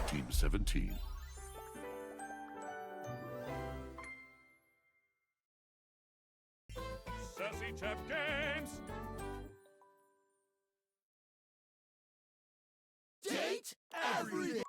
Team 17. Sassy Tap Games! Date everything!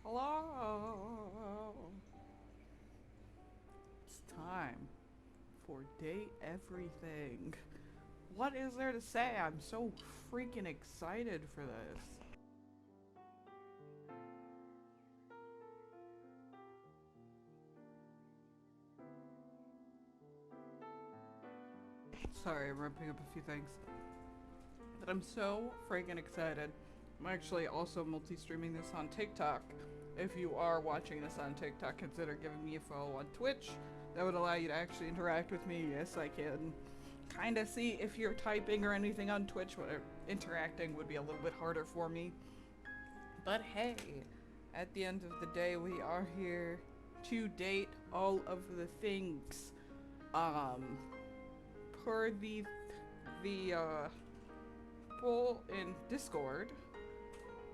Hello. It's time for Date Everything. What is there to say? I'm so freaking excited for this. Sorry, I'm ramping up a few things. But I'm so freaking excited. I'm actually also multi-streaming this on TikTok. If you are watching this on TikTok, consider giving me a follow on Twitch. That would allow you to actually interact with me. Yes, I can kind of see if you're typing or anything on Twitch. Interacting would be a little bit harder for me. But hey, at the end of the day, we are here to date all of the things. Per the poll in Discord,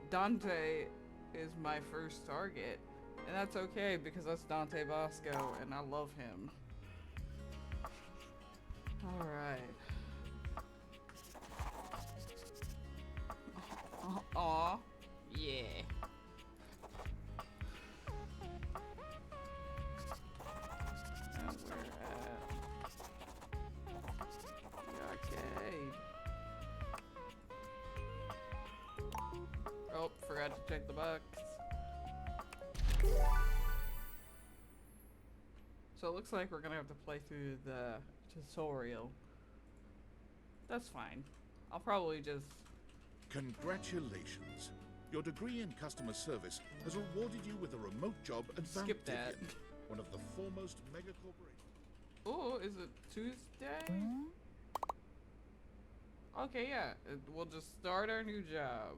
Dante is my first target. And that's okay because that's Dante Bosco and I love him. Alright. Aw. Yeah. And we're at the arcade. Oh, forgot to check the box. So it looks like we're gonna have to play through the tutorial. That's fine. I'll probably just... Congratulations. Your degree in customer service has rewarded you with a remote job at Skip that. Valdivian, one of the foremost mega corporations. Oh, is it Tuesday? Okay, yeah. We'll just start our new job.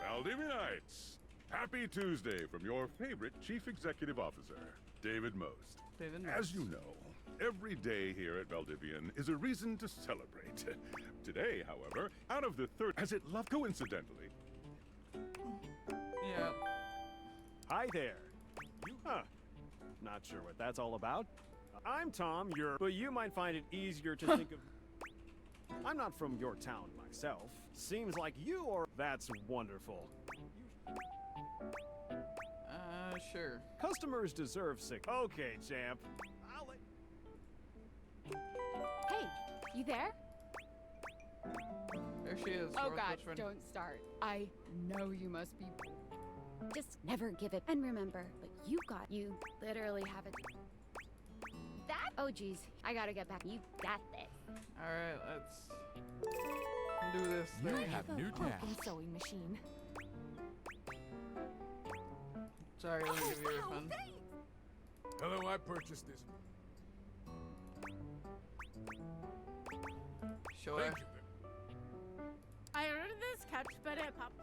Valdivianites, happy Tuesday from your favorite Chief Executive Officer, David Most. David As Most. you know, every day here at Valdivian is a reason to celebrate. Today, however, out of the third, as it loved coincidentally. Yeah. Hi there. Not sure what that's all about. I'm Tom, but you might find it easier to think of... I'm not from your town myself. Seems like you are... That's wonderful. Sure. Customers deserve sick... Okay, champ. I'll let... Hey, you there? There she is. Oh fourth god, best friend. don't start. I know you must be... Just never give it. And remember, like, you literally have it. That? Oh geez, I gotta get back. You got this. Alright, let's do this You thing. have new broken tasks. sewing machine. Sorry, let me give you a refund. Hello, I purchased this. Sure. Thank you. I ordered this couch, but it popped.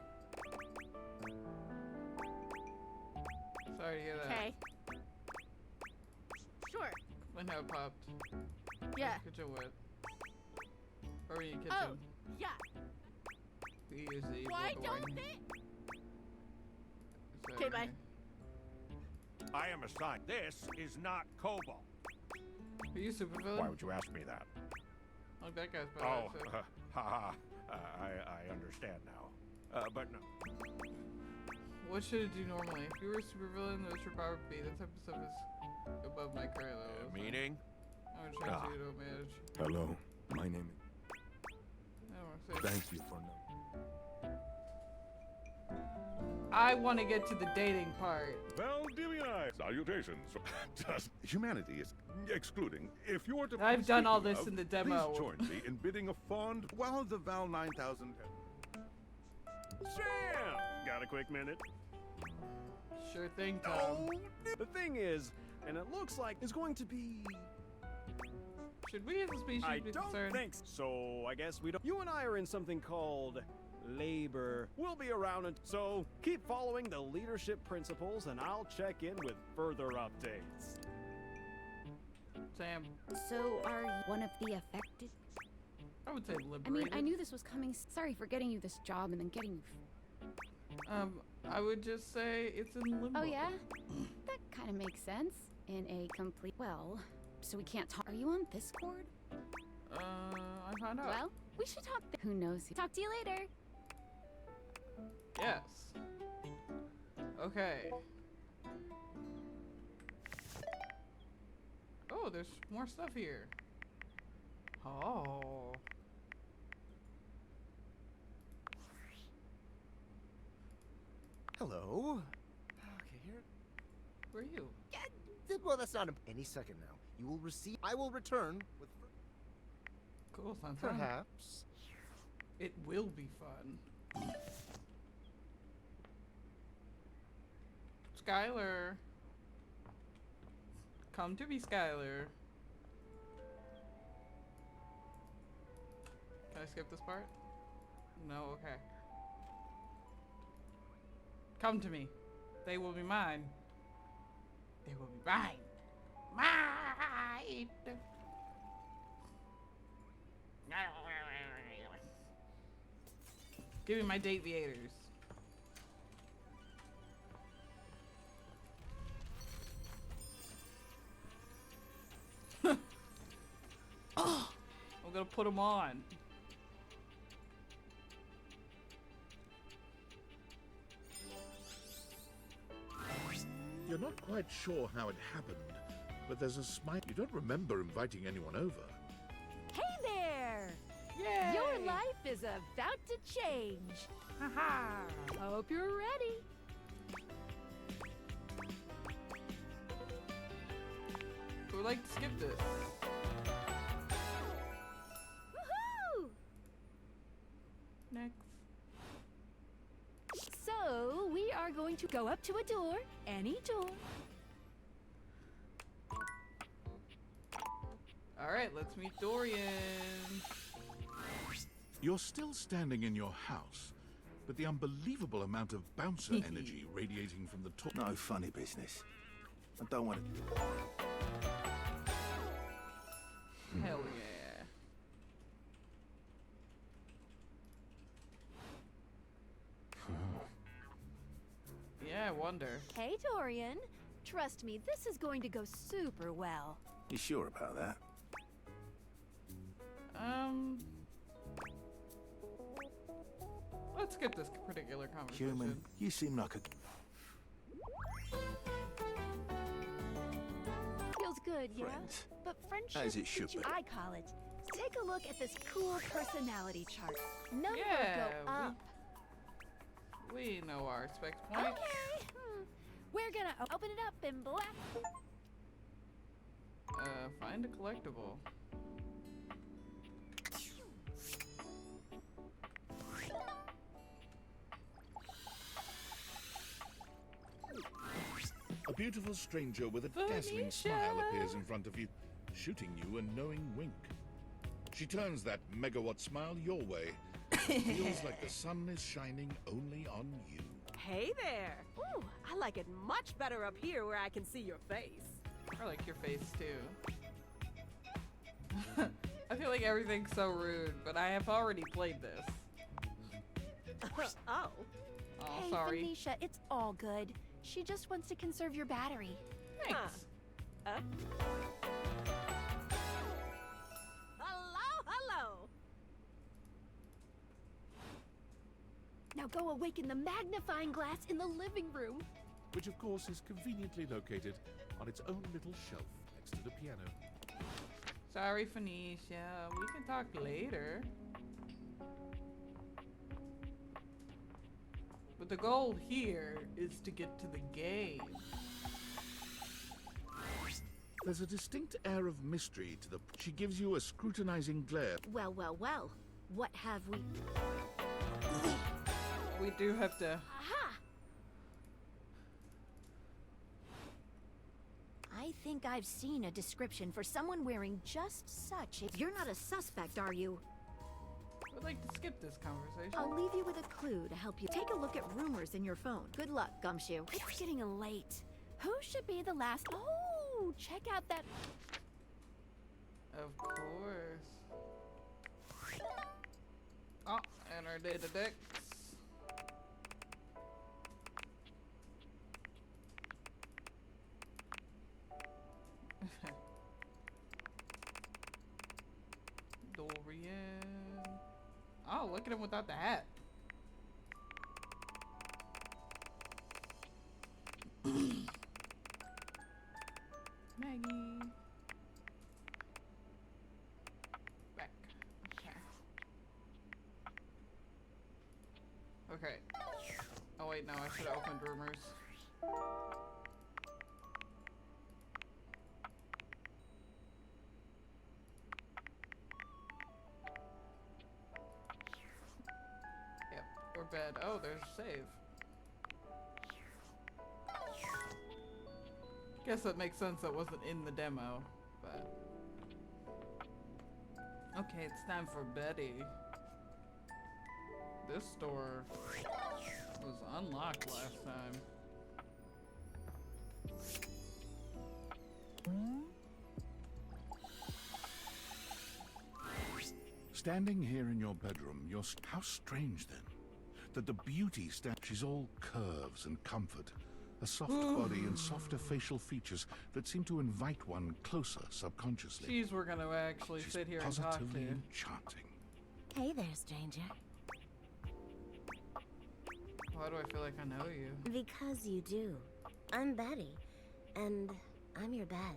Sorry to hear that. Okay. Sure. When how it popped. Yeah. Kitchen what? Or in your kitchen. Oh, yeah. We use the Why wood don't wiring. they? Is that Okay, bye. right? I am assigned. This is not Cobalt. Are you supervillain? Why would you ask me that? Like that guy's Oh, better. So. haha. I understand now. But no. What should it do normally? If you were a supervillain, what should your power be? That type of stuff is above my current level. so Meaning? I would try to do manage. Hello, my name is... I don't wanna say- Thank you for knowing. I want to get to the dating part. Valdivianites, salutations. Just humanity is excluding. If you're to I've done all speaking this of, in the demo. Please join me in bidding a fond while the Val 9000. Champ! Got a quick minute? Sure thing, Tom. Oh, the thing is, and it looks like it's going to be... Should we as a species I be don't concerned? think so. I guess we don't... You and I are in something called labor. We'll be around, so keep following the leadership principles, and I'll check in with further updates. Sam, So, are you one of the affected? I would say I liberated. mean, I knew this was coming. Sorry for getting you this job and then getting you... I would just say it's in limbo. Oh yeah? That kind of makes sense. In a complete... Well, so we can't talk... Are you on Discord? I found out. Well, we should talk... Who knows? Talk to you later. Yes. Okay. Oh, there's more stuff here. Oh. Hello. Okay, here. Where are you? Well, that's not any second now. You will receive. I will return with. Cool, sounds fun. Perhaps. It will be fun. Skylar. Come to me, Skylar. Can I skip this part? No, okay. Come to me. They will be mine. They will be mine. Mine. Give me my deviators. I'm gonna put them on. You're not quite sure how it happened, but there's a smile. You don't remember inviting anyone over. Hey there! Yay! Your life is about to change. Haha! Hope you're ready. I would like to skip this. Woohoo! Next. So, we are going to go up to a door, any door. Alright, let's meet Dorian. You're still standing in your house, but the unbelievable amount of bouncer energy radiating from the top. No funny business. I don't want to. Hell yeah. Yeah, I wonder. Hey, Dorian. Trust me, this is going to go super well. You sure about that? Let's skip this particular conversation. Human, you seem like a. Feels good, yeah? Friends. But friendship As it should is what be. I call it. Take a look at this cool personality chart. Numbers Yeah, go up. We know our specs points. Okay. We're gonna open it up in black. Find a collectible. A beautiful stranger with a dazzling Felicia! smile appears in front of you, shooting you a knowing wink. She turns that megawatt smile your way. Feels like the sun is shining only on you. Hey there! Ooh, I like it much better up here where I can see your face. I like your face too. I feel like everything's so rude, but I have already played this. Oh. Oh, Hey, sorry. Phoenicia, it's all good. She just wants to conserve your battery. Thanks. Hello, hello! Now go awaken the magnifying glass in the living room. Which of course is conveniently located on its own little shelf next to the piano. Sorry, Phoenicia. We can talk later. But the goal here is to get to the game. There's a distinct air of mystery to the. She gives you a scrutinizing glare. Well, well, well. What have we? We do have to. Aha! I think I've seen a description for someone wearing just such. You're not a suspect, are you? I'd like to skip this conversation. I'll leave you with a clue to help you. Take a look at rumors in your phone. Good luck, Gumshoe. It's getting late. Who should be the last? Oh, check out that. Of course. Oh, and our data decks. Dorian. Oh, look at him without the hat. Maggie. Back. Okay. Okay. Oh wait, no, I should have opened rumors. Yep, we're bed. Oh, there's a save. Guess that makes sense that wasn't in the demo, but... Okay, it's time for Betty. This store was unlocked last time. Standing here in your bedroom, how strange then. that the beauty she's all curves and comfort, a soft body and softer facial features that seem to invite one closer subconsciously. Jeez, we're gonna actually sit here and talk to positively you. enchanting. Hey there, stranger. Why do I feel like I know you? Because you do. I'm Betty, and I'm your bed.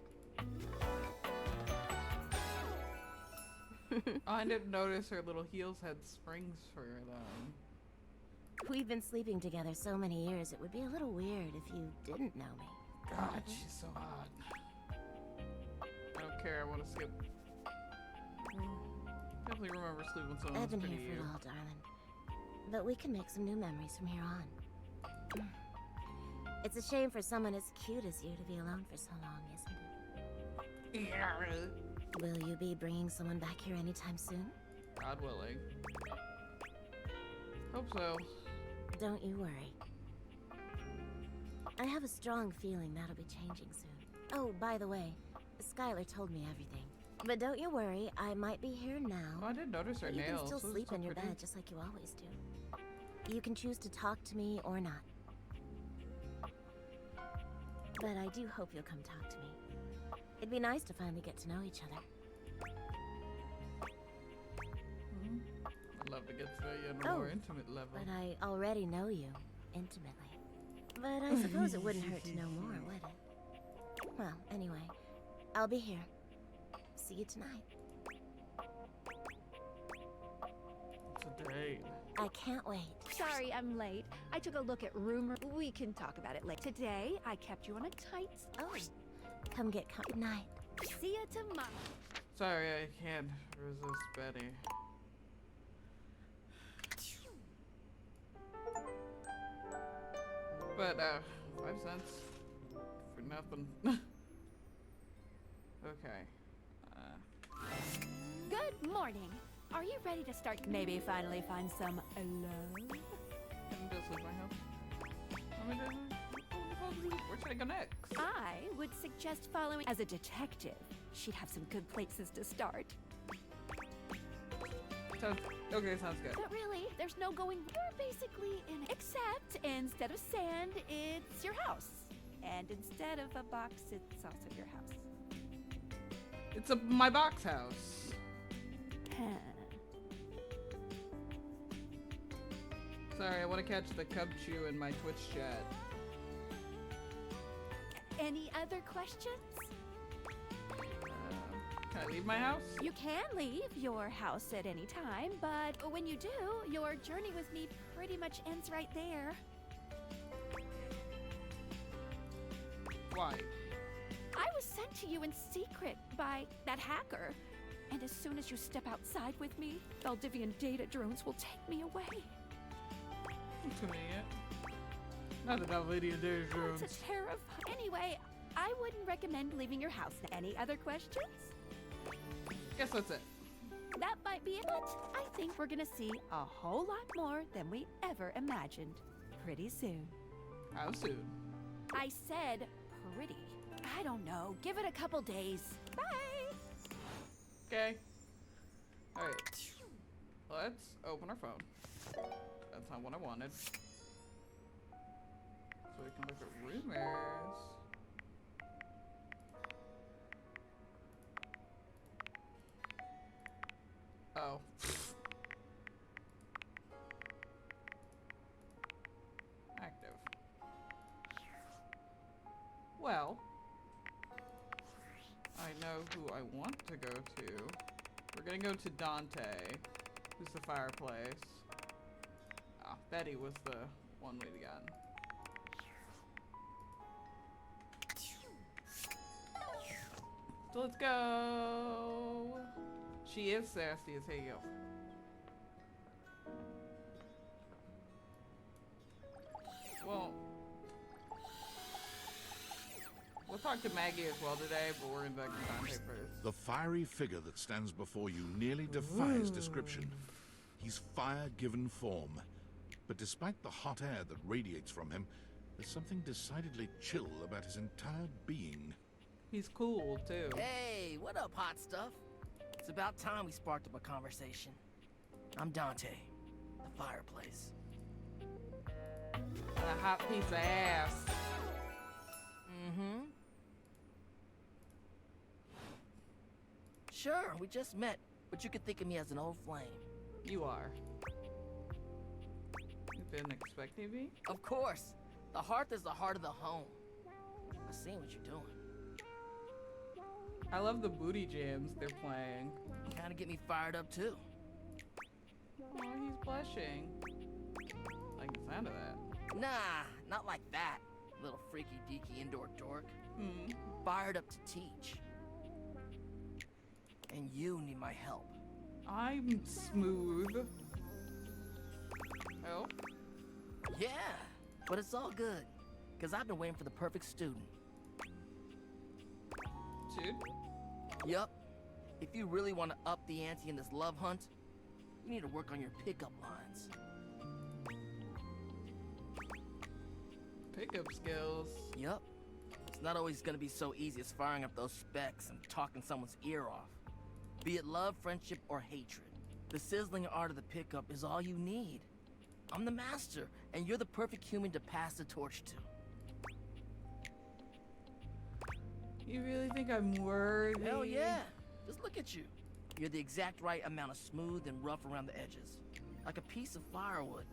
I didn't notice her little heels had springs for them. We've been sleeping together so many years, it would be a little weird if you didn't know me. God, she's so hot. I don't care, I want to skip. Definitely remember sleeping with someone I've who's been pretty here for you. it all, darling. But we can make some new memories from here on. It's a shame for someone as cute as you to be alone for so long, isn't it? Yeah. Will you be bringing someone back here anytime soon? God willing. Hope so. Don't you worry. I have a strong feeling that'll be changing soon. Oh, by the way, Skylar told me everything. But don't you worry, I might be here now. Oh, I didn't notice her You nails. can still Those are sleep so in your pretty. bed just like you always do. You can choose to talk to me or not. But I do hope you'll come talk to me. It'd be nice to finally get to know each other. I'd love to get to know you on a more intimate level. But I already know you intimately. But I suppose it wouldn't hurt to know more, would it? Well, anyway, I'll be here. See you tonight. It's a date. I can't wait. Sorry I'm late. I took a look at rumor. We can talk about it later. Today, I kept you on a tight. Oh, come get good night. See you tomorrow. Sorry, I can't resist Betty. But, 5 cents for nothing. Okay. Good morning. Are you ready to start? Maybe finally find some love? Can just leave my house? I mean, where should I go next? I would suggest following as a detective. She'd have some good places to start. Okay, sounds good. But really, there's no going. You're basically in. Except instead of sand, it's your house. And instead of a box, it's also your house. It's my box house. Sorry, I want to catch the Cub Chew in my Twitch chat. Any other questions? Can I leave my house? You can leave your house at any time, but when you do, your journey with me pretty much ends right there. Why? I was sent to you in secret by that hacker. And as soon as you step outside with me, Valdivian data drones will take me away. Convenient. Not the Valdivian data drones. It's a terrifying. Anyway, I wouldn't recommend leaving your house. Any other questions? Guess that's it. That might be it, but I think we're gonna see a whole lot more than we ever imagined pretty soon. How soon? I said pretty. I don't know. Give it a couple days. Bye! Okay. Alright. Let's open our phone. That's not what I wanted. So we can look at rumors. Oh. Active. Well, I know who I want to go to. We're gonna go to Dante, who's the fireplace. Ah, Betty was the one we'd gotten. So let's go. She is sassy as hell. Well, we'll talk to Maggie as well today, but we're gonna talk to Dante first. The fiery figure that stands before you nearly defies description. He's fire given form. But despite the hot air that radiates from him, there's something decidedly chill about his entire being. He's cool, too. Hey, what up, hot stuff? It's about time we sparked up a conversation. I'm Dante, the fireplace. And a hot piece of ass. Mm-hmm. Sure, we just met, but you could think of me as an old flame. You are. You didn't expect me? Of course. The hearth is the heart of the home. I see what you're doing. I love the booty jams they're playing. Kinda get me fired up too. Oh, he's blushing. I like the sound of that. Nah, not like that. Little freaky deaky indoor dork. Fired up to teach. And you need my help. I'm smooth. Oh? Yeah, but it's all good. Because I've been waiting for the perfect student. Dude? Yup. If you really want to up the ante in this love hunt, you need to work on your pickup lines. Pickup skills? Yup. It's not always gonna be so easy as firing up those specs and talking someone's ear off. Be it love, friendship, or hatred. The sizzling art of the pickup is all you need. I'm the master, and you're the perfect human to pass the torch to. You really think I'm worthy? Hell yeah. Just look at you. You're the exact right amount of smooth and rough around the edges. Like a piece of firewood.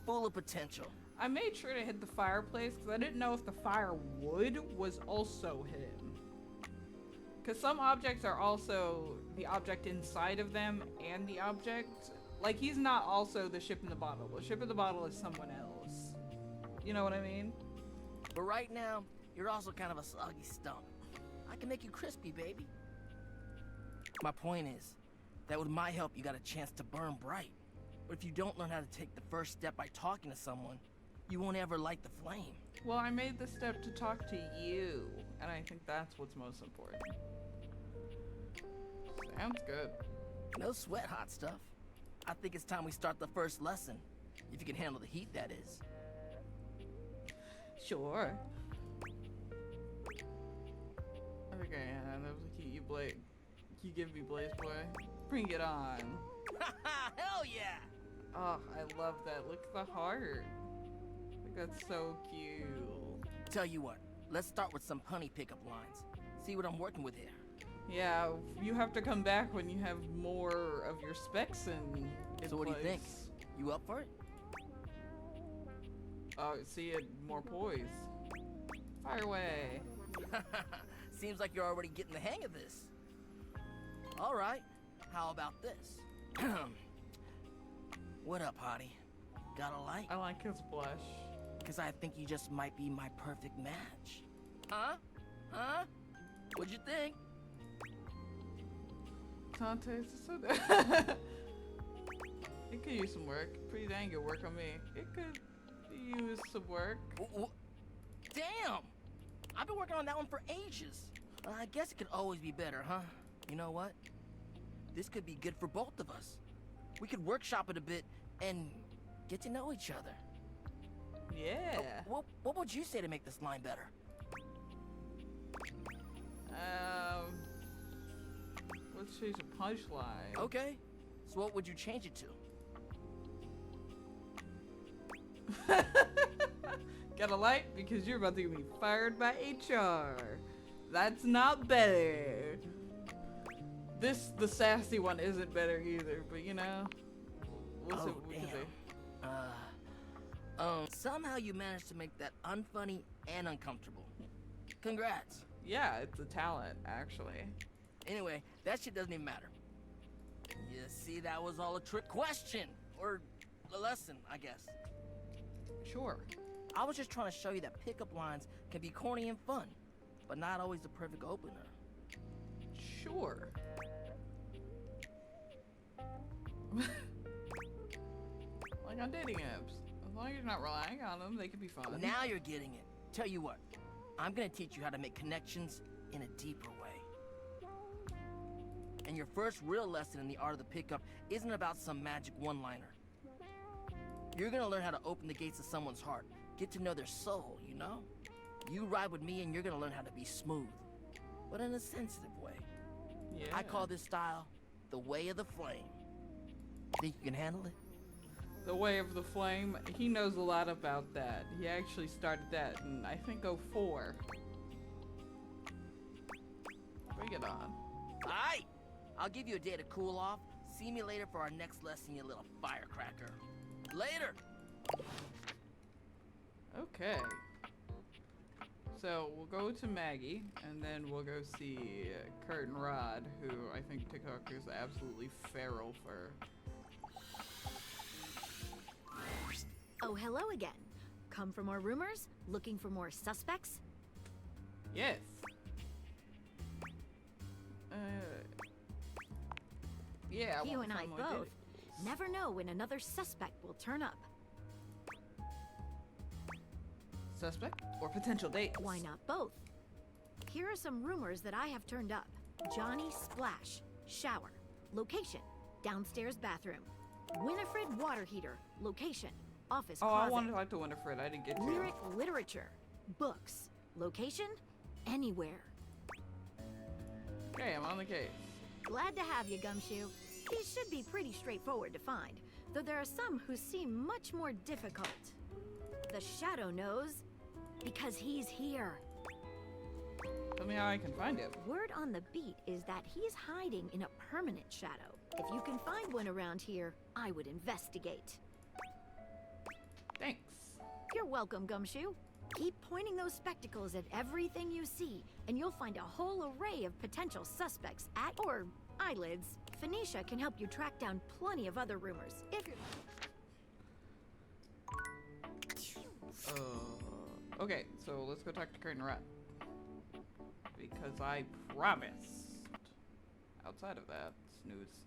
Full of potential. I made sure to hit the fireplace because I didn't know if the firewood was also him. Because some objects are also the object inside of them and the object. Like, he's not also the ship in the bottle. The ship in the bottle is someone else. You know what I mean? But right now, you're also kind of a soggy stump. I can make you crispy, baby. My point is that with my help, you got a chance to burn bright. But if you don't learn how to take the first step by talking to someone, you won't ever light the flame. Well, I made the step to talk to you, and I think that's what's most important. Sounds good. No sweat, hot stuff. I think it's time we start the first lesson. If you can handle the heat, that is. Sure. I think I am. That was like you Blade. You give me Blaze Boy. Bring it on. Hell yeah! Oh, I love that. Look at the heart. Like, that's so cute. Tell you what, let's start with some punny pickup lines. See what I'm working with here. Yeah, you have to come back when you have more of your specs in So what do you think? place. You up for it? Oh, see it more poise. Fire away. Seems like you're already getting the hang of this. All right, how about this? What up, hottie? Got a light? I like his blush. Because I think you just might be my perfect match. Huh? Huh? What'd you think? Dante, so it could use some work. Pretty dang good work on me. It could use some work. Damn! I've been working on that one for ages. I guess it could always be better, huh? You know what? This could be good for both of us. We could workshop it a bit and get to know each other. Yeah. What would you say to make this line better? Let's change the punchline. Okay. So what would you change it to? Got a light? Because you're about to get me fired by HR. That's not better. The sassy one isn't better either, but you know. We'll see what we can do. Somehow you managed to make that unfunny and uncomfortable. Congrats. Yeah, it's a talent, actually. Anyway, that shit doesn't even matter. You see, that was all a trick question. Or a lesson, I guess. Sure. I was just trying to show you that pickup lines can be corny and fun, but not always the perfect opener. Sure. Like on dating apps. As long as you're not relying on them, they can be fun. Now you're getting it. Tell you what, I'm gonna teach you how to make connections in a deeper way. And your first real lesson in the art of the pickup isn't about some magic one-liner. You're gonna learn how to open the gates of someone's heart, get to know their soul, you know? You ride with me and you're gonna learn how to be smooth, but in a sensitive way. Yeah. I call this style the way of the flame. Think you can handle it? The Way of the Flame. He knows a lot about that. He actually started that in, I think, 04. Bring it on. Alright! I'll give you a day to cool off. See me later for our next lesson, you little firecracker. Later! Okay. So we'll go to Maggie, and then we'll go see Kurt and Rod, who I think TikTok is absolutely feral for. Oh, hello again. Come for more rumors? Looking for more suspects? Yes. Yeah. You and I both never know when another suspect will turn up. Suspect or potential date? Why not both? Here are some rumors that I have turned up. Johnny Splash, shower. Location, downstairs bathroom. Winifred water heater, location, office closet. I wanted to talk to Winifred, I didn't get to. Lyric literature, books, location, anywhere. Okay, I'm on the case. Glad to have you, Gumshoe. These should be pretty straightforward to find, though there are some who seem much more difficult. The Shadow knows, because he's here. Tell me how I can find him. Word on the beat is that he's hiding in a permanent shadow. If you can find one around here, I would investigate. Thanks. You're welcome, Gumshoe. Keep pointing those spectacles at everything you see, and you'll find a whole array of potential suspects or eyelids. Phoenicia can help you track down plenty of other rumors. If you're... Okay, so let's go talk to Kurt and Rod. Because I promised. Outside of that, snooze.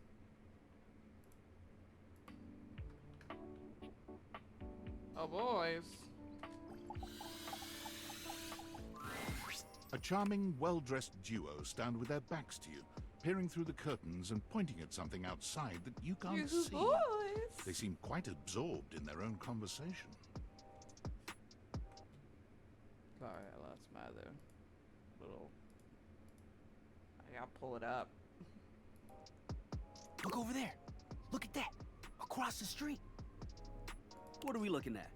Oh, boys. A charming, well-dressed duo stand with their backs to you, peering through the curtains and pointing at something outside that you can't see. Boys. They seem quite absorbed in their own conversation. Sorry, I lost my other little... I gotta pull it up. Look over there. Look at that. Across the street. What are we looking at?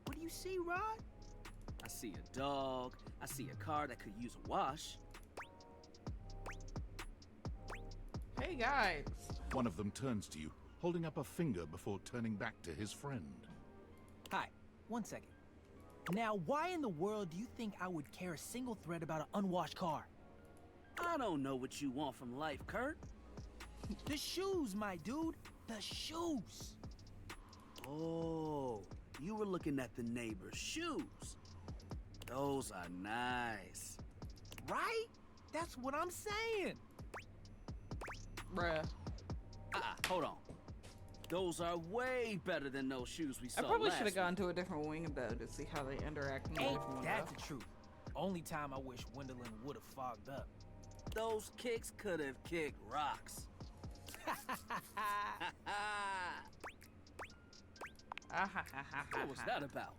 What do you see, Rod? I see a dog. I see a car that could use a wash. Hey, guys. One of them turns to you, holding up a finger before turning back to his friend. Hi, 1 second. Now, why in the world do you think I would care a single thread about an unwashed car? I don't know what you want from life, Kurt. The shoes, my dude. The shoes. Oh, you were looking at the neighbor's shoes. Those are nice. Right? That's what I'm saying. Bruh. Hold on. Those are way better than those shoes we saw I probably last should have week. gone to a different wing though to see how they interact more Ain't with one that another. the truth? Only time I wish Wendelin would have fogged up. Those kicks could have kicked rocks. What was that about?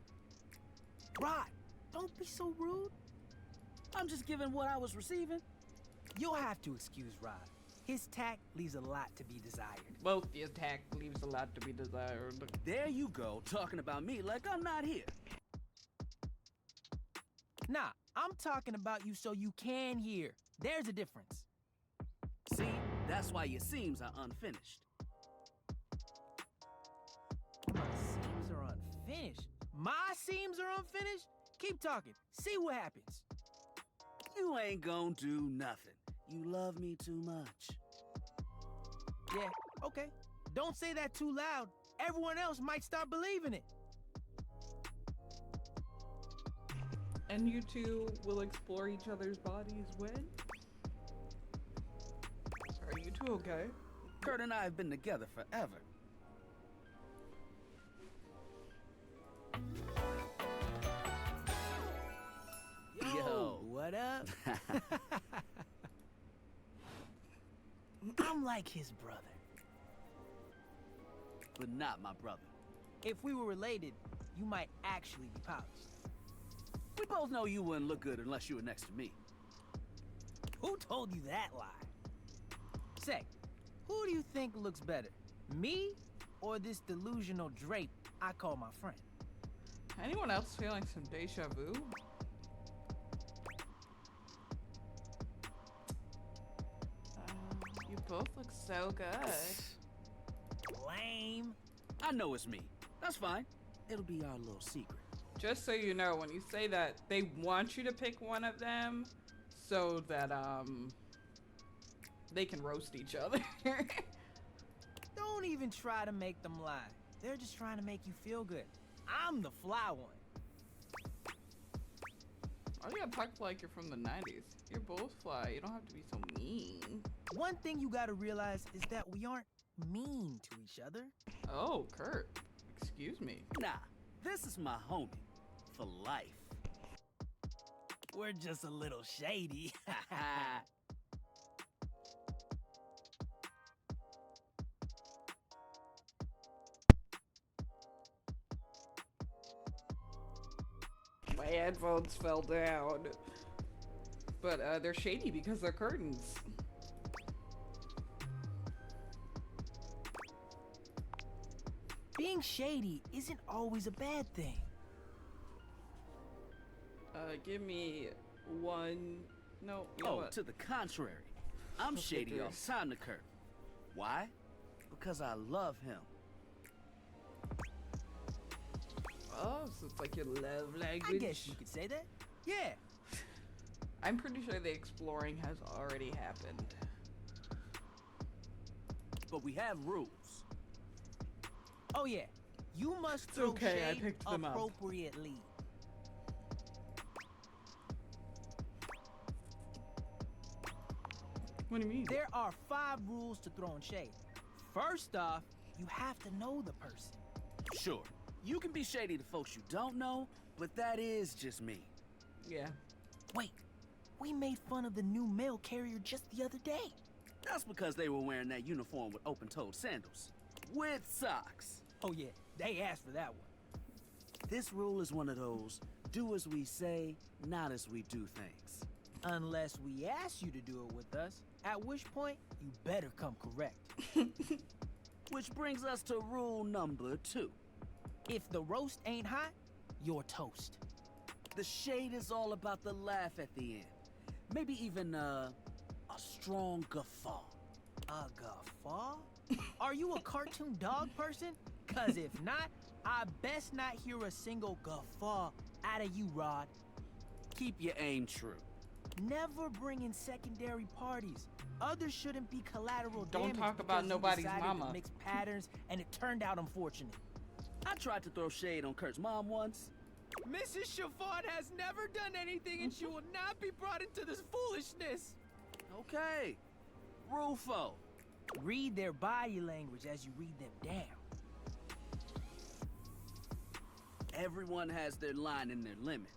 Rod, don't be so rude. I'm just giving what I was receiving. You'll have to excuse Rod. His tact leaves a lot to be desired. Both the attack leaves a lot to be desired. There you go, talking about me like I'm not here. Nah, I'm talking about you so you can hear. There's a difference. See, that's why your seams are unfinished. My seams are unfinished. My seams are unfinished? Keep talking. See what happens. You ain't gonna do nothing. You love me too much. Yeah, okay. Don't say that too loud. Everyone else might start believing it. And you two will explore each other's bodies when? Are you two okay? Kurt and I have been together forever. Yo. What up? I'm like his brother. But not my brother. If we were related, you might actually be pops. We both know you wouldn't look good unless you were next to me. Who told you that lie? Say, who do you think looks better, me or this delusional drape I call my friend. Anyone else feeling some deja vu? You both look so good. Lame. I know it's me. That's fine. It'll be our little secret. Just so you know, when you say that, they want you to pick one of them so that, they can roast each other. Don't even try to make them lie. They're just trying to make you feel good. I'm the fly one. Why do you talk like you're from the 90s? You're both fly. You don't have to be so mean. One thing you gotta realize is that we aren't mean to each other. Oh, Kurt. Excuse me. Nah, this is my homie. For life. We're just a little shady. My headphones fell down. But they're shady because they're curtains. Being shady isn't always a bad thing. Give me one. No. You know Oh, what? to the contrary. I'm Okay, shady all Bruce. the time to Kurt. Why? Because I love him. Oh, so it's like your love language. I guess you could say that. Yeah. I'm pretty sure the exploring has already happened. But we have rules. Oh yeah. You must It's throw okay, I shade picked them up. appropriately. What do you mean? There are 5 rules to throwing shade. First off, you have to know the person. Sure, you can be shady to folks you don't know, but that is just me. Yeah. Wait, we made fun of the new mail carrier just the other day. That's because they were wearing that uniform with open-toed sandals. With socks. Oh yeah, they asked for that one. This rule is one of those, do as we say, not as we do things. Unless we ask you to do it with us, at which point you better come correct. Which brings us to rule number 2. If the roast ain't hot, you're toast. The shade is all about the laugh at the end. Maybe even a strong guffaw. A guffaw? Are you a cartoon dog person? Cause if not, I best not hear a single guffaw out of you, Rod. Keep your aim true. Never bring in secondary parties. Others shouldn't be collateral Don't damage talk about because you nobody's decided mama. to mix patterns and it turned out unfortunate. I tried to throw shade on Kurt's mom once. Mrs. Chiffon has never done anything and she will not be brought into this foolishness. Okay. Rule 4. Read their body language as you read them down. Everyone has their line and their limit.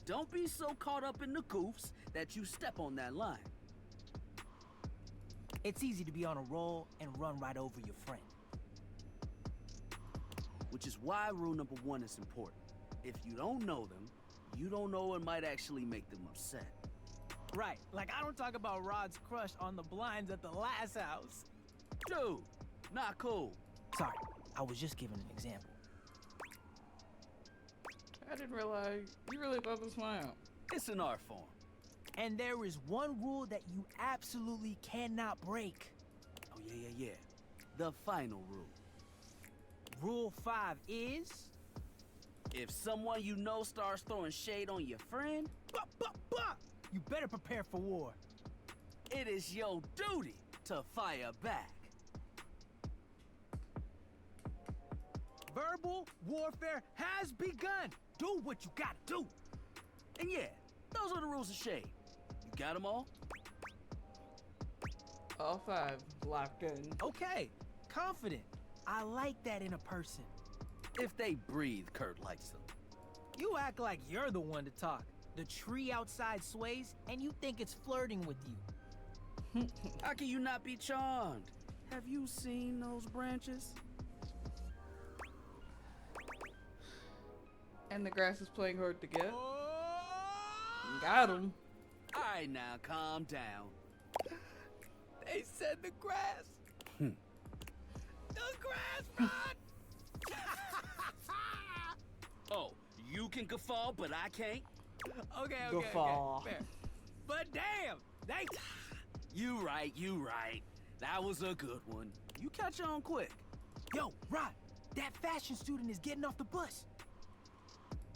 Don't be so caught up in the goofs that you step on that line. It's easy to be on a roll and run right over your friend. Which is why rule number 1 is important. If you don't know them, you don't know what might actually make them upset. Right, like I don't talk about Rod's crush on the blinds at the last house. Dude, not cool. Sorry, I was just giving an example. I didn't realize you really thought this one out. It's an art form. And there is one rule that you absolutely cannot break. Oh, yeah. The final rule. Rule 5 is... If someone you know starts throwing shade on your friend, you better prepare for war. It is your duty to fire back. Verbal warfare has begun. Do what you gotta do. And yeah, those are the rules of shade. You got them all? All 5 locked in. Okay, confident. I like that in a person. If they breathe, Kurt likes them. You act like you're the one to talk. The tree outside sways, and you think it's flirting with you. How can you not be charmed? Have you seen those branches? And the grass is playing hard to get. Got him. All right, now calm down. They said the grass. The grass Oh, you can guffaw, but I can't? Okay, Guffaw. okay. Fair. But damn, they... You right. That was a good one. You catch on quick. Yo, Rod, that fashion student is getting off the bus.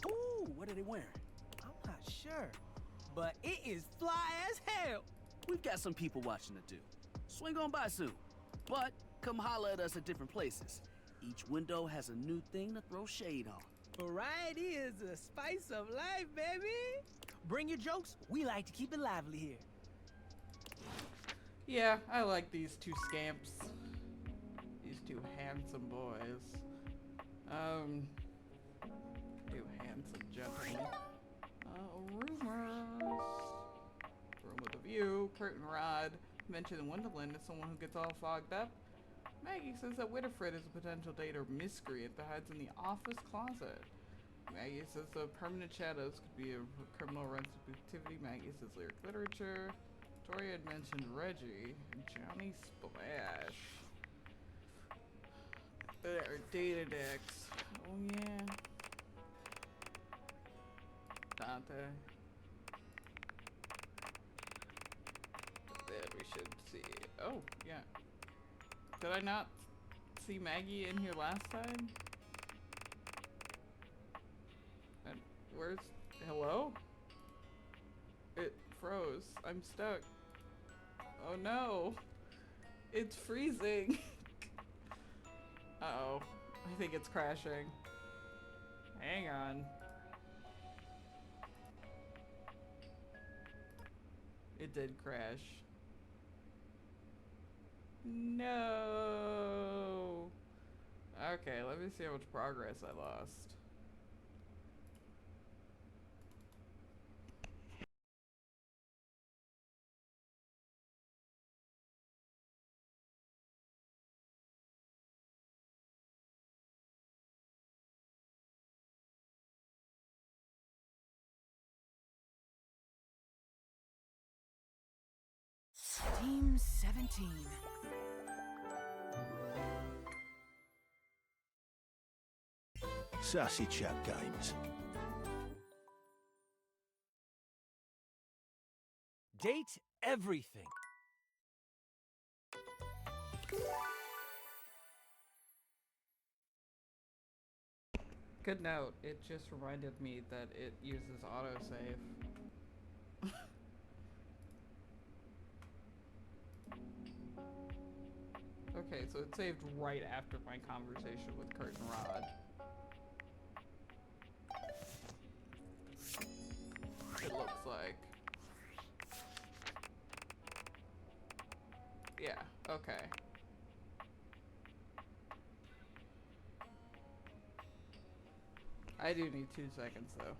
Ooh, what are they wearing? I'm not sure, but it is fly as hell. We've got some people watching to do. Swing on by soon. But come holler at us at different places. Each window has a new thing to throw shade on. Variety is the spice of life, baby. Bring your jokes. We like to keep it lively here. Yeah, I like these two scamps. These two handsome boys. Two handsome gentlemen. Rumors. Room with a view. Curtain rod. Mentioned in Wonderland is someone who gets all fogged up. Maggie says that Winifred is a potential date or miscreant that hides in the office closet. Maggie says the permanent shadows could be a criminal activity. Maggie says lyric literature. Tori had mentioned Reggie and Johnny Splash. They're data decks. Oh yeah. Dante. Then we should see. Oh yeah. Did I not see Maggie in here last time? And where's... Hello? It froze. I'm stuck. Oh no. It's freezing. Uh-oh. I think it's crashing. Hang on. It did crash. No. Okay, let me see how much progress I lost. Team 17. Sassy chap games. Date everything. Good note. It just reminded me that it uses autosave. Okay, so it saved right after my conversation with Curtin Rod. It looks like. Yeah, okay. I do need 2 seconds though.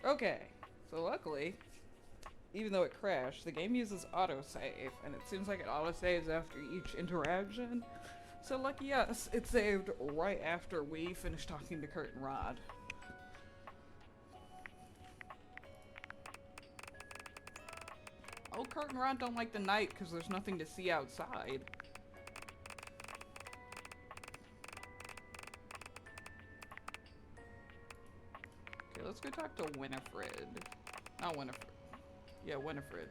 Okay, so luckily, even though it crashed, the game uses autosave, and it seems like it autosaves after each interaction. So lucky us, it saved right after we finished talking to Curtin Rod. Oh, Curtin Rod don't like the night because there's nothing to see outside. Okay, let's go talk to Winifred. Not Winifred. Yeah, Winifred.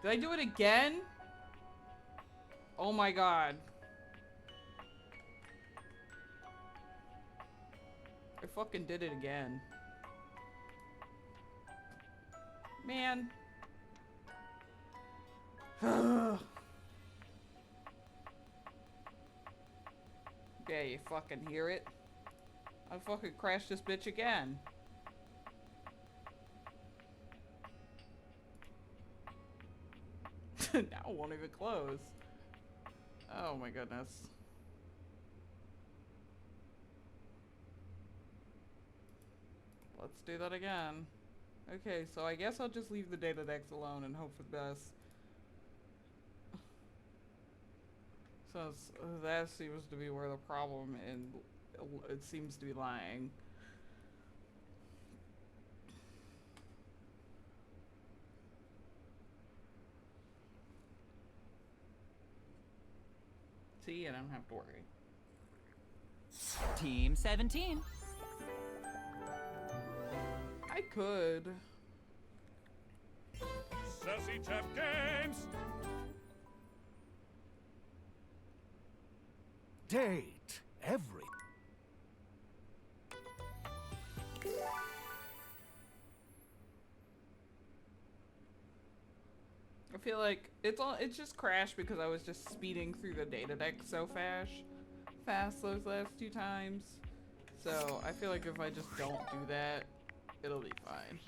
Did I do it again? Oh my god. I fucking did it again. Man. Okay, you fucking hear it? I fucking crashed this bitch again. Now it won't even close. Oh my goodness. Let's do that again. Okay, so I guess I'll just leave the data decks alone and hope for the best. So that seems to be where the problem and it seems to be lying. See, I don't have to worry. Team 17. I could. Sassy Chap Games! Date every. I feel like it's just crashed because I was just speeding through the data deck so fast those last 2 times. So I feel like if I just don't do that, it'll be fine.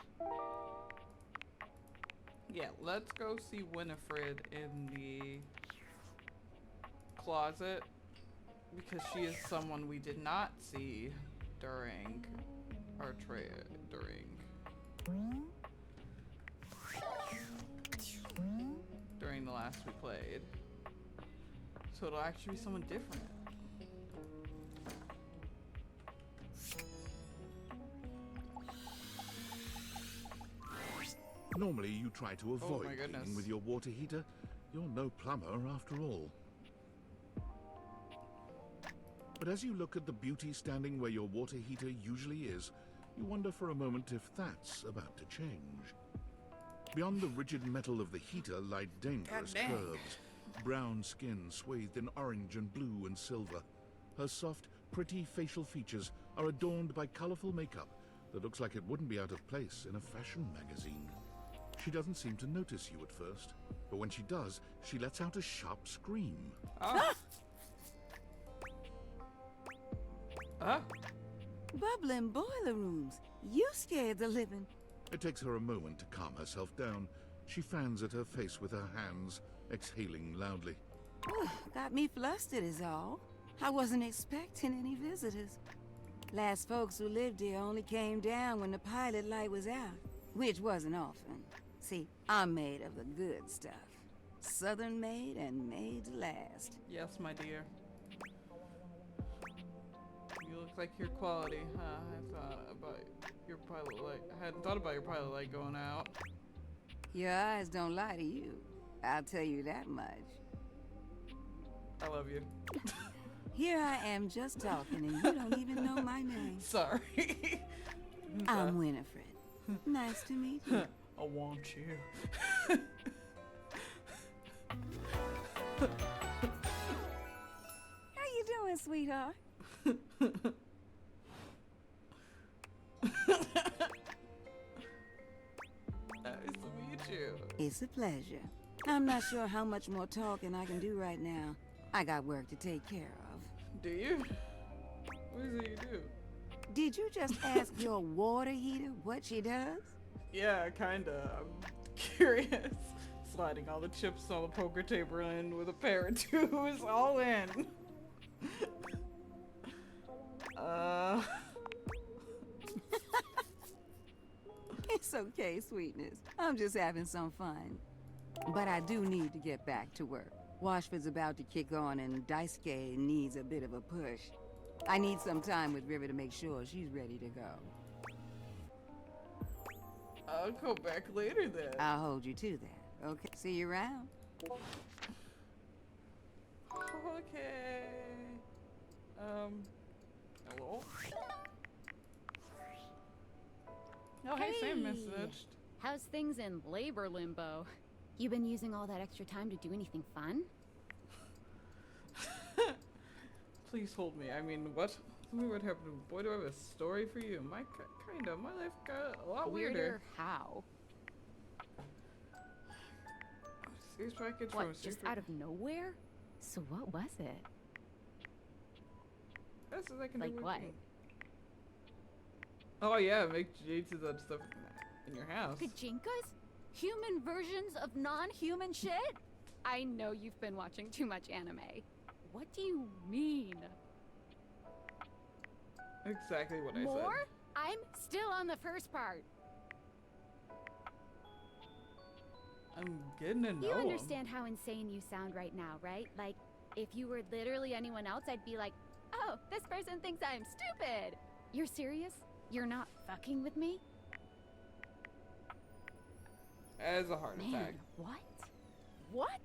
Yeah, let's go see Winifred in the closet because she is someone we did not see during our during the last we played. So it'll actually be someone different. Normally you try to avoid my goodness. cleaning with your water heater. You're no plumber after all. But as you look at the beauty standing where your water heater usually is, you wonder for a moment if that's about to change. Beyond the rigid metal of the heater lie dangerous God dang. curves. Brown skin swathed in orange and blue and silver. Her soft, pretty facial features are adorned by colorful makeup that looks like it wouldn't be out of place in a fashion magazine. She doesn't seem to notice you at first, but when she does, she lets out a sharp scream. Bubbling boiler rooms. You scared the living. It takes her a moment to calm herself down. She fans at her face with her hands, exhaling loudly. Got me flustered is all. I wasn't expecting any visitors. Last folks who lived here only came down when the pilot light was out, which wasn't often. See, I'm made of the good stuff. Southern made and made to last. Yes, my dear. You look like your quality, huh? I thought about your pilot light. I hadn't thought about your pilot light going out. Your eyes don't lie to you. I'll tell you that much. I love you. Here I am just talking and you don't even know my name. Sorry. I'm Winifred. Nice to meet you. I want you. How you doing, sweetheart? Nice to meet you. It's a pleasure. I'm not sure how much more talking I can do right now. I got work to take care of. Do you? What is it you do? Did you just ask your water heater what she does? Yeah, kinda. I'm curious. Sliding all the chips on the poker table in with a pair of twos, all in. It's okay, sweetness. I'm just having some fun. But I do need to get back to work. Washford's about to kick on and Daisuke needs a bit of a push. I need some time with River to make sure she's ready to go. I'll go back later then. I'll hold you to that. Okay, see you around. Okay. Hello? Oh, hey, same message. How's things in labor limbo? You been using all that extra time to do anything fun? Please hold me. I mean, what? Tell me what happened. Boy, do I have a story for you. My life got a lot weirder. How? Serious package What, from a just secret. out of nowhere? So what was it? That's what I can Like do. what? Oh yeah, make jinxes and stuff in your house. Pachinkas? Human versions of non-human shit? I know you've been watching too much anime. What do you mean? Exactly what I said. More? I'm still on the first part. I'm getting to know You him. understand how insane you sound right now, right? Like, if you were literally anyone else, I'd be like, oh, this person thinks I'm stupid. You're serious? You're not fucking with me? As a heart attack. What? What?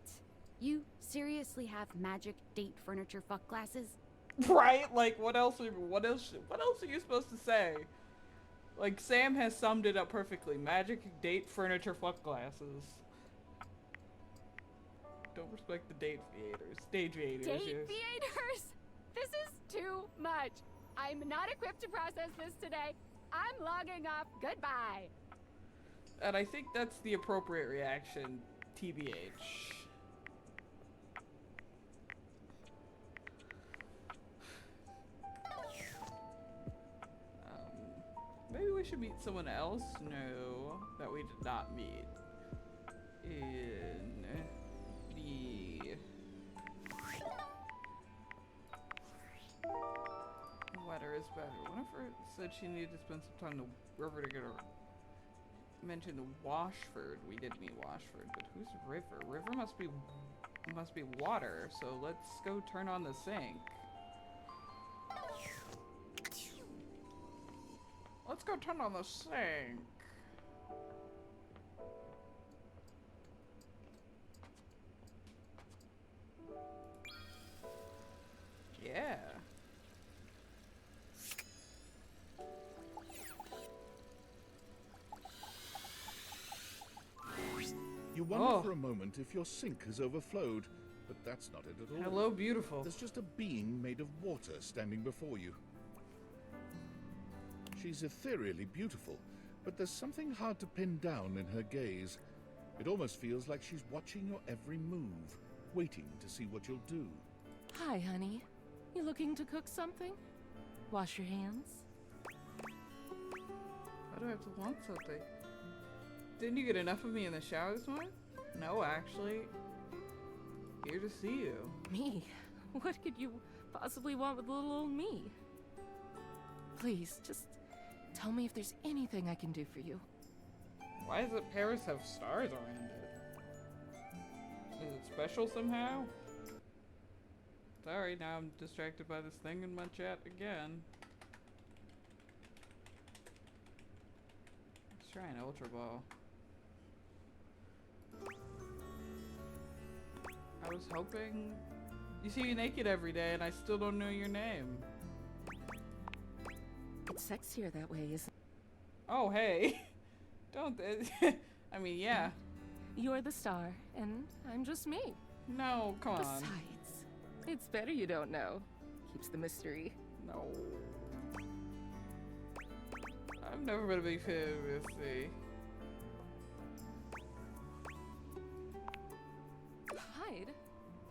You seriously have magic date furniture fuck glasses? Right? Like, what else are you supposed to say? Like, Sam has summed it up perfectly. Magic date furniture fuck glasses. Don't respect the date theaters. Stage theaters. Date yes. theaters? This is too much. I'm not equipped to process this today. I'm logging off. Goodbye. And I think that's the appropriate reaction, TBH. Maybe we should meet someone else new that we did not meet in the weather is better. Winifred said she needed to spend some time in the river to get her. Mentioned Washford. We did meet Washford, but who's River? River must be water. So let's go turn on the sink. Let's go turn on the sink. Yeah. You wonder for a moment if your sink has overflowed, but that's not it at all. Hello, beautiful. There's just a being made of water standing before you. She's ethereally beautiful, but there's something hard to pin down in her gaze. It almost feels like she's watching your every move, waiting to see what you'll do. Hi, honey. You looking to cook something? Wash your hands. Why do I have to want something? Didn't you get enough of me in the shower this morning? No, actually. Here to see you. Me? What could you possibly want with little old me? Please, just tell me if there's anything I can do for you. Why does Paris have stars around it? Is it special somehow? Sorry, now I'm distracted by this thing in my chat again. Let's try an Ultra Ball. I was hoping... You see me naked every day and I still don't know your name. It's sexier that way, isn't it? Oh, hey. Don't... I mean, yeah. You're the star, and I'm just me. No, come on. Besides, it's better you don't know. Keeps the mystery. No. I've never been a big fan of Missy. Hide?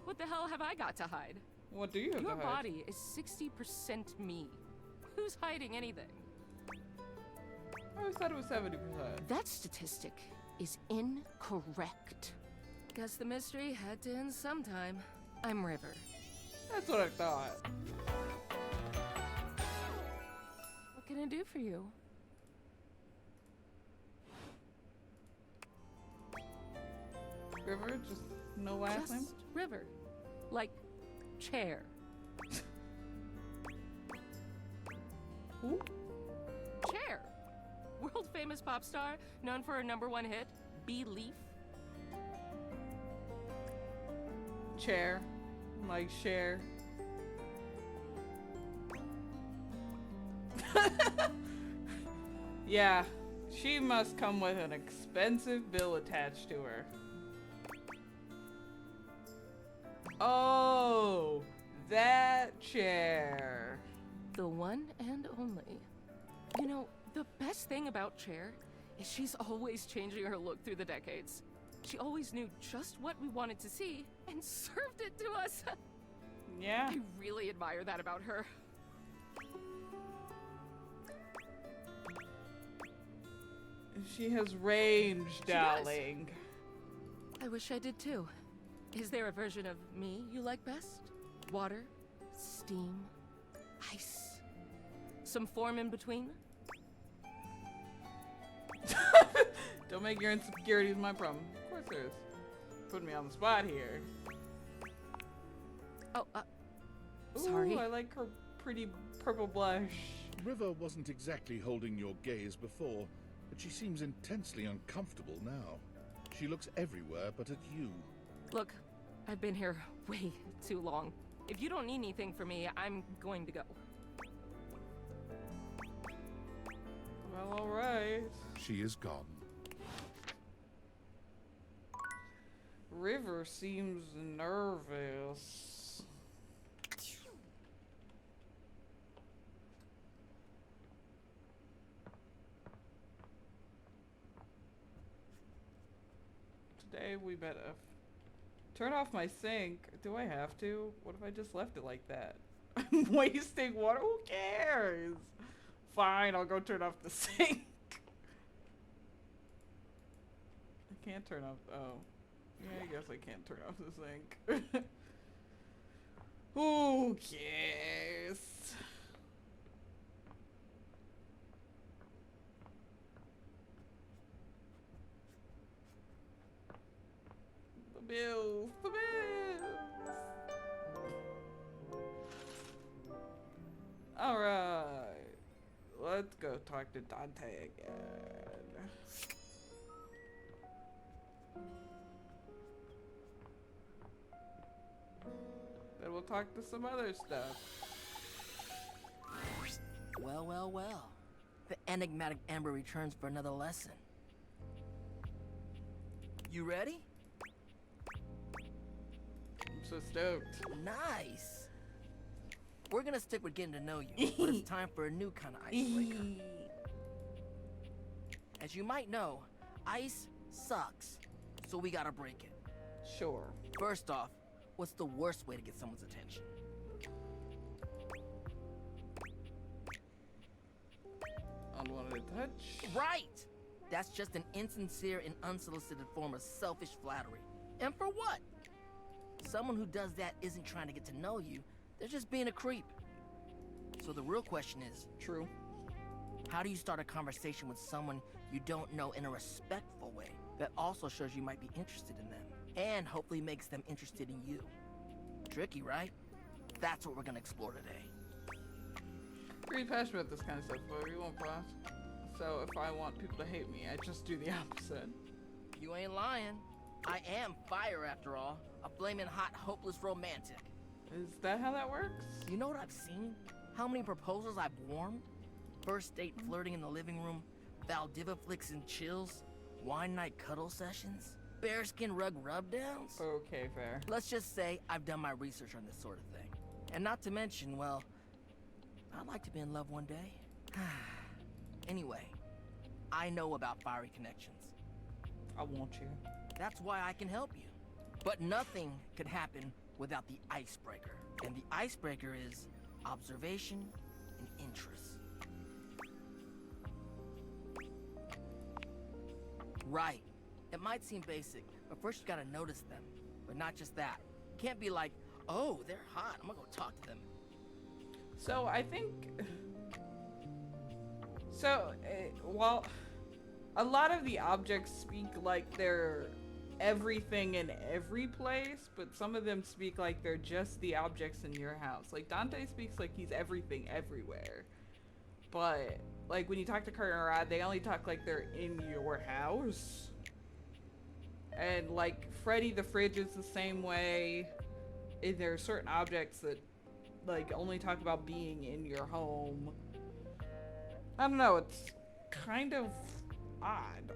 What the hell have I got to hide? What do you have to hide? Your body is 60% me. Who's hiding anything? I always thought it was 70%. That statistic is incorrect. Guess the mystery had to end sometime. I'm River. That's what I thought. What can I do for you? River? Just no last name? Just River. Like chair. Who? Cher. World famous pop star, known for her #1 hit, Belief. Chair. Like Cher. Yeah. She must come with an expensive bill attached to her. Oh, that chair. The one and only. You know, the best thing about Cher is she's always changing her look through the decades. She always knew just what we wanted to see and served it to us. Yeah. I really admire that about her. She has range, She darling. does. I wish I did too. Is there a version of me you like best? Water? Steam? Ice? Some form in between? Don't make your insecurities my problem. Of course there is. Putting me on the spot here. Oh, sorry. Ooh, I like her pretty purple blush. River wasn't exactly holding your gaze before, but she seems intensely uncomfortable now. She looks everywhere but at you. Look, I've been here way too long. If you don't need anything from me, I'm going to go. Well, alright. She is gone. River seems nervous. Today we better turn off my sink. Do I have to? What if I just left it like that? I'm wasting water. Who cares? Fine, I'll go turn off the sink. I can't turn off. Oh. Yeah, I guess I can't turn off the sink. Who cares? The bills. The bills. Alright. Let's go talk to Dante again. Then we'll talk to some other stuff. Well, well, well. The enigmatic Amber returns for another lesson. You ready? I'm so stoked. Nice. We're gonna stick with getting to know you, but it's time for a new kind of icebreaker. As you might know, ice sucks, so we gotta break it. Sure. First off, what's the worst way to get someone's attention? Unwanted touch? Right! That's just an insincere and unsolicited form of selfish flattery. And for what? Someone who does that isn't trying to get to know you, they're just being a creep. So the real question is... True. How do you start a conversation with someone you don't know in a respectful way that also shows you might be interested in them? And hopefully makes them interested in you. Tricky, right? That's what we're gonna explore today. Pretty passionate about this kind of stuff, but we won't pass. So if I want people to hate me, I just do the opposite. You ain't lying. I am fire after all. A flaming hot, hopeless romantic. Is that how that works? You know what I've seen? How many proposals I've warmed? First date flirting in the living room, Valdiva flicks and chills, wine night cuddle sessions, bearskin rug rubdowns. Okay, fair. Let's just say I've done my research on this sort of thing. And not to mention, well, I'd like to be in love one day. Anyway, I know about fiery connections. I want you. That's why I can help you. But nothing could happen without the icebreaker. And the icebreaker is observation and interest. Right. It might seem basic, but first you gotta notice them. But not just that. Can't be like, oh, they're hot, I'm gonna go talk to them. So I think... So, while a lot of the objects speak like they're everything in every place, but some of them speak like they're just the objects in your house. Like, Dante speaks like he's everything everywhere. But, like, when you talk to Kurt and Rod, they only talk like they're in your house. And, like, Freddy the Fridge is the same way. And there are certain objects that, like, only talk about being in your home. I don't know, it's kind of odd.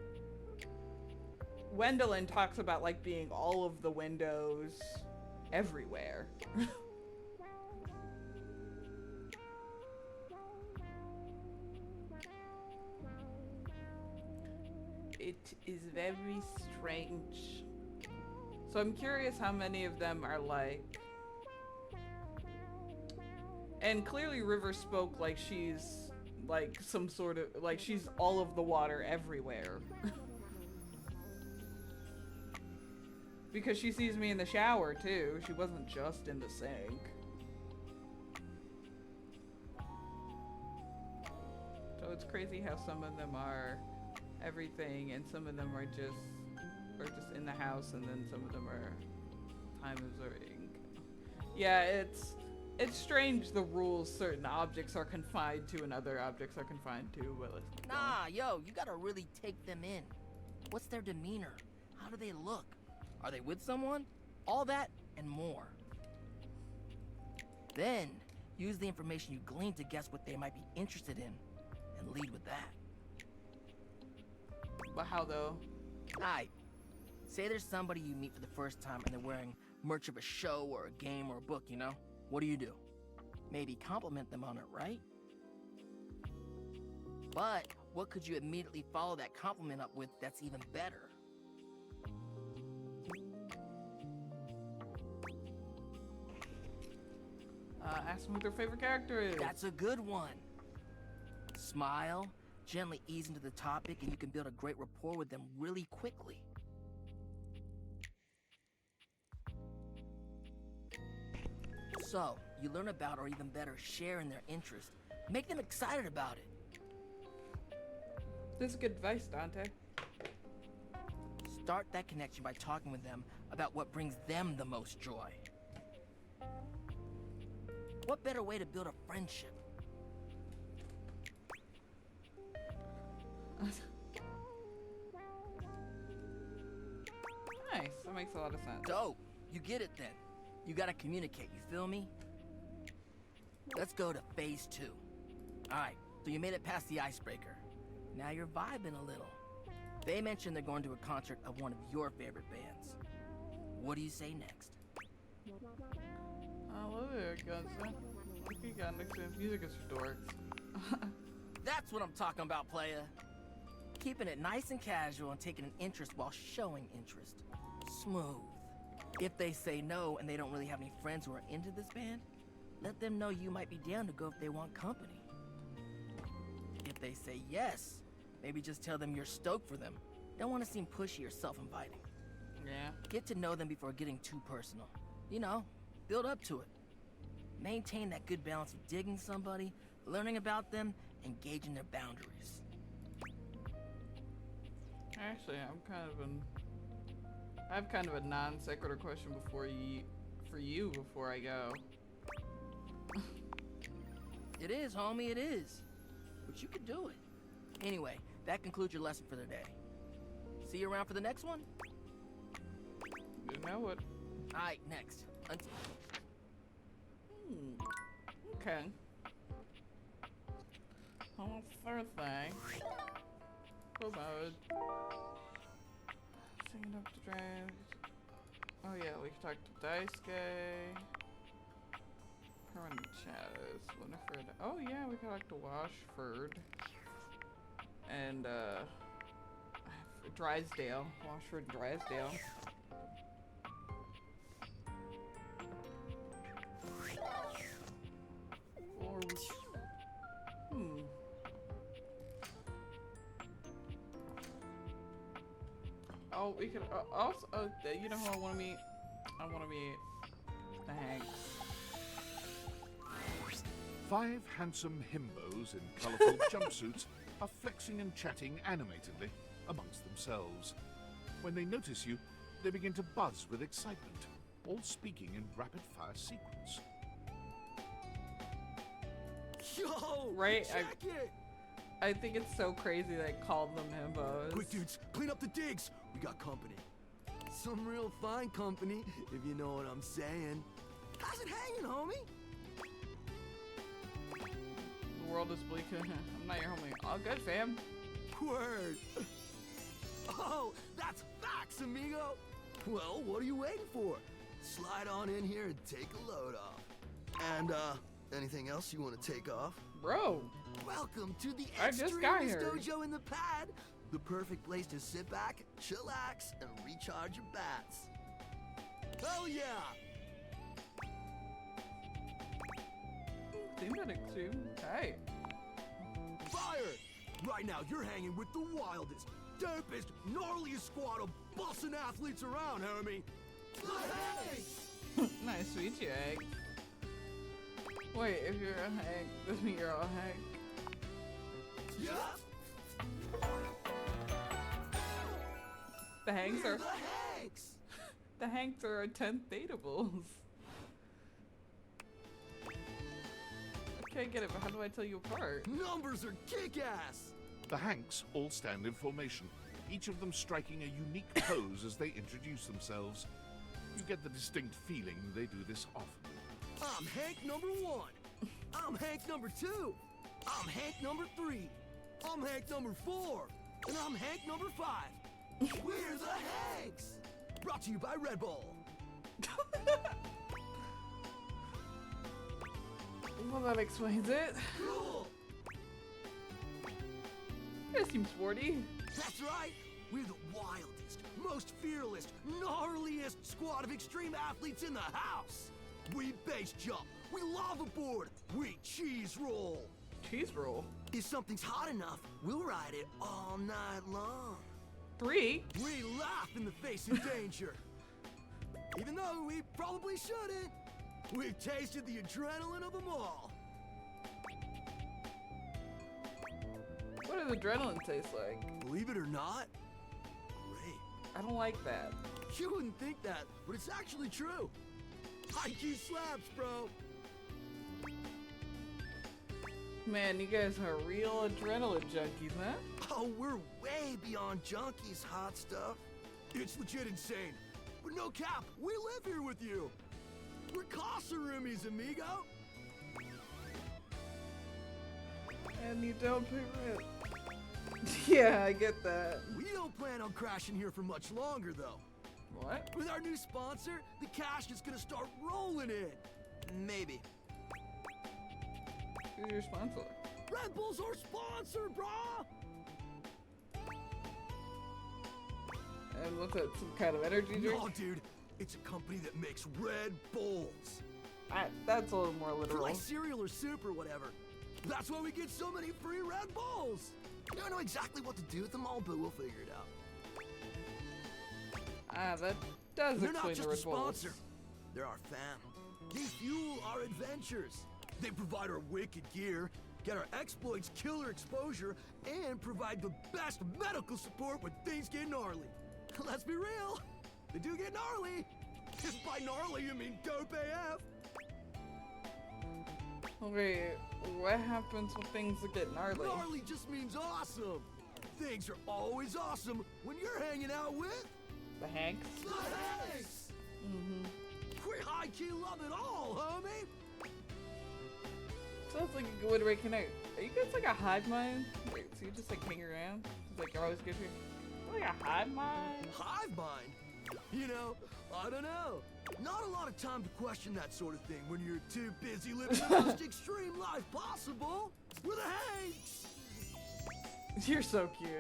Wendelin talks about, like, being all of the windows everywhere. It is very strange. So I'm curious how many of them are like... And clearly River spoke like she's like some sort of, like she's all of the water everywhere. Because she sees me in the shower too. She wasn't just in the sink. So it's crazy how some of them are everything and some of them are just in the house, and then some of them are time observing. Yeah, it's strange the rules certain objects are confined to and other objects are confined to, but let's keep Nah, yo, you gotta really take them in. What's their demeanor? How do they look? Are they with someone? All that and more. Then, use the information you glean to guess what they might be interested in, and lead with that. But how though? Alright. Say there's somebody you meet for the first time and they're wearing merch of a show or a game or a book, you know? What do? Maybe compliment them on it, right? But what could you immediately follow that compliment up with that's even better? Ask them who their favorite character is. That's a good one. Smile, gently ease into the topic, and you can build a great rapport with them really quickly. So, you learn about, or even better, share in their interest. Make them excited about it. This is good advice, Dante. Start that connection by talking with them about what brings them the most joy. What better way to build a friendship? Nice, that makes a lot of sense. Dope. You get it then. You gotta communicate, you feel me? Let's go to phase 2. Alright, so you made it past the icebreaker. Now you're vibing a little. They mentioned they're going to a concert of one of your favorite bands. What do you say next? I love it, Gunson. You got next to music is for dorks. That's what I'm talking about, playa. Keeping it nice and casual and taking an interest while showing interest. Smooth. If they say no and they don't really have any friends who are into this band, let them know you might be down to go if they want company. If they say yes, maybe just tell them you're stoked for them. Don't want to seem pushy or self-inviting. Yeah. Get to know them before getting too personal. You know, build up to it. Maintain that good balance of digging somebody, learning about them, and gauging their boundaries. Actually, I have kind of a non sequitur question for you before I go. It is, homie, it is. But you could do it. Anyway, that concludes your lesson for the day. See you around for the next one? You know it. Alright, next. Okay. Third thing. Full mode. Singing up to drive. Oh yeah, we can talk to Daisuke. Permanent shadows. Winifred. Oh yeah, we can talk to Washford. And Drysdale. Washford and Drysdale. Oh, we could also. You know who I want to meet? I want to meet the Hanks. 5 handsome himbos in colourful jumpsuits are flexing and chatting animatedly amongst themselves. When they notice you, they begin to buzz with excitement, all speaking in rapid-fire sequence. Yo! Right? Check it! I think it's so crazy they called them himbos. Quick, dudes, clean up the digs. We got company. Some real fine company, if you know what I'm saying. How's it hanging, homie? The world is bleak. I'm not your homie. All good, fam. Word. Oh, that's facts, amigo. Well, what are you waiting for? Slide on in here and take a load off. And, anything else you want to take off? Bro. Welcome to the I just got extremist here. dojo in the pad. The perfect place to sit back, chillax, and recharge your bats. Hell yeah! Thematic too. Hey. Fire! Right now, you're hanging with the wildest, dopest, gnarliest squad of bussin' athletes around, homie. Nice to meet you, Hank. Wait, if you're a Hank, does mean you're all Hank? Yup. The Hanks We're are the Hanks. the Hanks are our 10th datables. Okay, I get it, but how do I tell you apart? Numbers are kick-ass. The Hanks all stand in formation, each of them striking a unique pose as they introduce themselves. You get the distinct feeling they do this often. I'm Hank number 1. I'm Hank number 2. I'm Hank number 3. I'm Hank number 4. And I'm Hank number 5. We're the Hanks. Brought to you by Red Bull. Well, that explains it. Cool. You seem sporty. That's right. We're the wildest, most fearless, gnarliest squad of extreme athletes in the house. We base jump. We lava board. We cheese roll. Cheese roll? If something's hot enough, we'll ride it all night long. 3? We laugh in the face of danger. Even though we probably shouldn't. We've tasted the adrenaline of them all. What does adrenaline taste like? Believe it or not, great. I don't like that. You wouldn't think that, but it's actually true. High-key slaps, bro. Man, you guys are real adrenaline junkies, huh? Oh, we're way beyond junkies, hot stuff. It's legit insane. But no cap, we live here with you. We're Casa roomies, amigo. And you don't pay rent. Yeah, I get that. We don't plan on crashing here for much longer, though. What? With our new sponsor, the cash is gonna start rolling in. Maybe. Who's your sponsor? Red Bull's our sponsor, brah! And what's that, some kind of energy drink? No, dude. It's a company that makes Red Bulls. That's a little more literal. For like cereal or soup or whatever. That's why we get so many free Red Bulls. I don't know exactly what to do with them all, but we'll figure it out. That does They're explain not just the a Red Bulls. sponsor. They're our fam. They fuel our adventures. They provide our wicked gear, get our exploits killer exposure, and provide the best medical support when things get gnarly. Let's be real. They do get gnarly. If by gnarly you mean dope AF. Okay, what happens when things get gnarly? Gnarly just means awesome. Things are always awesome when you're hanging out with the Hanks. The Hanks. We high-key love it all, homie. Sounds like a good way to reconnect. Are you guys like a hive mind? Wait, so you just like hang around? It's like you're always good here. Like a hive mind? Hive mind? You know, I don't know. Not a lot of time to question that sort of thing when you're too busy living the most extreme life possible with the Hanks. You're so cute.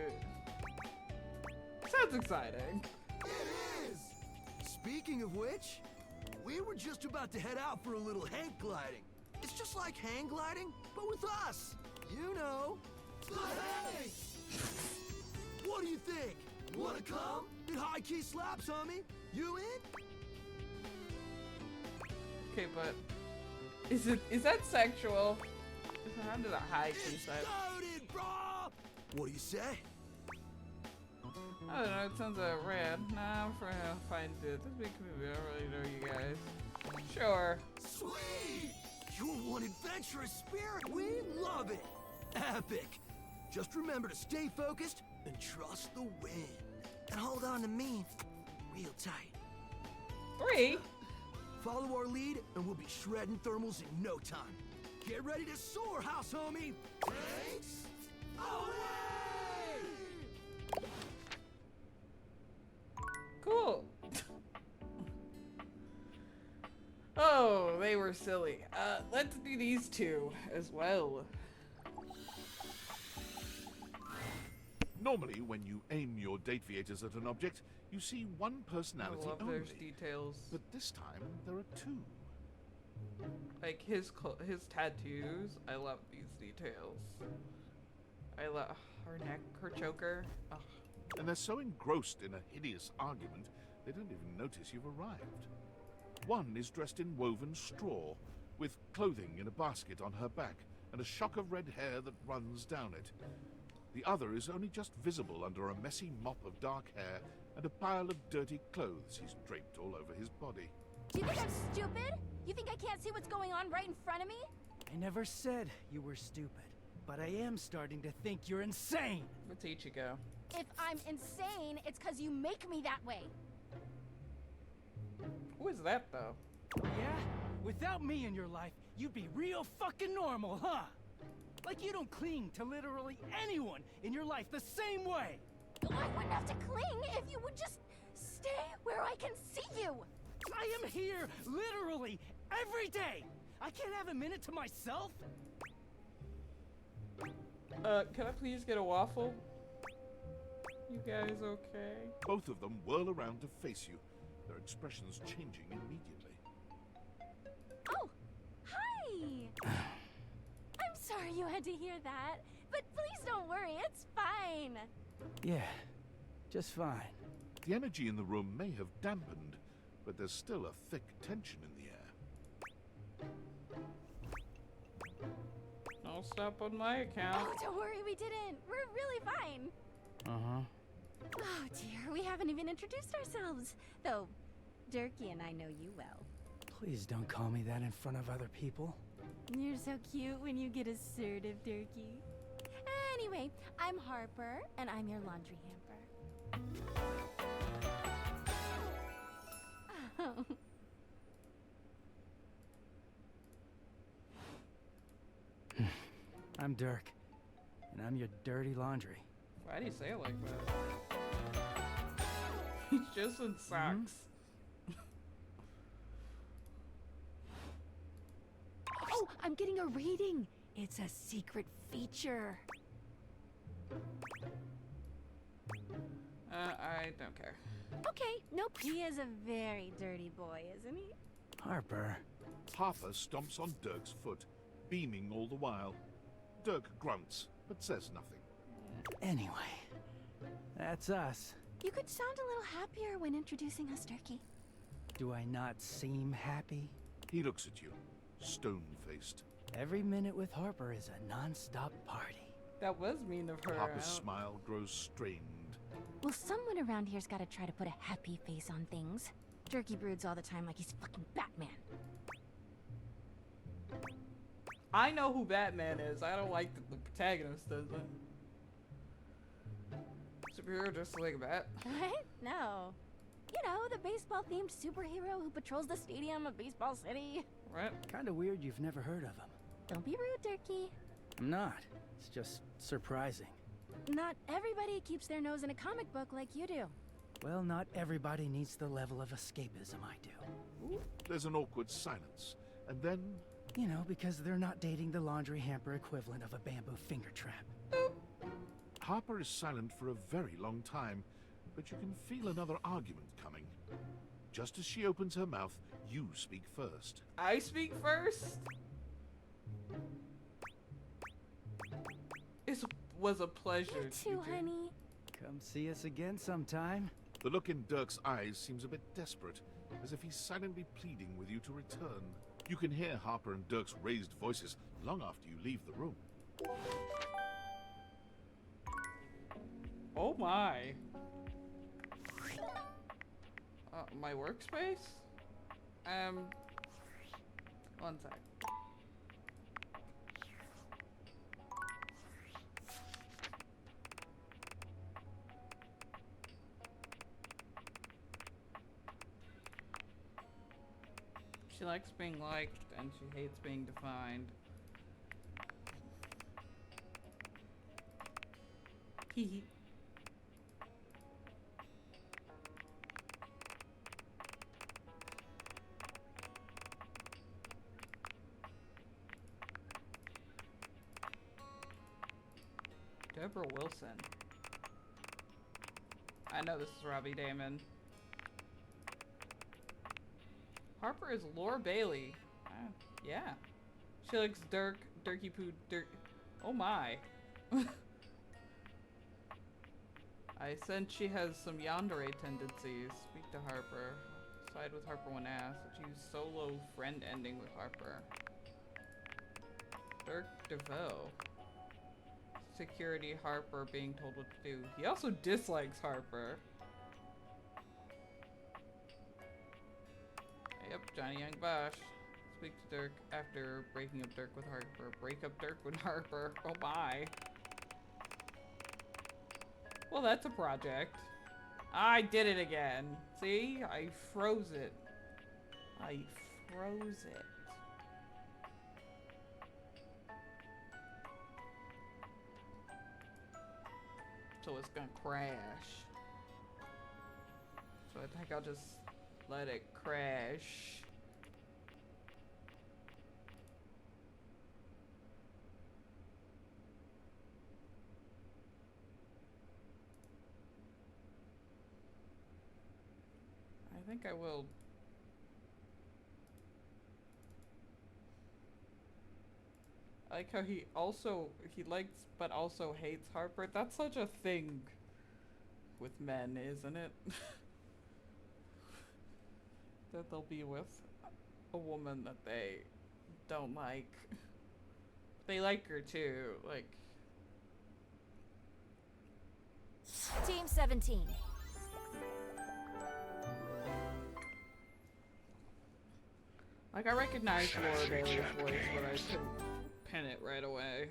Sounds exciting. It is. Speaking of which, we were just about to head out for a little Hank gliding. It's just like hang gliding, but with us. You know, the Hanks. What do you think? Wanna come? It high-key slaps, homie. You in? Okay, but is that sexual? How does a high key slap? Loaded, brah! What do you say? I don't know, it sounds rad. Nah, I'm trying to find it. This big movie, I don't really know you guys. Sure. Sweet! You're one adventurous spirit. We love it. Epic. Just remember to stay focused and trust the wind. And hold on to me real tight. 3? Follow our lead and we'll be shredding thermals in no time. Get ready to soar, house homie. Thanks. Away! Cool. Oh, they were silly. Let's do these two as well. Normally, when you aim your Dateviators at an object, you see one personality I love only. their details. But this time, there are two. Like his tattoos. I love these details. I love her neck, her choker. Ugh. And they're so engrossed in a hideous argument They don't even notice you've arrived. One is dressed in woven straw, with clothing in a basket on her back, and a shock of red hair that runs down it. The other is only just visible under a messy mop of dark hair and a pile of dirty clothes he's draped all over his body. Do you think I'm stupid? You think I can't see what's going on right in front of me? I never said you were stupid, but I am starting to think you're insane. Let's Ichigo. If I'm insane, it's because you make me that way. Who is that, though? Yeah? Without me in your life, you'd be real fucking normal, huh? Like you don't cling to literally anyone in your life the same way. I wouldn't have to cling if you would just stay where I can see you. I am here literally every day. I can't have a minute to myself. Can I please get a waffle? You guys okay? Both of them whirl around to face you, their expressions changing immediately. Oh, hi! I'm sorry you had to hear that, but please don't worry, it's fine. Yeah, just fine. The energy in the room may have dampened, but there's still a thick tension in the air. No stop on my account. Oh, don't worry, we didn't. We're really fine. Uh-huh. Oh dear, we haven't even introduced ourselves. Though, Durkee and I know you well. Please don't call me that in front of other people. You're so cute when you get assertive, Durkee. Anyway, I'm Harper, and I'm your laundry hamper. Oh. I'm Dirk, and I'm your dirty laundry. Why do you say it like that? He's just in socks. Oh, I'm getting a reading. It's a secret feature. I don't care. Okay, nope. He is a very dirty boy, isn't he? Harper. Harper stomps on Dirk's foot, beaming all the while. Dirk grunts, but says nothing. Anyway, that's us. You could sound a little happier when introducing us, Durkee. Do I not seem happy? He looks at you, stone-faced. Every minute with Harper is a non-stop party. That was mean of her. Harper's smile grows strained. Well, someone around here's got to try to put a happy face on things. Durkee broods all the time like he's fucking Batman. I know who Batman is. I don't like the protagonist does it. Superhero just like that. What? No. You know, the baseball-themed superhero who patrols the stadium of Baseball City. Right. Kinda weird you've never heard of him. Don't be rude, Durkee. I'm not. It's just surprising. Not everybody keeps their nose in a comic book like you do. Well, not everybody needs the level of escapism I do. There's an awkward silence, and then... You know, because they're not dating the laundry hamper equivalent of a bamboo finger trap. Harper is silent for a very long time, but you can feel another argument coming. Just as she opens her mouth, you speak first. I speak first? It was a pleasure. You too, honey. Come see us again sometime. The look in Dirk's eyes seems a bit desperate, as if he's silently pleading with you to return. You can hear Harper and Dirk's raised voices long after you leave the room. Oh my. My workspace? One sec. She likes being liked, and she hates being defined. Hee Deborah Wilson. I know this is Robbie Damon. Harper is Laura Bailey. Yeah. She likes Durkee Poo, Oh my. I sense she has some yandere tendencies. Speak to Harper. Side with Harper when asked. Use solo friend ending with Harper. Dirk DeVoe. Security Harper being told what to do. He also dislikes Harper. Yep, Johnny Young Bosch. Speak to Dirk after breaking up Dirk with Harper. Break up Dirk with Harper. Oh my. Well, that's a project. I did it again. See? I froze it. I froze it. So it's gonna crash. So I think I'll just let it crash. I think I will. I like how he likes but also hates Harper. That's such a thing with men, isn't it? That they'll be with a woman that they don't like. They like her too, like. Team 17. Like, I recognize Laura Bailey's voice, but I couldn't pin it right away.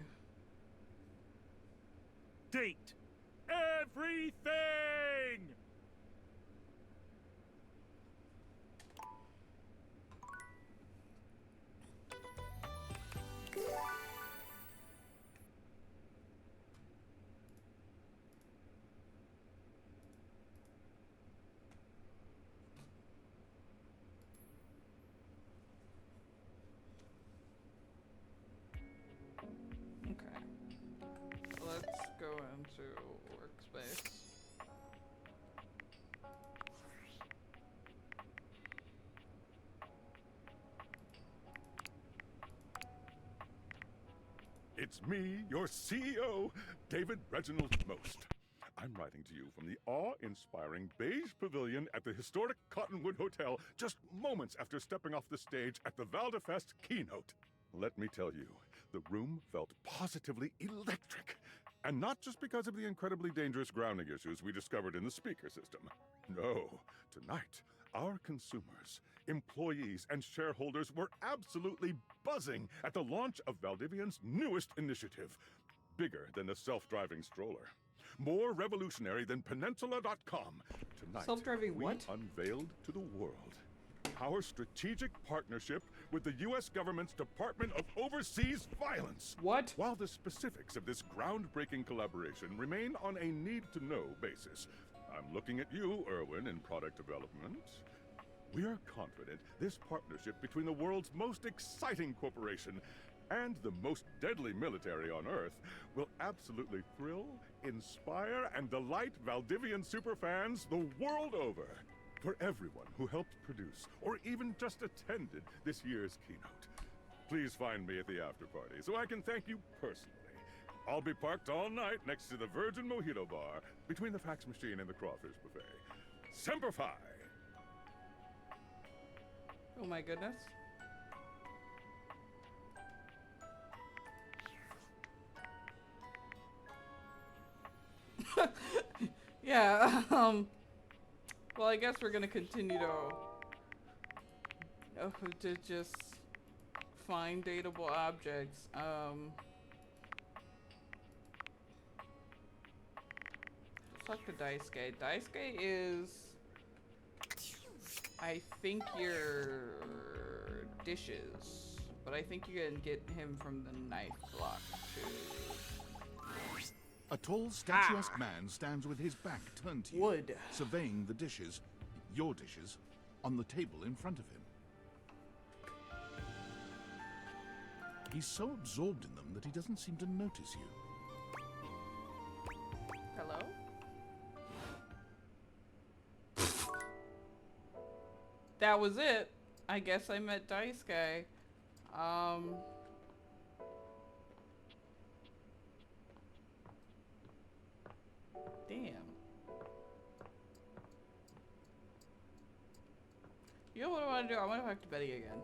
Date everything! Let's go into workspace. It's me, your CEO, David Reginald Most. I'm writing to you from the awe-inspiring beige pavilion at the historic Cottonwood Hotel just moments after stepping off the stage at the Valdefest keynote. Let me tell you, the room felt positively electric. And not just because of the incredibly dangerous grounding issues we discovered in the speaker system. No, tonight, our consumers, employees, and shareholders were absolutely buzzing at the launch of Valdivian's newest initiative. Bigger than a self-driving stroller. More revolutionary than Peninsula.com. Tonight, self-driving we what? unveiled to the world our strategic partnership with the U.S. government's Department of Overseas Violence. What? While the specifics of this groundbreaking collaboration remain on a need-to-know basis, I'm looking at you, Erwin, in product development. We are confident this partnership between the world's most exciting corporation and the most deadly military on Earth will absolutely thrill, inspire, and delight Valdivian superfans the world over. For everyone who helped produce or even just attended this year's keynote, please find me at the after party so I can thank you personally. I'll be parked all night next to the Virgin Mojito Bar between the fax machine and the crawfish buffet. Semper Fi! Oh my goodness. Yeah, well, I guess we're gonna continue to just find dateable objects. Let's talk to Daisuke. Daisuke is, I think, your dishes, but I think you can get him from the knife block too. A tall, statuesque man stands with his back turned to you, Wood. surveying the dishes, your dishes, on the table in front of him. He's so absorbed in them that he doesn't seem to notice you. Hello? That was it. I guess I met Daisuke. Damn. You know what I want to do? I want to talk to Betty again.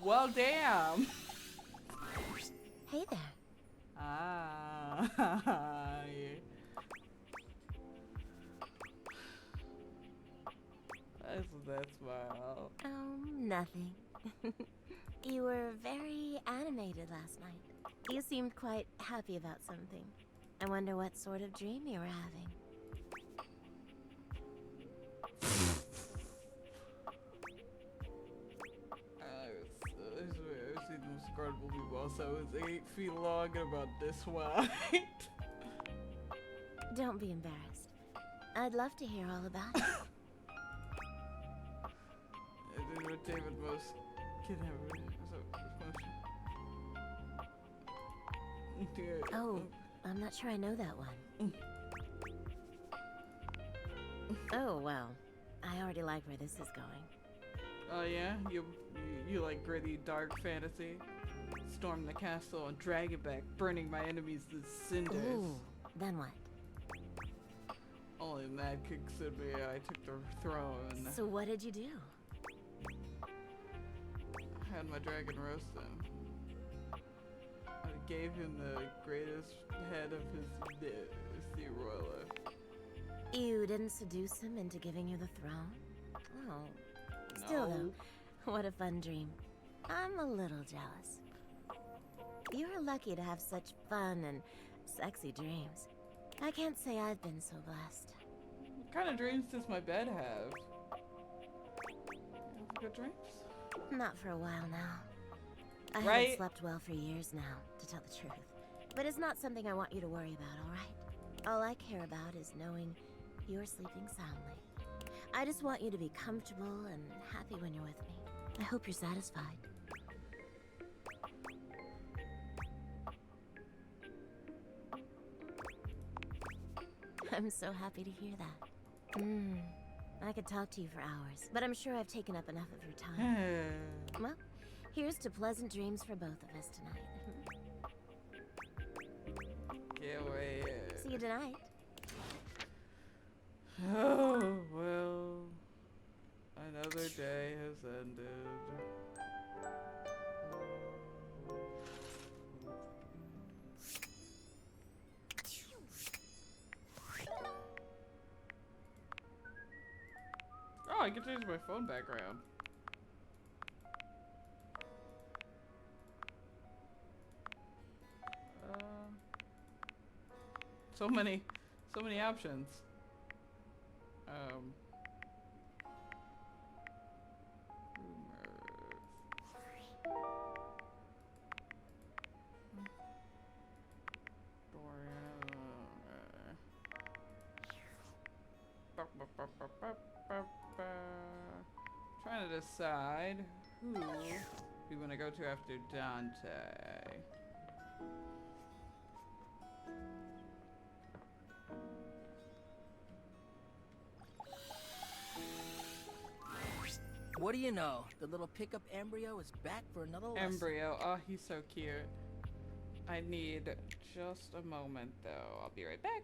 Well, damn. Hey there. Ah. That smile. Nothing. You were very animated last night. You seemed quite happy about something. I wonder what sort of dream you were having. I've seen the most incredible people also is 8 feet long and about this wide. Don't be embarrassed. I'd love to hear all about it. I did what David most can have Oh, I'm not sure I know that one. Oh, well. I already like where this is going. Oh yeah? You like gritty, dark fantasy? Storm the castle and drag it back, burning my enemies to cinders. Ooh, then what? Only mad kicks in me, I took the throne. So what did you do? I had my dragon roast him. I gave him the greatest head of his sea royal life. You didn't seduce him into giving you the throne? Oh. Still though, what a fun dream. I'm a little jealous. You're lucky to have such fun and sexy dreams. I can't say I've been so blessed. What kind of dreams does my bed have? Good dreams? Not for a while now. I Right? haven't slept well for years now, to tell the truth. But it's not something I want you to worry about, alright? All I care about is knowing you're sleeping soundly. I just want you to be comfortable and happy when you're with me. I hope you're satisfied. I'm so happy to hear that. I could talk to you for hours, but I'm sure I've taken up enough of your time. Well, here's to pleasant dreams for both of us tonight. Can't wait. See you tonight. Oh, well. Another day has ended. Oh, I can change my phone background. So many options. Trying to decide who we want to go to after Dante. What do you know? The little pickup embryo is back for another lesson. Embryo. Oh, he's so cute. I need just a moment, though. I'll be right back.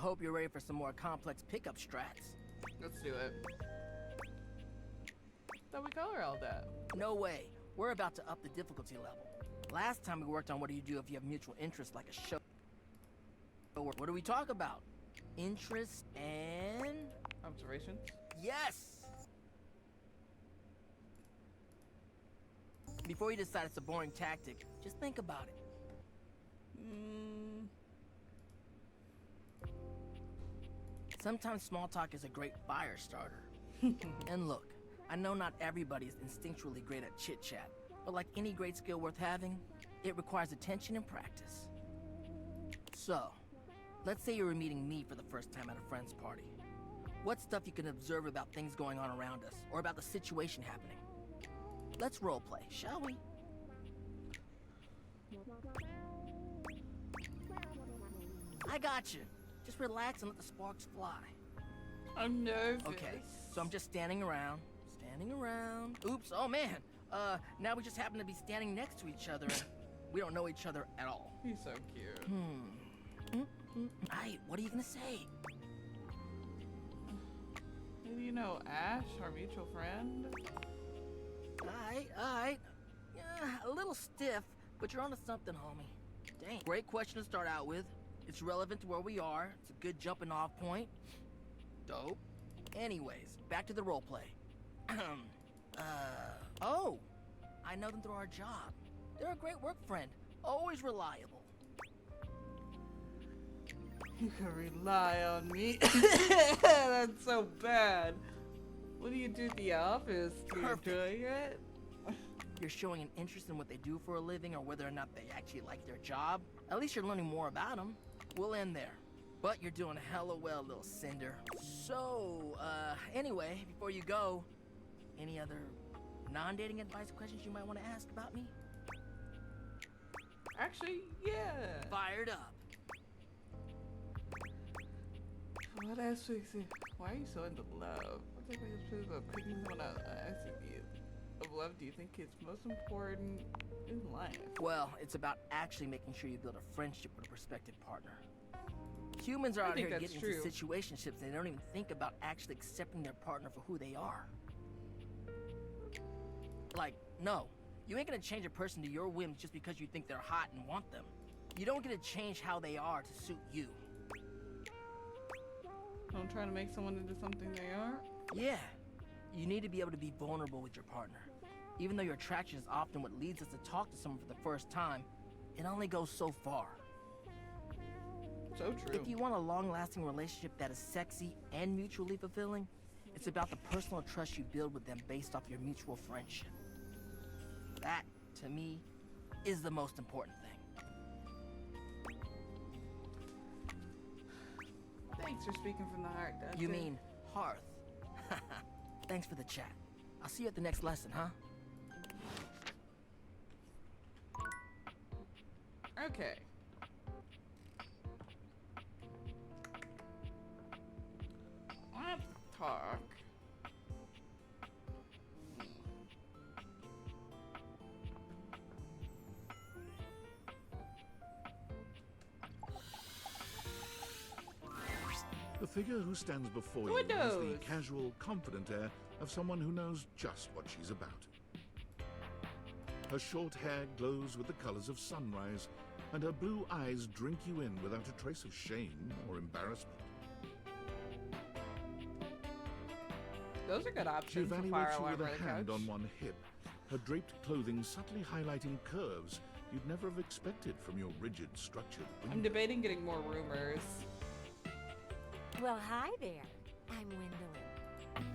I hope you're ready for some more complex pickup strats. Let's do it. Thought we color all that. No way. We're about to up the difficulty level. Last time we worked on what do you do if you have mutual interests like a show. What do we talk about? Interest and... Observations? Yes! Before you decide it's a boring tactic, just think about it. Sometimes small talk is a great fire starter. And look, I know not everybody is instinctually great at chit-chat, but like any great skill worth having, it requires attention and practice. So, let's say you were meeting me for the first time at a friend's party. What's stuff you can observe about things going on around us, or about the situation happening? Let's roleplay, shall we? I got you. Just relax and let the sparks fly. I'm nervous. Okay, so I'm just standing around. Oops, oh man. Now we just happen to be standing next to each other and we don't know each other at all. He's so cute. Aight, what are you gonna say? Maybe you know Ash, our mutual friend? Alright. Yeah, a little stiff, but you're onto something, homie. Dang, great question to start out with. It's relevant to where we are. It's a good jumping off point. Dope. Anyways, back to the roleplay. Oh, I know them through our job. They're a great work friend, always reliable. You can rely on me. That's so bad. What do you do at the office? Do you enjoy it? You're showing an interest in what they do for a living or whether or not they actually like their job. At least you're learning more about them. We'll end there. But you're doing hella well, little Cinder. So, anyway, before you go, any other non-dating advice questions you might want to ask about me? Actually, yeah. Fired up. What else we see? Why are you so into love? What type of picking someone out of love do you think is most important in life? Well, it's about actually making sure you build a friendship with a prospective partner. Humans are out here getting into situationships and they don't even think about actually accepting their partner for who they are. Like, no, you ain't gonna change a person to your whims just because you think they're hot and want them. You don't get to change how they are to suit you. Don't try to make someone into something they are? Yeah, you need to be able to be vulnerable with your partner. Even though your attraction is often what leads us to talk to someone for the first time, it only goes so far. So true. If you want a long-lasting relationship that is sexy and mutually fulfilling, it's about the personal trust you build with them based off your mutual friendship. That, to me, is the most important thing. Thanks for speaking from the heart, Dante. You mean hearth. Thanks for the chat. I'll see you at the next lesson, huh? Okay. Let's talk. The figure who stands before you has the casual, confident air of someone who knows just what she's about. Her short hair glows with the colors of sunrise, and her blue eyes drink you in without a trace of shame or embarrassment. Those are good options. She for evaluates fire you alarm with by a the hand couch. on one hip, her draped clothing subtly highlighting curves you'd never have expected from your rigid, structured window. I'm debating getting more rumors. Well, hi there. I'm Gwendolyn.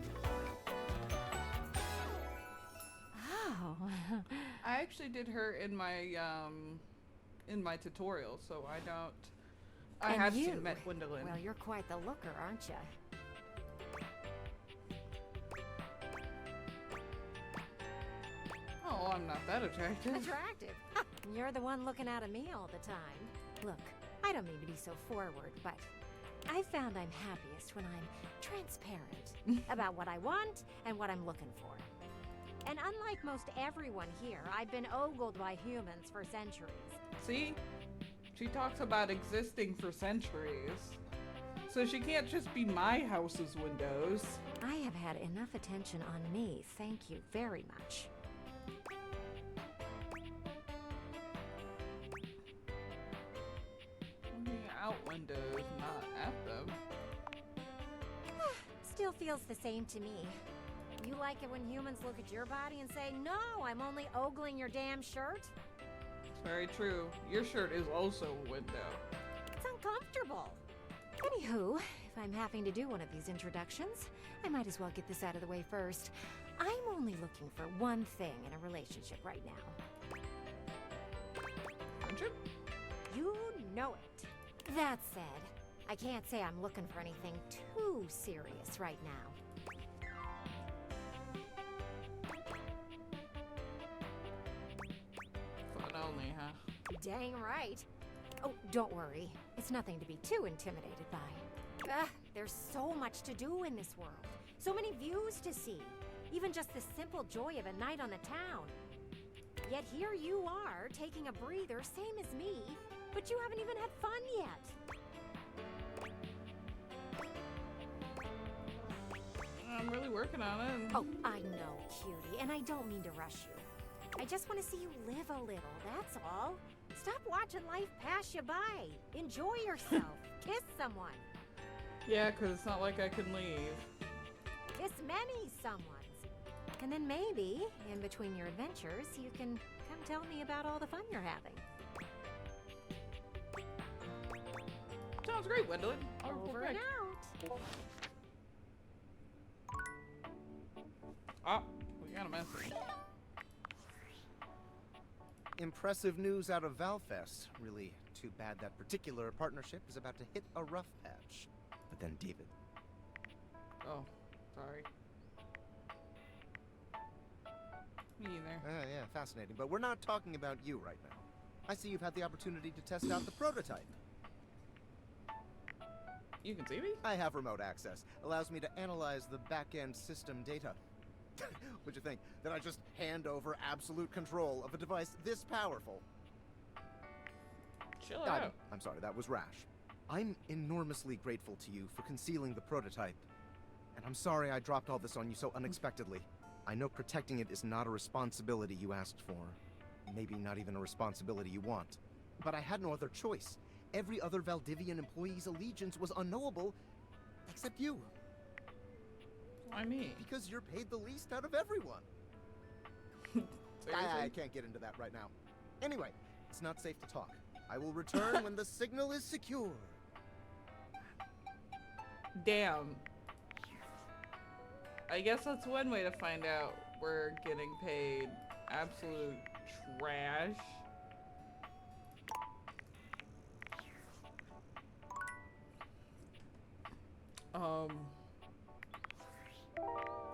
Oh. I actually did her in my tutorial, so I don't. I And have you, met Gwendolyn. Well, you're quite the looker, aren't you? Oh, I'm not that attractive. Attractive? You're the one looking out at me all the time. Look, I don't mean to be so forward, but I found I'm happiest when I'm transparent about what I want and what I'm looking for. And unlike most everyone here, I've been ogled by humans for centuries. See? She talks about existing for centuries. So she can't just be my house's windows. I have had enough attention on me. Thank you very much. Looking out windows, not at them. Still feels the same to me. You like it when humans look at your body and say, no, I'm only ogling your damn shirt? It's very true. Your shirt is also a window. It's uncomfortable. Anywho, if I'm having to do one of these introductions, I might as well get this out of the way first. I'm only looking for one thing in a relationship right now. Friendship? You know it. That said, I can't say I'm looking for anything too serious right now. Fun only, huh? Dang right. Oh, don't worry. It's nothing to be too intimidated by. There's so much to do in this world. So many views to see. Even just the simple joy of a night on the town. Yet here you are, taking a breather, same as me, but you haven't even had fun yet. I'm really working on it. Oh, I know, cutie, and I don't mean to rush you. I just want to see you live a little, that's all. Stop watching life pass you by. Enjoy yourself. Kiss someone. Yeah, because it's not like I can leave. Kiss many someones. And then maybe, in between your adventures, you can come tell me about all the fun you're having. Sounds great, Gwendolyn. Over and out. Oh, we got a message. Impressive news out of Valfest. Really too bad that particular partnership is about to hit a rough patch. But then David. Oh, sorry. Me either. Yeah, fascinating. But we're not talking about you right now. I see you've had the opportunity to test out the prototype. You can see me? I have remote access. Allows me to analyze the back-end system data. What'd you think? That I just hand over absolute control of a device this powerful? Chill out. I'm sorry, that was rash. I'm enormously grateful to you for concealing the prototype. And I'm sorry I dropped all this on you so unexpectedly. I know protecting it is not a responsibility you asked for. Maybe not even a responsibility you want. But I had no other choice. Every other Valdivian employee's allegiance was unknowable, except you. Why me? Because you're paid the least out of everyone. I can't get into that right now. Anyway, it's not safe to talk. I will return when the signal is secure. Damn. I guess that's one way to find out we're getting paid absolute trash.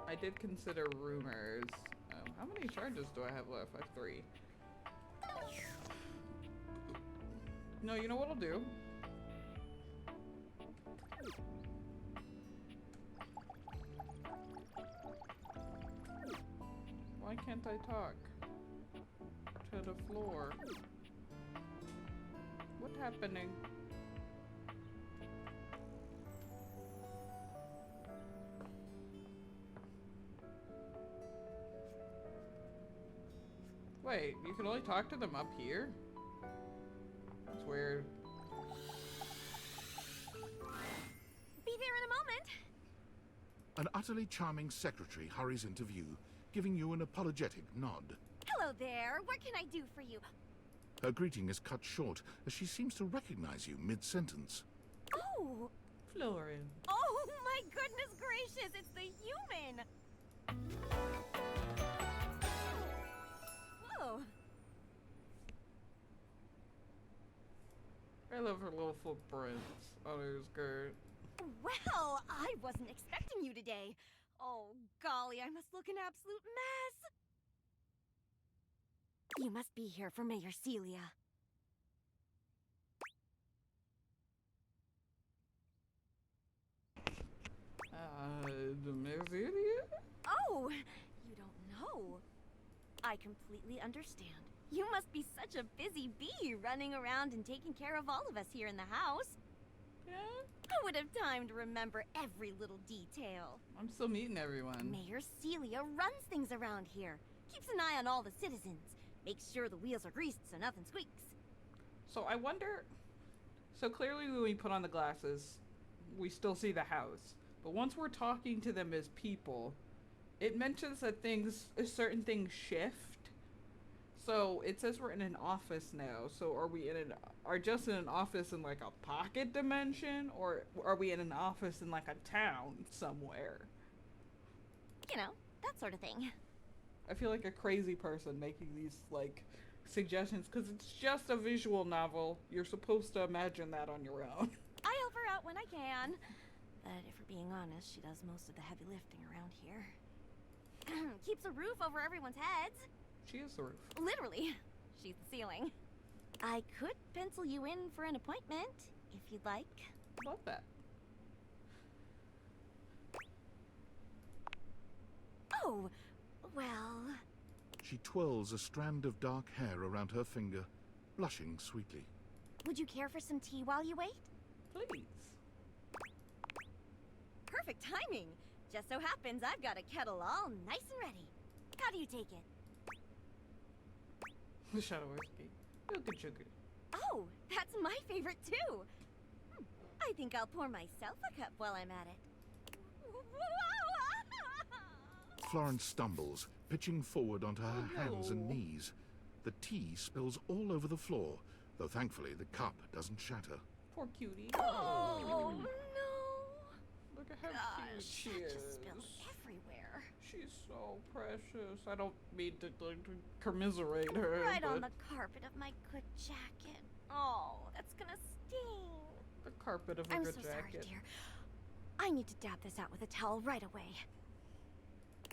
I did consider rumors. How many charges do I have left? I have 3. No, you know what I'll do? Why can't I talk to the floor? What's happening? Wait, you can only talk to them up here? That's weird. Be there in a moment. An utterly charming secretary hurries into view, giving you an apologetic nod. Hello there. What can I do for you? Her greeting is cut short, as she seems to recognize you mid-sentence. Oh! Florin. Oh my goodness gracious, it's the human! Whoa. I love her little footprints on her skirt. Well, I wasn't expecting you today. Oh, golly, I must look an absolute mess. You must be here for Mayor Celia. The Mayor Celia? Oh, you don't know. I completely understand. You must be such a busy bee running around and taking care of all of us here in the house. Yeah? I would have time to remember every little detail. I'm still meeting everyone. Mayor Celia runs things around here. Keeps an eye on all the citizens. Makes sure the wheels are greased so nothing squeaks. So I wonder... So clearly when we put on the glasses, we still see the house. But once we're talking to them as people, it mentions that certain things shift. So it says we're in an office now. So are just in an office in like a pocket dimension, or are we in an office in like a town somewhere? You know, that sort of thing. I feel like a crazy person making these like suggestions because it's just a visual novel. You're supposed to imagine that on your own. I help her out when I can. But if we're being honest, she does most of the heavy lifting around here. Keeps a roof over everyone's heads. She is the roof. Literally. She's the ceiling. I could pencil you in for an appointment, if you'd like. Love that. Oh, well... She twirls a strand of dark hair around her finger, blushing sweetly. Would you care for some tea while you wait? Please. Perfect timing. Just so happens I've got a kettle all nice and ready. How do you take it? The shadow whiskey. Sugar, sugar. Oh, that's my favorite too. I think I'll pour myself a cup while I'm at it. Florence stumbles, pitching forward onto her hands and knees. The tea spills all over the floor, though thankfully the cup doesn't shatter. Poor cutie. Oh, no. Look at how cute she is. Just spilled everywhere. She's so precious. I don't mean to commiserate her. Right on but the carpet of my good jacket. Oh, that's gonna sting. the carpet of a I'm good so jacket. sorry, dear. I need to dab this out with a towel right away.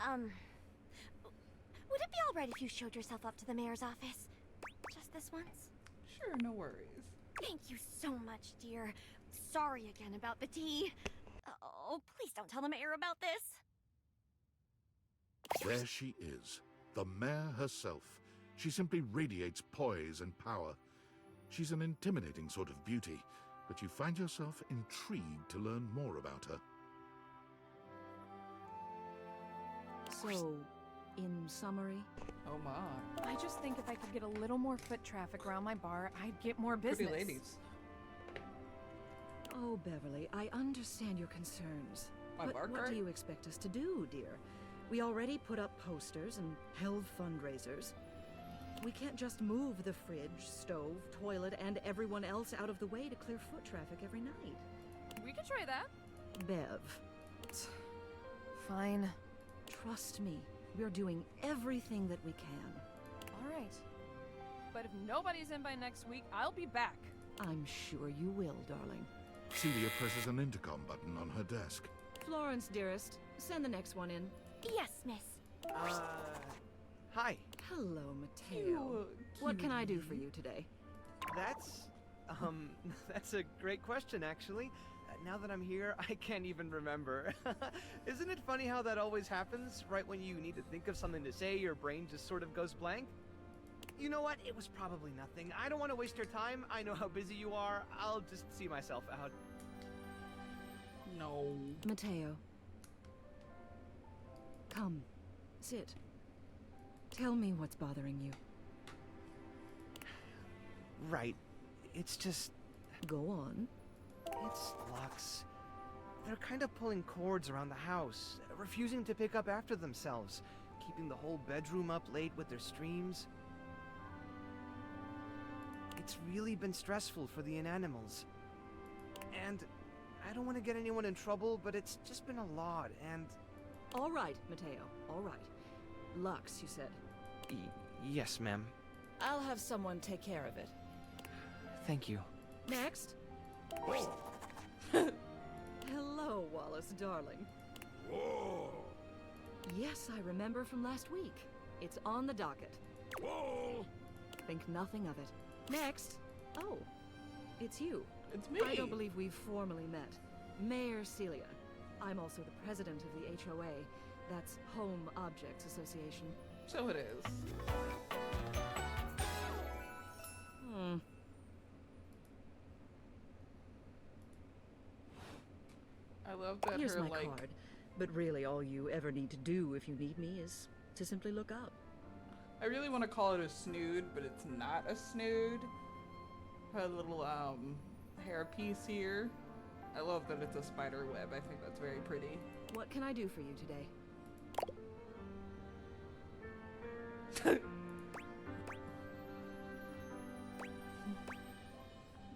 Would it be all right if you showed yourself up to the mayor's office? Just this once? Sure, no worries. Thank you so much, dear. Sorry again about the tea. Oh, please don't tell the mayor about this. There she is, the mare herself. She simply radiates poise and power. She's an intimidating sort of beauty, but you find yourself intrigued to learn more about her. So, in summary... Oh my. I just think if I could get a little more foot traffic around my bar, I'd get more business. Pretty ladies. Oh, Beverly, I understand your concerns. My But bar what cart? do you expect us to do, dear? We already put up posters and held fundraisers. We can't just move the fridge, stove, toilet, and everyone else out of the way to clear foot traffic every night. We could try that. Bev. Fine. Trust me, we're doing everything that we can. All right. But if nobody's in by next week, I'll be back. I'm sure you will, darling. Celia presses an intercom button on her desk. Florence, dearest, send the next one in. Yes, miss. Hi. Hello, Mateo. What can I do for you today? That's a great question, actually. Now that I'm here, I can't even remember. Isn't it funny how that always happens? Right when you need to think of something to say, your brain just sort of goes blank? You know what? It was probably nothing. I don't want to waste your time. I know how busy you are. I'll just see myself out. No. Mateo. Come. Sit. Tell me what's bothering you. Right. It's just... Go on. It's Lux. They're kind of pulling cords around the house, refusing to pick up after themselves, keeping the whole bedroom up late with their streams. It's really been stressful for the inanimals. And I don't want to get anyone in trouble, but it's just been a lot, and... All right, Mateo. All right. Lux, you said. Yes, ma'am. I'll have someone take care of it. Thank you. Next. Hello, Wallace, darling. Whoa! Yes, I remember from last week. It's on the docket. Whoa! Think nothing of it. Next. Oh, it's you. It's me. I don't believe we've formally met. Mayor Celia. I'm also the president of the HOA. That's Home Objects Association. So it is. I love that Here's her, my like... card. But really, all you ever need to do if you need me is to simply look up. I really want to call it a snood, but it's not a snood. Her little, hair piece here. I love that it's a spider web. I think that's very pretty. What can I do for you today?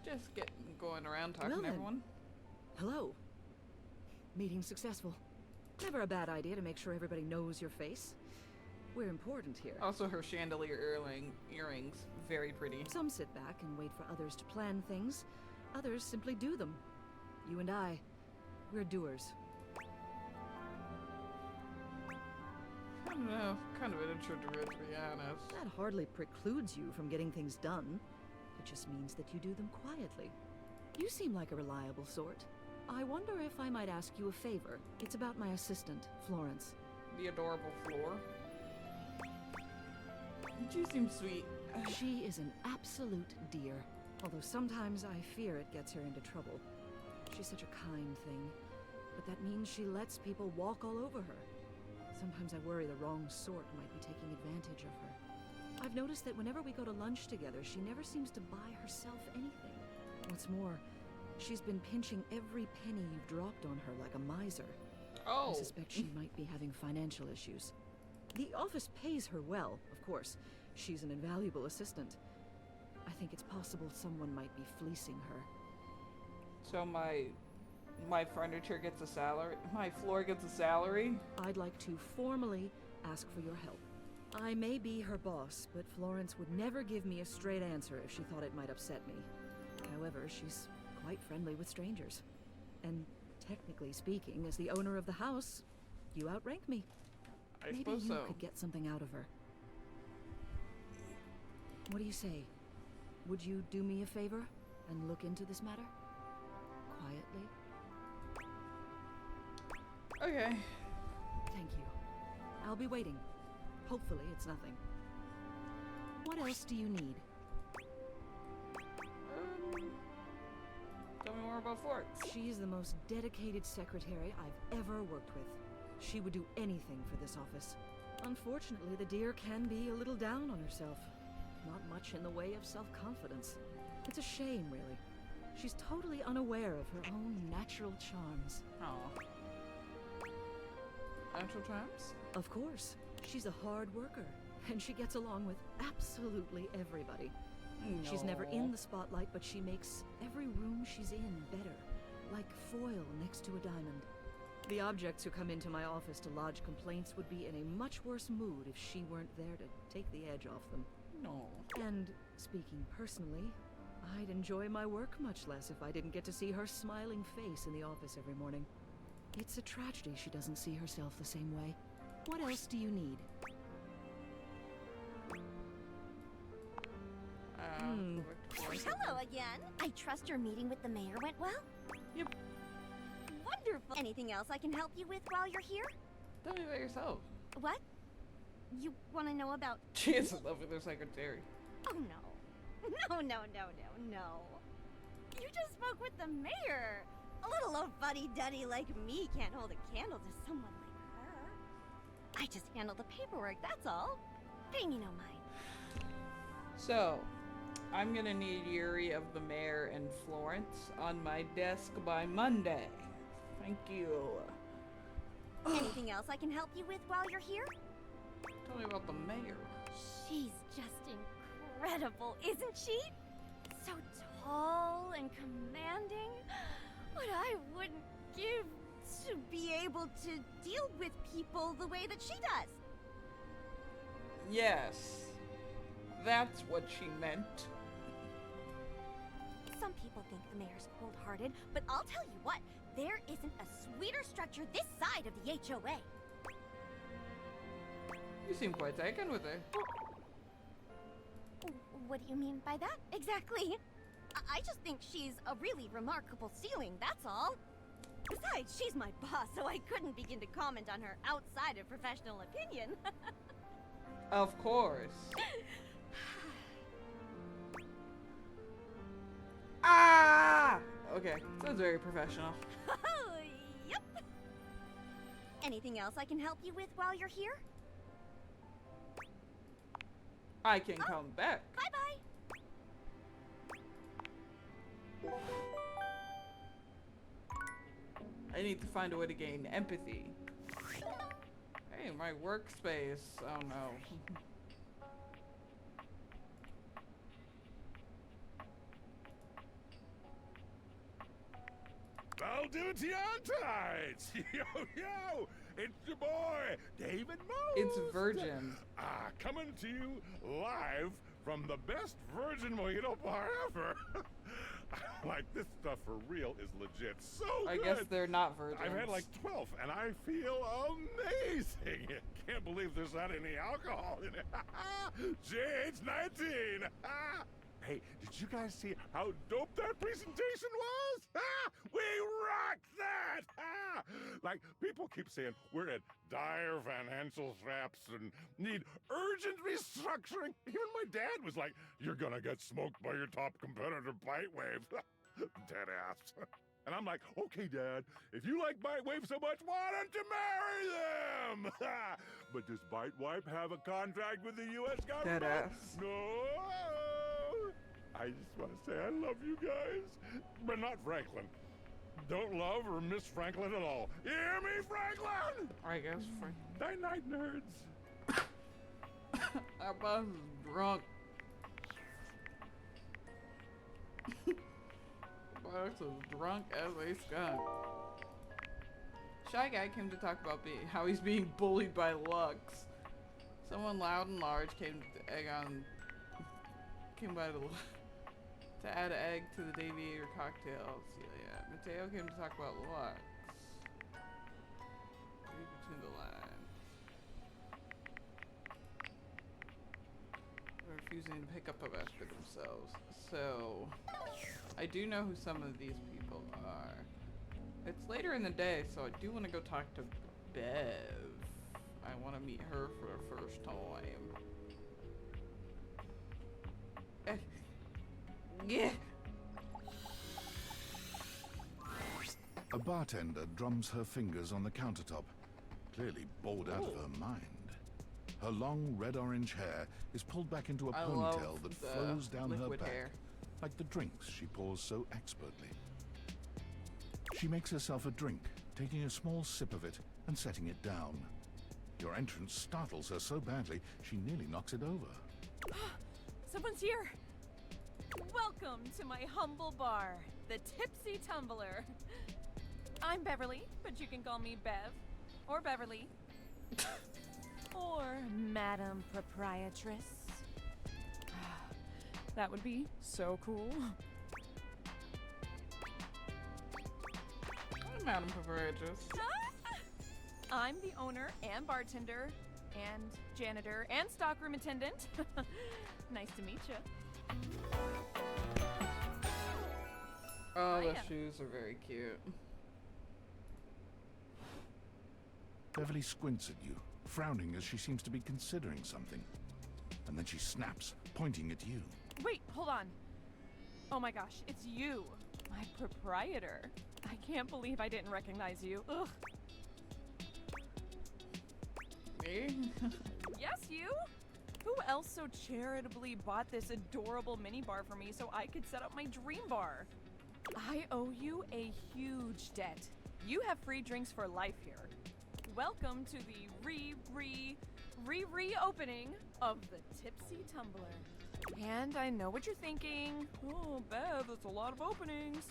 Just getting going around talking Well to then. everyone. Hello. Meeting successful. Never a bad idea to make sure everybody knows your face. We're important here. Also, her chandelier earrings, very pretty. Some sit back and wait for others to plan things. Others simply do them. You and I, we're doers. I don't know, kind of an introvert, to be honest. That hardly precludes you from getting things done. It just means that you do them quietly. You seem like a reliable sort. I wonder if I might ask you a favor. It's about my assistant, Florence. The adorable Floor. She seems sweet. She is an absolute dear. Although sometimes I fear it gets her into trouble. She's such a kind thing. But that means she lets people walk all over her. Sometimes I worry the wrong sort might be taking advantage of her. I've noticed that whenever we go to lunch together, she never seems to buy herself anything. What's more, she's been pinching every penny you've dropped on her like a miser. Oh. I suspect she might be having financial issues. The office pays her well, of course. She's an invaluable assistant. I think it's possible someone might be fleecing her. So my furniture gets a salary? My floor gets a salary? I'd like to formally ask for your help. I may be her boss, but Florence would never give me a straight answer if she thought it might upset me. However, she's quite friendly with strangers. And technically speaking, as the owner of the house, you outrank me. I Maybe suppose you so. could get something out of her. What do you say? Would you do me a favor and look into this matter? Quietly? Okay. Thank you. I'll be waiting. Hopefully it's nothing. What else do you need? Tell me more about Florence. She's the most dedicated secretary I've ever worked with. She would do anything for this office. Unfortunately, the dear can be a little down on herself. Not much in the way of self-confidence. It's a shame, really. She's totally unaware of her own natural charms. Aw. Natural charms? Of course. She's a hard worker, and she gets along with absolutely everybody. She's never in the spotlight, but she makes every room she's in better, like foil next to a diamond. The objects who come into my office to lodge complaints would be in a much worse mood if she weren't there to take the edge off them. No. And speaking personally, I'd enjoy my work much less if I didn't get to see her smiling face in the office every morning. It's a tragedy she doesn't see herself the same way. What else do you need? Hello again. I trust your meeting with the mayor went well? Yep. Wonderful. Anything else I can help you with while you're here? Tell me about yourself. What? You want to know about... She is in love with her secretary. Oh, no. No. You just spoke with the mayor. A little old fuddy-duddy like me can't hold a candle to someone like her. I just handle the paperwork, that's all. Pay me no mind. So, I'm gonna need Yuri of the mayor and Florence on my desk by Monday. Thank you. Anything else I can help you with while you're here? Tell me about the mayor. She's just incredible, isn't she? So tall and commanding. What I wouldn't give to be able to deal with people the way that she does. Yes. That's what she meant. Some people think the mayor's cold-hearted, but I'll tell you what, there isn't a sweeter structure this side of the HOA. You seem quite taken with her. What do you mean by that, exactly? I just think she's a really remarkable ceiling, that's all. Besides, she's my boss, so I couldn't begin to comment on her outside of professional opinion. Of course. Ah! Okay, sounds very professional. Oh, Yep. Anything else I can help you with while you're here? I can come back. Bye-bye. I need to find a way to gain empathy. Hey, my workspace. Oh no. Valdutiantites! Yo, yo! It's your boy, David Most! It's Virgin. Coming to you live from the best Virgin Mojito bar ever. Like, this stuff for real is legit so good. I guess they're not virgins. I've had like 12, and I feel amazing. Can't believe there's not any alcohol in it. JH19! Hey, did you guys see how dope that presentation was? We rocked that! Like, people keep saying we're at dire financial straps and need urgent restructuring. Even my dad was like, you're gonna get smoked by your top competitor, Bitewave. Dead ass. And I'm like, okay, Dad, if you like Bitewave so much, why don't you marry them? But does Bitewave have a contract with the U.S. government? Dead ass. No. I just want to say I love you guys, but not Franklin. Don't love or miss Franklin at all. You hear me, Franklin? I guess Franklin. Night, nerds. That boss is drunk. Boss is drunk as a skunk. Shy Guy came to talk about how he's being bullied by Lux. Someone loud and large came by to add an egg to the Deviator cocktail. Celia. Mateo came to talk about Lux. Read between the lines. They're refusing to pick up a mess for themselves. So, I do know who some of these people are. It's later in the day, so I do want to go talk to Bev. I want to meet her for the first time. Yeah. A bartender drums her fingers on the countertop, clearly bored out of her mind. Her long red-orange hair is pulled back into a ponytail that flows down her back, like the drinks she pours so expertly. She makes herself a drink, taking a small sip of it and setting it down. Your entrance startles her so badly, she nearly knocks it over. Someone's here! Welcome to my humble bar, the Tipsy Tumbler. I'm Beverly, but you can call me Bev, or Beverly, or Madam Proprietress. That would be so cool. Hi, Madam Proprietress. I'm the owner and bartender and janitor and stockroom attendant. Nice to meet you. Oh, the shoes are very cute. Beverly squints at you, frowning as she seems to be considering something. And then she snaps, pointing at you. Wait, hold on. Oh my gosh, it's you, my proprietor. I can't believe I didn't recognize you. Ugh. Me? Yes, you? Who else so charitably bought this adorable minibar for me so I could set up my dream bar? I owe you a huge debt. You have free drinks for life here. Welcome to the reopening of the Tipsy Tumbler. And I know what you're thinking. Oh, Bev, that's a lot of openings.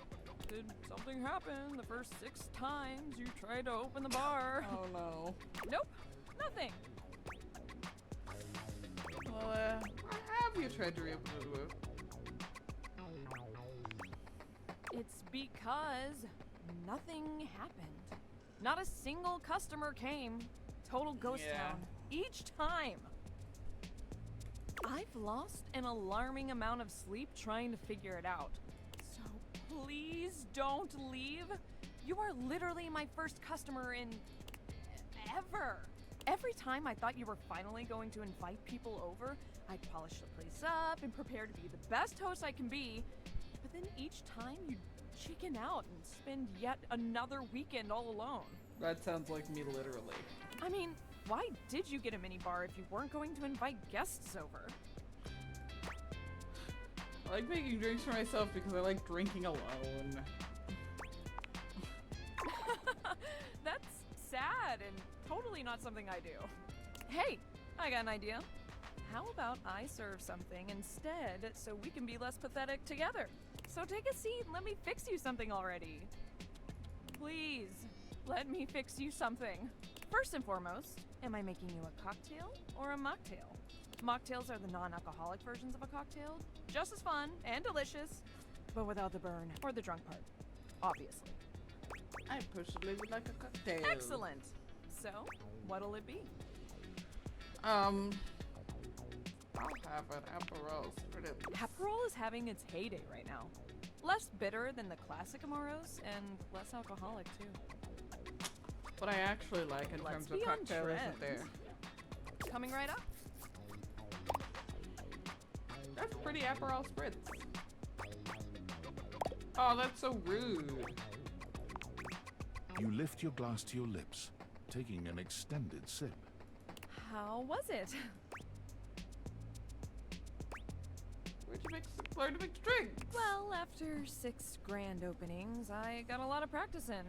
Did something happen the first 6 times you tried to open the bar? Oh no. Nope, nothing. Well, what have you tried to reopen it with? It's because nothing happened. Not a single customer came. Total ghost town. Each time. I've lost an alarming amount of sleep trying to figure it out. So please don't leave. You are literally my first customer in ever. Every time I thought you were finally going to invite people over, I'd polish the place up and prepare to be the best host I can be. But then each time you chicken out and spend yet another weekend all alone. That sounds like me literally. I mean, why did you get a minibar if you weren't going to invite guests over? I like making drinks for myself because I like drinking alone. That's sad and totally not something I do. Hey, I got an idea. How about I serve something instead so we can be less pathetic together? So take a seat and let me fix you something already. Please, let me fix you something. First and foremost, am I making you a cocktail or a mocktail? Mocktails are the non-alcoholic versions of a cocktail, just as fun and delicious, but without the burn or the drunk part, obviously. I personally would like a cocktail. Excellent. So, what'll it be? I'll have an Aperol Spritz. Aperol is having its heyday right now. Less bitter than the classic Amoros and less alcoholic too. What I actually like in terms of cocktail isn't there. Coming right up. That's pretty Aperol Spritz. Oh, that's so rude. You lift your glass to your lips, taking an extended sip. How was it? Where'd you learn to mix drinks? Well, after 6 grand openings, I got a lot of practice in.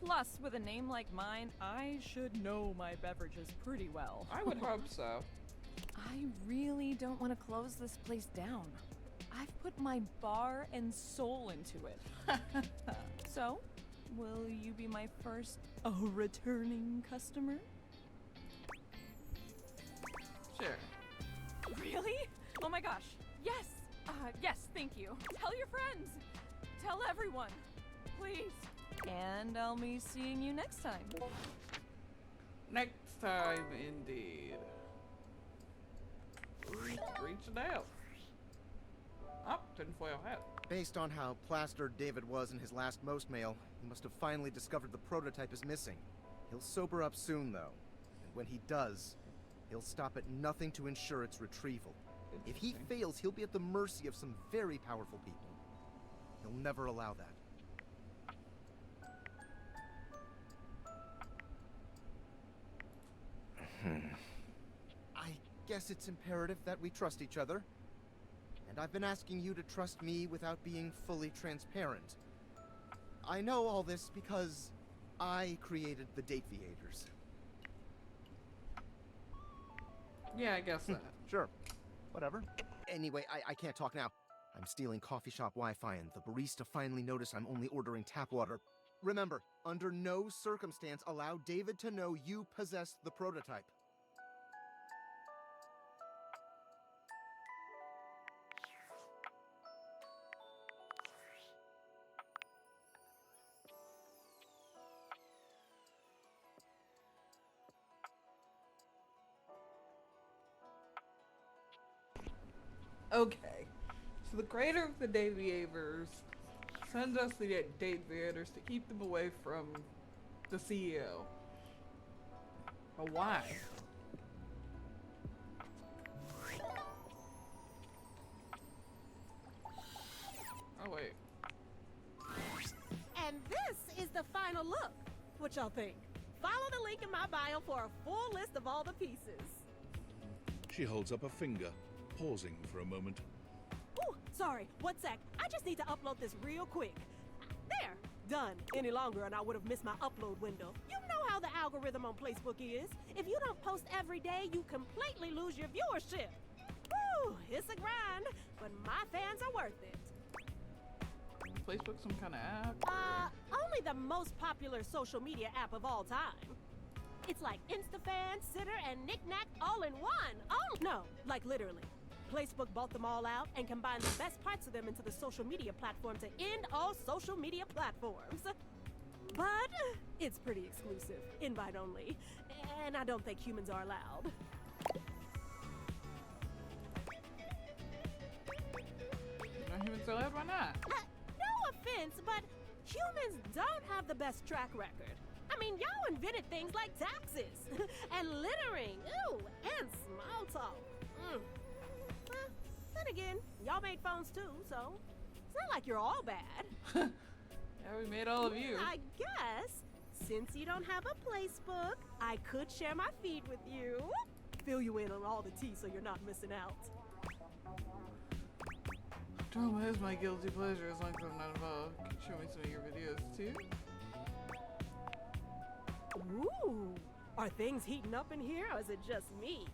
Plus, with a name like mine, I should know my beverages pretty well. I would hope so. I really don't want to close this place down. I've put my bar and soul into it. So, will you be my first returning customer? Sure. Really? Oh my gosh. Yes. Yes, thank you. Tell your friends. Tell everyone. Please. And I'll be seeing you next time. Next time, indeed. Reaching out. Oh, tinfoil hat. Based on how plastered David was in his last most mail, he must have finally discovered the prototype is missing. He'll sober up soon, though. And when he does, he'll stop at nothing to ensure its retrieval. If he fails, he'll be at the mercy of some very powerful people. He'll never allow that. I guess it's imperative that we trust each other. And I've been asking you to trust me without being fully transparent. I know all this because I created the Dateviators. Yeah, I guess that. Sure. Whatever. Anyway, I can't talk now. I'm stealing coffee shop Wi-Fi and the barista finally noticed I'm only ordering tap water. Remember, under no circumstance allow David to know you possess the prototype. Okay, so the creator of the Dateviators sends us the Dateviators to keep them away from the CEO. But why? Oh wait. And this is the final look. What y'all think? Follow the link in my bio for a full list of all the pieces. She holds up a finger, pausing for a moment. Ooh, sorry, 1 sec. I just need to upload this real quick. There, done. Any longer and I would have missed my upload window. You know how the algorithm on Facebook is. If you don't post every day, you completely lose your viewership. Woo, it's a grind, but my fans are worth it. Is Facebook some kind of app? Only the most popular social media app of all time. It's like InstaFan, Sitter, and Knick-Knack all in one. Oh, no, like literally. Facebook bought them all out and combined the best parts of them into the social media platform to end all social media platforms. But it's pretty exclusive, invite only, and I don't think humans are allowed. No humans are allowed? Why not? No offense, but humans don't have the best track record. I mean, y'all invented things like taxes, and littering, ew, and small talk. Then again, y'all made phones too, so It's not like you're all bad. Yeah, we made all of you. I guess, since you don't have a place book, I could share my feed with you. Fill you in on all the tea so you're not missing out. Drama is my guilty pleasure as long as I'm not involved. Can you show me some of your videos too? Ooh, are things heating up in here or is it just me?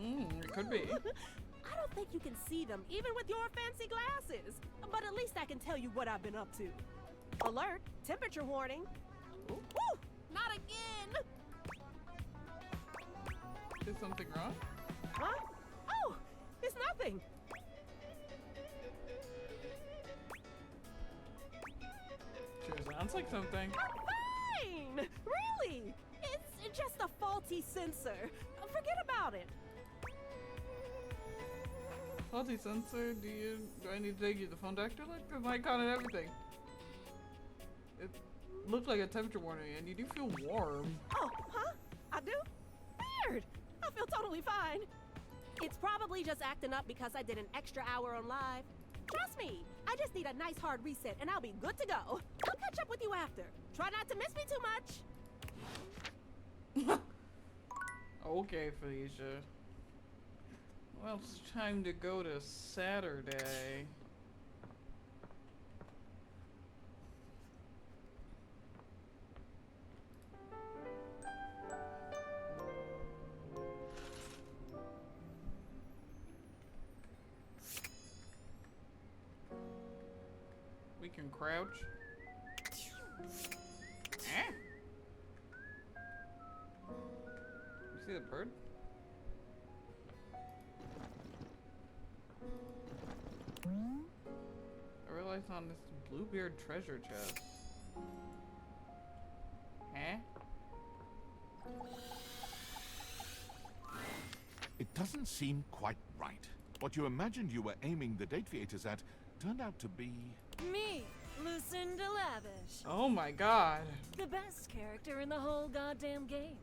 It could be. I don't think you can see them even with your fancy glasses. But at least I can tell you what I've been up to. Alert, temperature warning. Ooh, not again! Is something wrong? Huh? Oh, it's nothing. Sure sounds like something. Fine! Really? It's just a faulty sensor. Forget about it. Faulty sensor? Do I need to take you to the phone doctor? Look, the icon and everything. It looked like a temperature warning, and you do feel warm. Oh, huh? I do? Weird. I feel totally fine. It's probably just acting up because I did an extra hour on live. Trust me, I just need a nice hard reset and I'll be good to go. I'll catch up with you after. Try not to miss me too much. Okay, Felicia. Well, it's time to go to Saturday. We can crouch. Eh? You see the bird? I realized on this Bluebeard treasure chest. Huh? It doesn't seem quite right. What you imagined you were aiming the date theaters at turned out to be... Me, Lucinda Lavish. Oh my god. The best character in the whole goddamn game.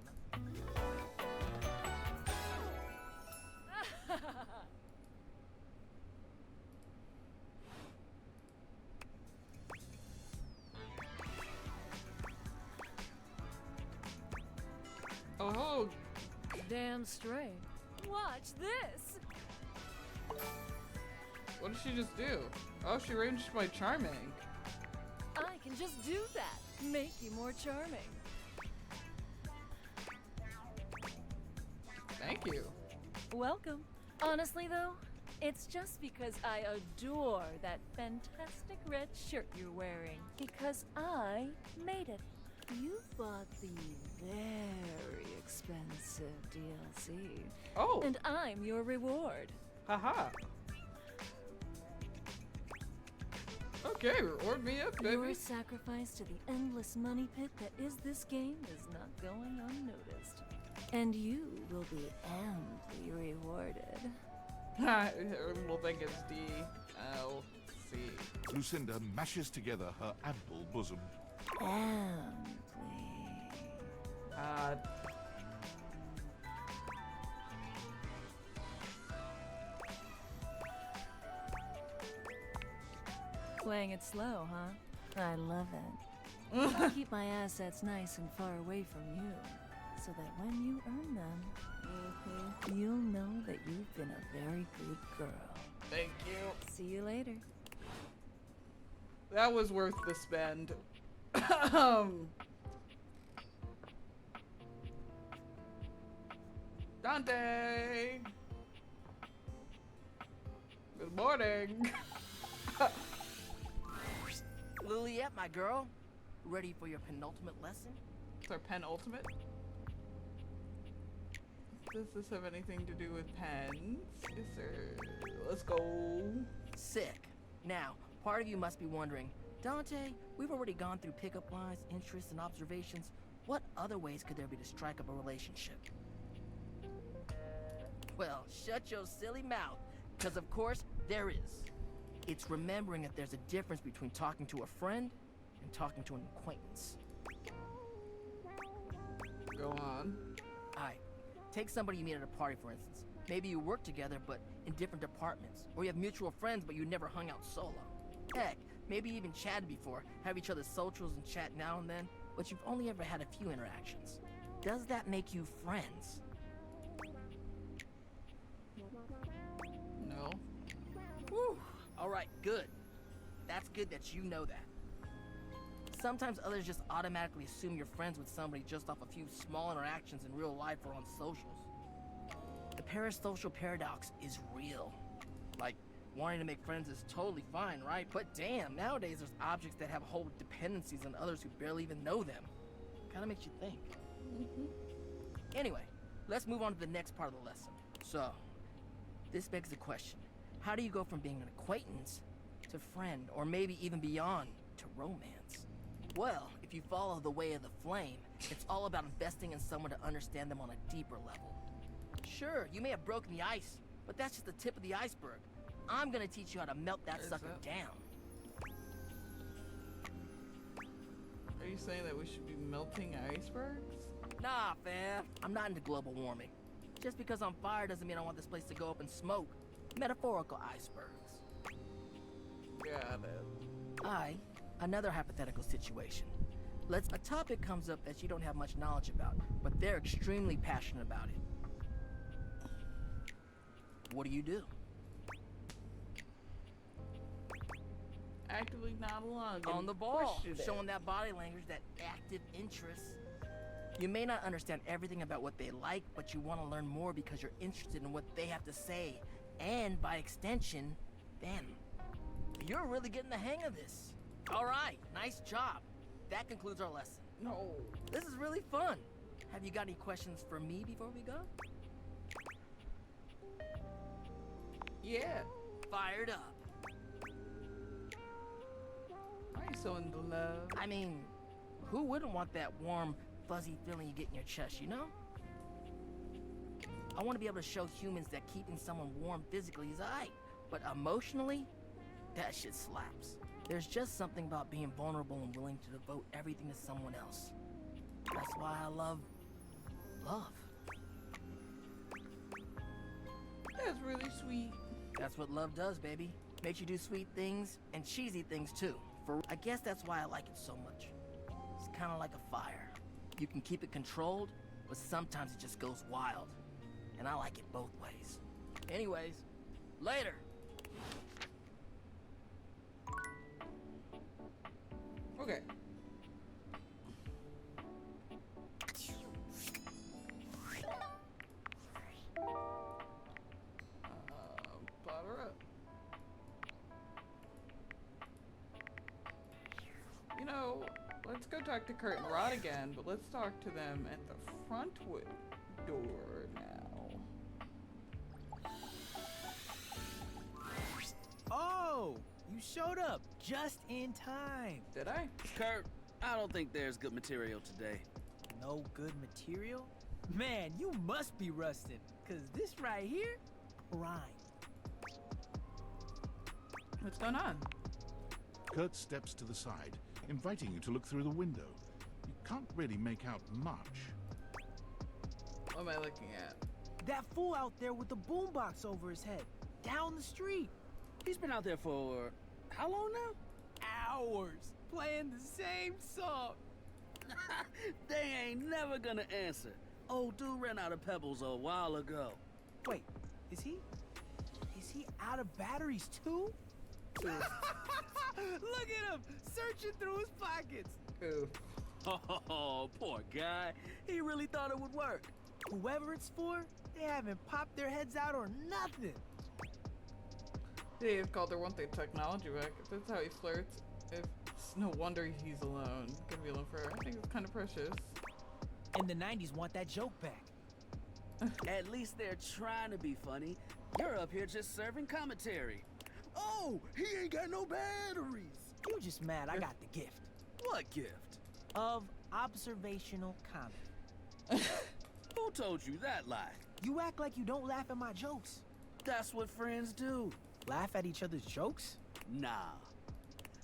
Oh. Damn straight. Watch this. What did she just do? Oh, she ranged my charming. I can just do that. Make you more charming. Thank you. Welcome. Honestly though, it's just because I adore that fantastic red shirt you're wearing. Because I made it. You bought the very expensive DLC. Oh. And I'm your reward. Haha. Okay, reward me up, baby. Your sacrifice to the endless money pit that is this game is not going unnoticed. And you will be amply rewarded. We'll think it's DLC. Lucinda mashes together her ample bosom. Amply. Playing it slow, huh? I love it. I'll keep my assets nice and far away from you, so that when you earn them, you'll know that you've been a very good girl. Thank you. See you later. That was worth the spend. Dante! Good morning! Liliette, my girl. Ready for your penultimate lesson? It's our penultimate? Does this have anything to do with pens? Yes, sir. Let's go. Sick. Now, part of you must be wondering, Dante, we've already gone through pickup lines, interests, and observations. What other ways could there be to strike up a relationship? Well, shut your silly mouth, because of course, there is. It's remembering that there's a difference between talking to a friend and talking to an acquaintance. Go on. Alright, take somebody you meet at a party, for instance. Maybe you work together, but in different departments. Or you have mutual friends, but you never hung out solo. Heck, maybe even chatted before, have each other's socials and chat now and then, but you've only ever had a few interactions. Does that make you friends? No. Whew. Alright, good. That's good that you know that. Sometimes others just automatically assume you're friends with somebody just off a few small interactions in real life or on socials. The parasocial paradox is real. Like, wanting to make friends is totally fine, right? But damn, nowadays there's objects that have whole dependencies on others who barely even know them. Kinda makes you think. Anyway, let's move on to the next part of the lesson. So, this begs the question. How do you go from being an acquaintance to friend, or maybe even beyond, to romance? Well, if you follow the way of the flame, it's all about investing in someone to understand them on a deeper level. Sure, you may have broken the ice, but that's just the tip of the iceberg. I'm gonna teach you how to melt that sucker down. Are you saying that we should be melting icebergs? Nah, fam. I'm not into global warming. Just because I'm fire doesn't mean I want this place to go up in smoke. Metaphorical icebergs. Got it. Another hypothetical situation. A topic comes up that you don't have much knowledge about, but they're extremely passionate about it. What do? Actively nod along. On the ball, showing that body language, that active interest. You may not understand everything about what they like, but you want to learn more because you're interested in what they have to say. And by extension, them. You're really getting the hang of this. All right, nice job. That concludes our lesson. No. This is really fun. Have you got any questions for me before we go? Yeah. Fired up. Why are you so into love? I mean, who wouldn't want that warm, fuzzy feeling you get in your chest, you know? I want to be able to show humans that keeping someone warm physically is alright, but emotionally, that shit slaps. There's just something about being vulnerable and willing to devote everything to someone else. That's why I love love. That's really sweet. That's what love does, baby. Makes you do sweet things and cheesy things too. I guess that's why I like it so much. It's kind of like a fire. You can keep it controlled, but sometimes it just goes wild. And I like it both ways. Anyways, later. Okay. Butter up. You know, let's go talk to Kurt and Rod again, but let's talk to them at the front door now. Oh, you showed up just in time. Did I? Kurt, I don't think there's good material today. No good material? Man, you must be rusted, cause this right here, prime. What's going on? Kurt steps to the side, inviting you to look through the window. You can't really make out much. What am I looking at? That fool out there with the boombox over his head, down the street. He's been out there for how long now? Hours, playing the same song. They ain't never gonna answer. Old dude ran out of pebbles a while ago. Wait, is he out of batteries too? Look at him, searching through his pockets. Ooh. Oh, poor guy. He really thought it would work. Whoever it's for, they haven't popped their heads out or nothing. They have called their one-thing technology back. If that's how he flirts, it's no wonder he's alone. Gonna be alone forever. I think it's kind of precious. And the 90s want that joke back. At least they're trying to be funny. You're up here just serving commentary. Oh, he ain't got no batteries. You just mad I got the gift. What gift? Of observational comedy. Who told you that lie? You act like you don't laugh at my jokes. That's what friends do. Laugh at each other's jokes? Nah.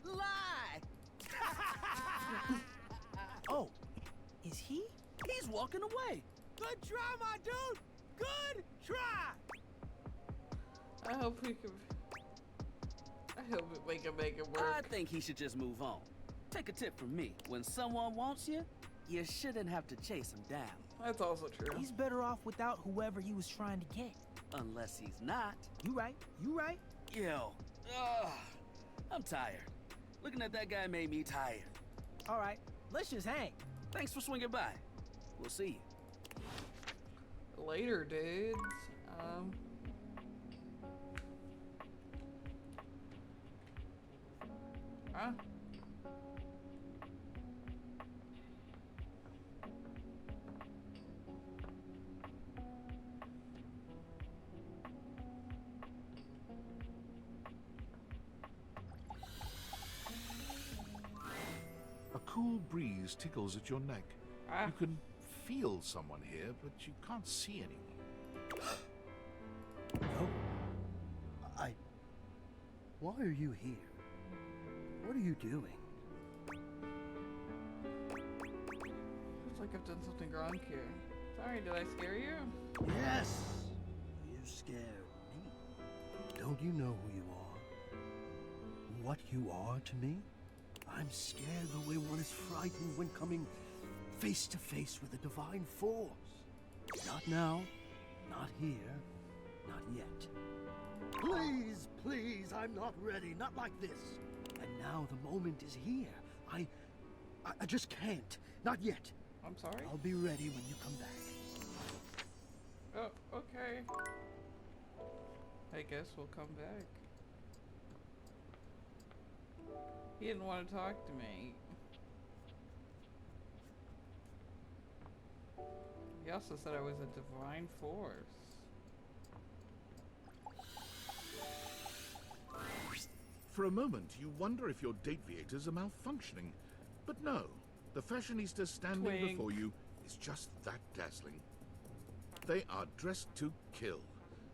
Lie! Oh, is he? He's walking away. Good try, my dude! Good try! I hope we could... I We can make it work. I think he should just move on. Take a tip from me. When someone wants you, you shouldn't have to chase him down. That's also true. He's better off without whoever he was trying to get. Unless he's not. You right. You right. Yo, I'm tired. Looking at that guy made me tired. All right, let's just hang. Thanks for swinging by. We'll see you. Later, dudes. Huh? A cool breeze tickles at your neck. Ah. You can feel someone here, but you can't see anyone. No. Why are you here? What are you doing? Looks like I've done something wrong here. Sorry, did I scare you? Yes! You scared me. Don't you know who you are? What you are to me? I'm scared the way one is frightened when coming face to face with a divine force. Not now, not here, not yet. Please, please, I'm not ready, not like this. And now the moment is here. I just can't, not yet. I'm sorry? I'll be ready when you come back. Oh, okay. I guess we'll come back. He didn't want to talk to me. He also said I was a divine force. For a moment, you wonder if your date viators are malfunctioning. But no, the fashionista standing Twink. before you is just that dazzling. They are dressed to kill,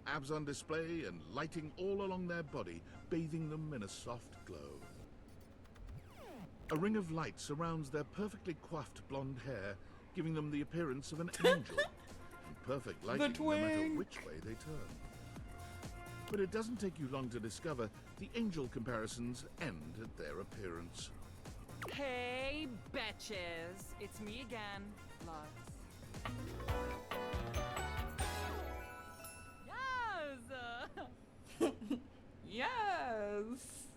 abs on display and lighting all along their body, bathing them in a soft glow. A ring of light surrounds their perfectly coiffed blonde hair, giving them the appearance of an angel, and perfect lighting no matter which way they turn. But it doesn't take you long to discover the angel comparisons end at their appearance. Hey, betches! It's me again, Lux. Yes! Yes!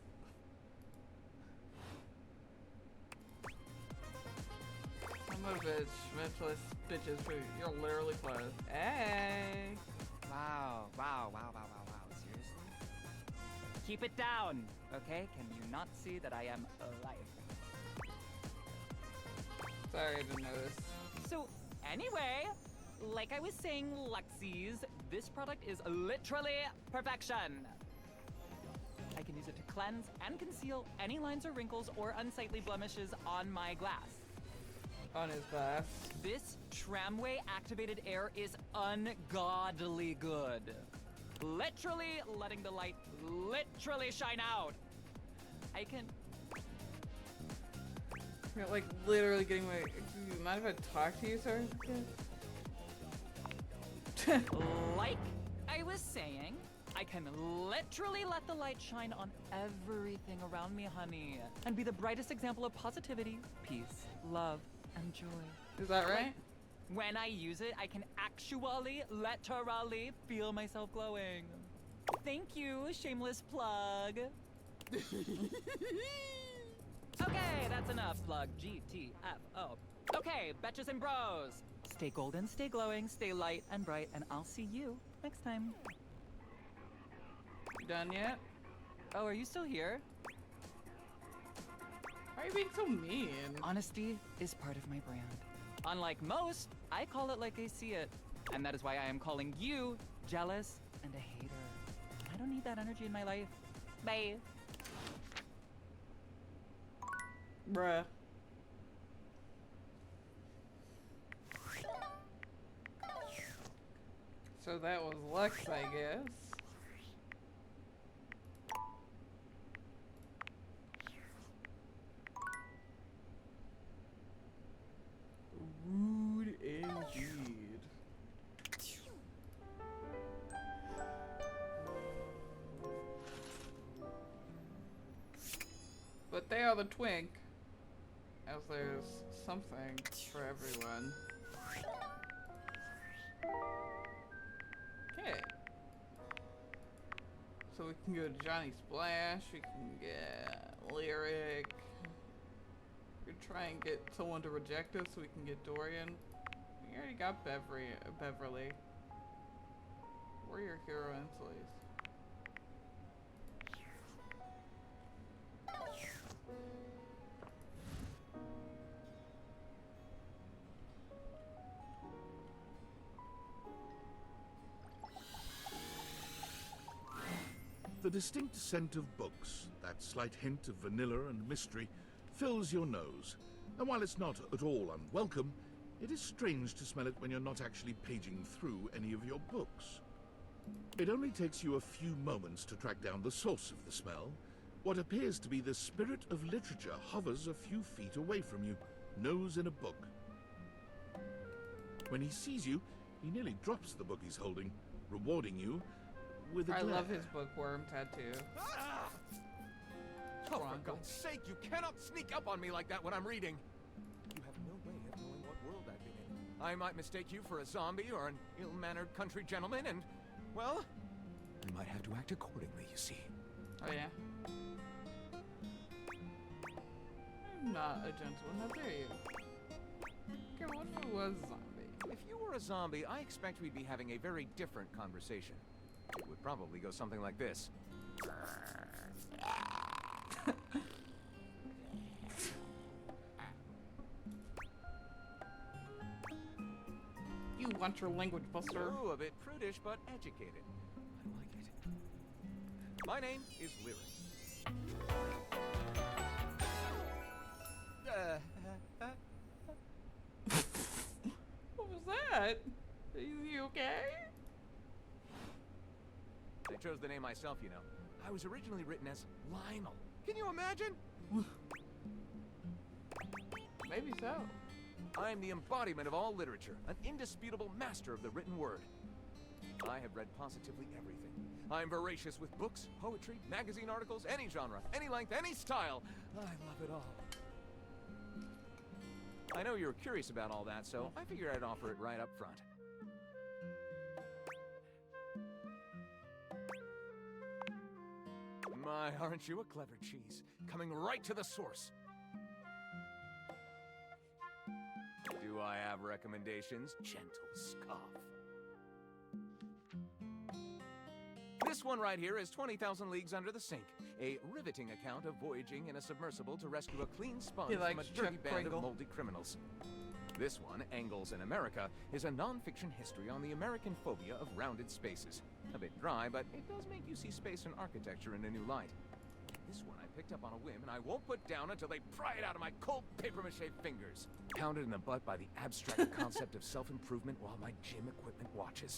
I'm a bitch. Bitchless bitches who you're literally close. Hey! Wow, wow, wow, wow, wow, wow. Seriously? Keep it down, okay? Can you not see that I am alive? Sorry, I didn't notice. So, anyway, like I was saying, Luxies, this product is literally perfection. I can use it to cleanse and conceal any lines or wrinkles or unsightly blemishes on my glass. On his glass. This tramway activated air is ungodly good. Literally letting the light literally shine out. I can... You're like literally getting my... Do you mind if I talk to you, sir? Like I was saying, I can literally let the light shine on everything around me, honey. And be the brightest example of positivity, peace, love, and joy. Is that right? Like, when I use it, I can actually, literally feel myself glowing. Thank you, shameless plug. Okay, that's enough, slug. GTFO. Okay, betches and bros. Stay golden, stay glowing, stay light and bright, and I'll see you next time. You done yet? Oh, are you still here? Why are you being so mean? Honesty is part of my brand. Unlike most, I call it like I see it. And that is why I am calling you jealous and a hater. I don't need that energy in my life. Bye. Bruh. So that was Lex, I guess. Rude indeed. rather twink, as there's something for everyone. Okay. So we can go to Johnny Splash, we can get Lyric. We could try and get someone to reject us so we can get Dorian. We already got Beverly. We're your heroines, please. The distinct scent of books, that slight hint of vanilla and mystery, fills your nose. And while it's not at all unwelcome, it is strange to smell it when you're not actually paging through any of your books. It only takes you a few moments to track down the source of the smell. What appears to be the spirit of literature hovers a few feet away from you, nose in a book. When he sees you, he nearly drops the book he's holding, rewarding you with a I glare. love his bookworm tattoo. Ah! Oh, for God's sake, you cannot sneak up on me like that when I'm reading. You have no way of knowing what world I've been in. I might mistake you for a zombie or an ill-mannered country gentleman, and, well, I might have to act accordingly, you see. Oh, yeah? I'm not a gentleman, how dare you? Okay, what if it was a zombie? If you were a zombie, I expect we'd be having a very different conversation. It would probably go something like this. You want your language, Buster? Ooh, a bit prudish, but educated. I like it. My name is Lyric. What was that? Is he okay? I chose the name myself, you know. I was originally written as Lionel. Can you imagine? Maybe so. I'm the embodiment of all literature, an indisputable master of the written word. I have read positively everything. I'm voracious with books, poetry, magazine articles, any genre, any length, any style. I love it all. I know you're curious about all that, so I figured I'd offer it right up front. My, aren't you a clever cheese? Coming right to the source. Do I have recommendations? Gentle scoff. This one right here is 20,000 Leagues Under the Sink, a riveting account of voyaging in a submersible to rescue a clean sponge from a dirty band of moldy criminals. This one, Angles in America, is a non-fiction history on the American phobia of rounded spaces. A bit dry, but it does make you see space and architecture in a new light. This one I picked up on a whim, and I won't put down until they pry it out of my cold papier-mâché fingers. Pounded in the butt by the abstract concept of self-improvement while my gym equipment watches.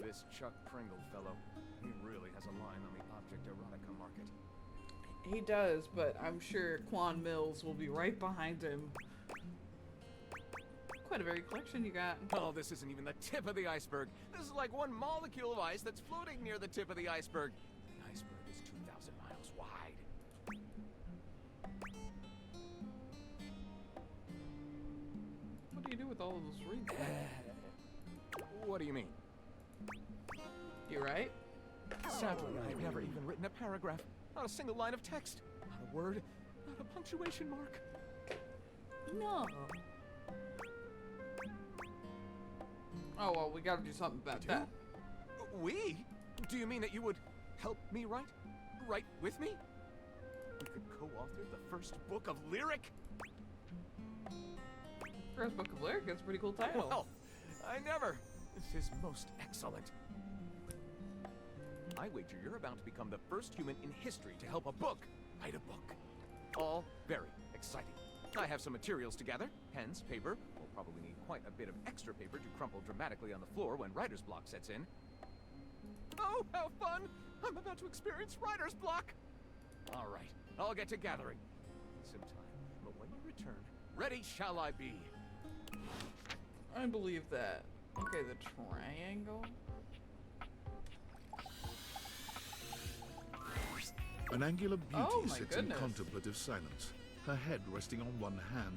This Chuck Pringle fellow, he really has a line on the object erotica market. He does, but I'm sure Quan Mills will be right behind him. Quite a varied collection you got. Oh, this isn't even the tip of the iceberg. This is like one molecule of ice that's floating near the tip of the iceberg. The iceberg is 2,000 miles wide. What do you do with all of those reads? What do you mean? You right? Sadly, I've never even written a paragraph. Not a single line of text. Not a word. Not a punctuation mark. No. Oh, well, we gotta do something about that. We? Do you mean that you would help me write? Write with me? We could co-author the first book of lyric? First book of lyric, that's a pretty cool title. Well, I never. This is most excellent. I wager you're about to become the first human in history to help a book write a book. All very exciting. I have some materials to gather. Pens, paper. We'll probably need quite a bit of extra paper to crumple dramatically on the floor when writer's block sets in. Oh, how fun! I'm about to experience writer's block! All right, I'll get to gathering. Need some time, but when you return, ready shall I be. I believe that. Okay, the triangle. An angular beauty Oh my sits goodness. in contemplative silence, her head resting on one hand.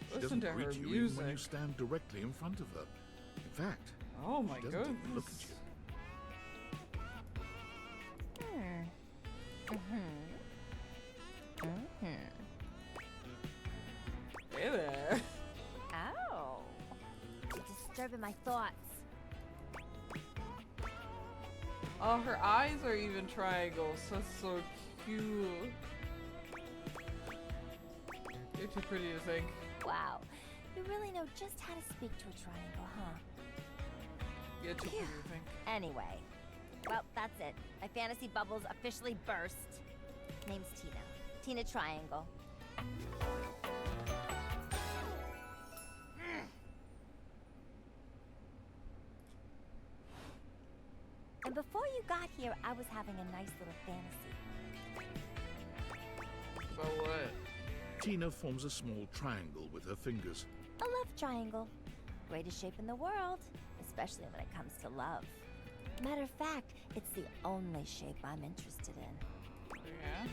She Listen doesn't to her greet you even when you music. stand directly in front of her. In fact, Oh my she doesn't even look goodness. at you. Hey there. Oh. You're disturbing my thoughts. Oh, her eyes are even triangles. That's so cute. You're too pretty to think. Wow. You really know just how to speak to a triangle, huh? You're too pretty to think. Anyway. Well, that's it. My fantasy bubbles officially burst. Name's Tina. Tina Triangle. And before you got here, I was having a nice little fantasy. About what? Tina forms a small triangle with her fingers. A love triangle. Greatest shape in the world, especially when it comes to love. Matter of fact, it's the only shape I'm interested in. Yeah?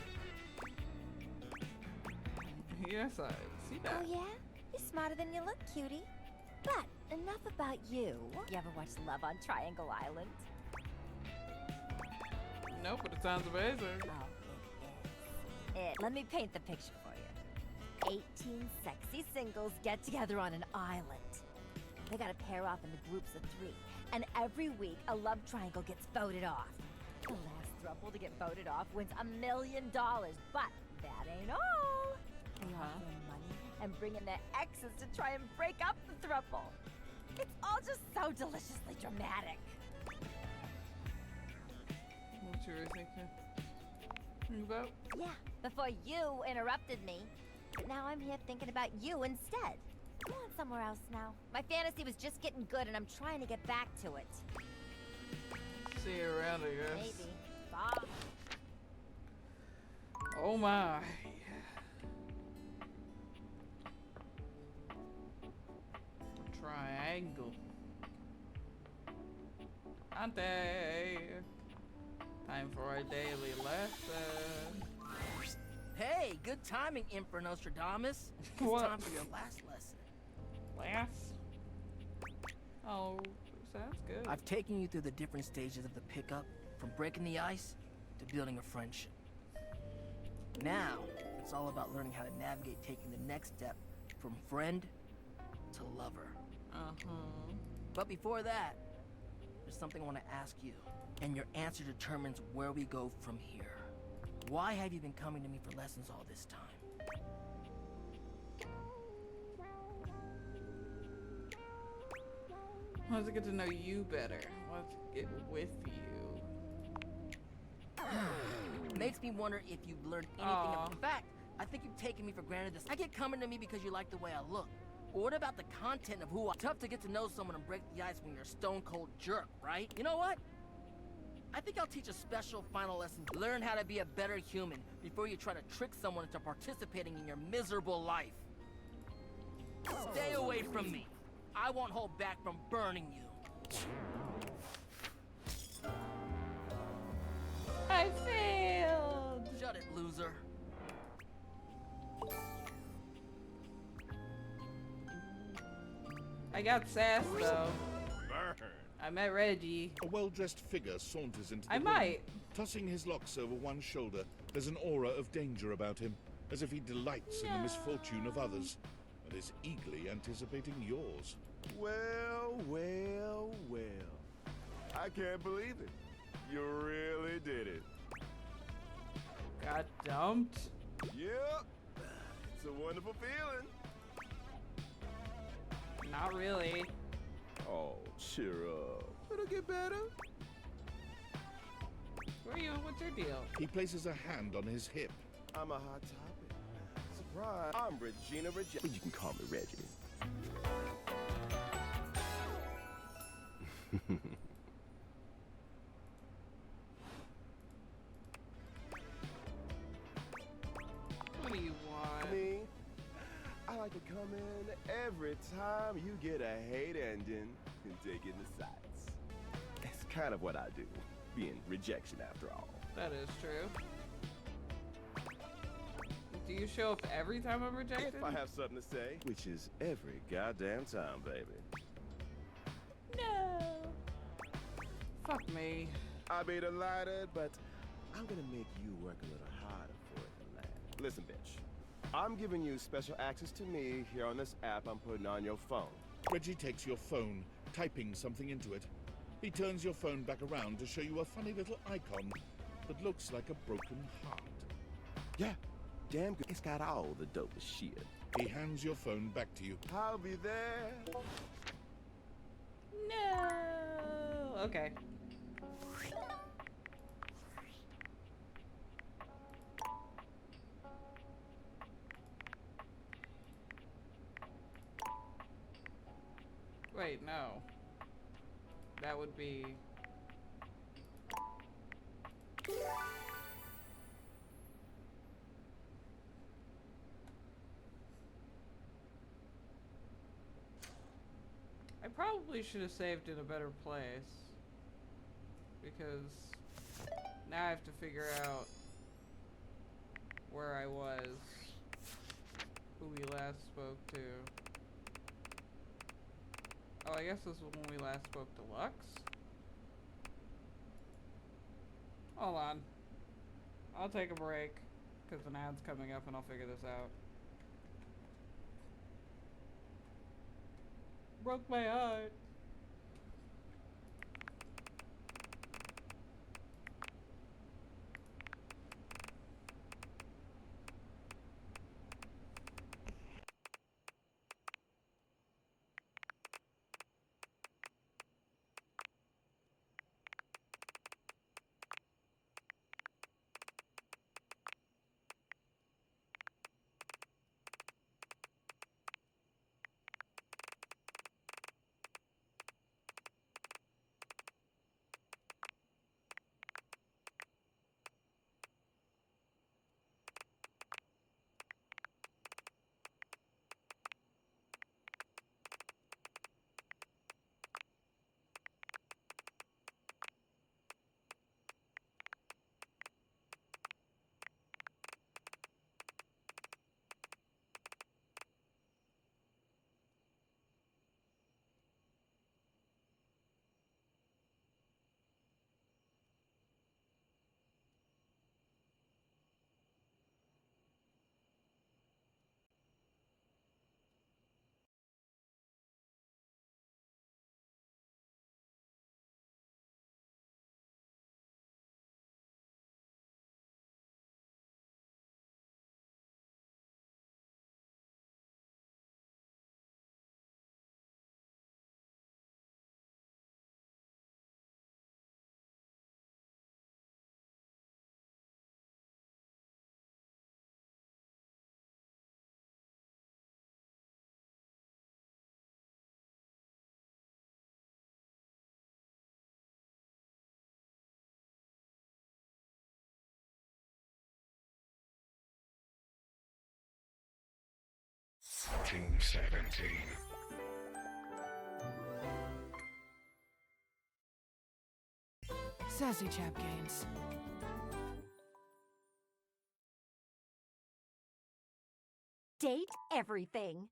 Yes, I see that. Oh yeah? You're smarter than you look, cutie. But enough about you. You ever watch Love on Triangle Island? Nope, but it sounds amazing. Oh, it is. Let me paint the picture for you. 18 sexy singles get together on an island. They gotta pair off into groups of 3. And every week, a love triangle gets voted off. The last throuple to get voted off wins $1 million. But that ain't all. They offer money and bring in their exes to try and break up the throuple. It's all just so deliciously dramatic. What you were thinking about? Yeah, before you interrupted me. But now I'm here thinking about you instead. Go on somewhere else now. My fantasy was just getting good and I'm trying to get back to it. See you around, I guess. Maybe. Bye. Oh my. Triangle. Dante. Time for a daily lesson. Hey, good timing, Emperor Nostradamus. It's What? time for your last lesson. Last? Oh, sounds good. I've taken you through the different stages of the pickup, from breaking the ice to building a friendship. Now, it's all about learning how to navigate taking the next step from friend to lover. But before that, there's something I want to ask you, and your answer determines where we go from here. Why have you been coming to me for lessons all this time? I want to get to know you better. I want to get with you. Makes me wonder if you've learned anything. Aw. In fact, I think you've taken me for granted. I get coming to me because you like the way I look. Or what about the content of who I... Tough to get to know someone and break the ice when you're a stone cold jerk, right? You know what? I think I'll teach a special final lesson. Learn how to be a better human before you try to trick someone into participating in your miserable life. Stay away from me. I won't hold back from burning you. I failed. Shut it, loser. I got sass though. Burn. I met Reggie. A well-dressed figure saunters into the I room, might. tossing his locks over one shoulder. There's an aura of danger about him, as if he delights in the misfortune of others, and is eagerly anticipating yours. Well, well, well. I can't believe it. You really did it. Got dumped? Yep. It's a wonderful feeling. Not really. Oh, cheer up. It'll get better. Where are you? What's your deal? He places a hand on his hip. I'm a hot topic. Surprise. I'm Regina Regina. But you can call me Reggie. What do you want? Me? I like to come in every time you get a hate ending and dig in the sights. It's kind of what I do, being rejection after all. That is true. Do you show up every time I'm rejected? If I have something to say, which is every goddamn time, baby. No. Fuck me. I be delighted, but I'm gonna make you work a little harder for it than that. Listen, bitch. I'm giving you special access to me here on this app I'm putting on your phone. Reggie takes your phone, typing something into it. He turns your phone back around to show you a funny little icon that looks like a broken heart. Yeah, damn good. It's got all the dopest shit. He hands your phone back to you. I'll be there. No. Okay. Wait, no. That would be... I probably should have saved in a better place. Because now I have to figure out where I was, who we last spoke to. Oh, I guess this was when we last spoke to Lux? Hold on. I'll take a break, because an ad's coming up and I'll figure this out. Broke my heart. Team 17. Sassy Chap Games. Date everything.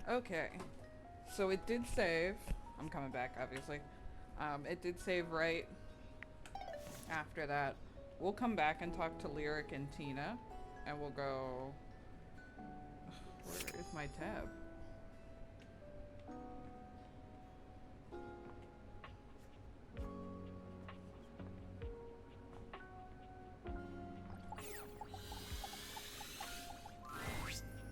Okay, so it did save. I'm coming back, obviously. It did save right after that. We'll come back and talk to Lyric and Tina, and we'll go... Where is my tab?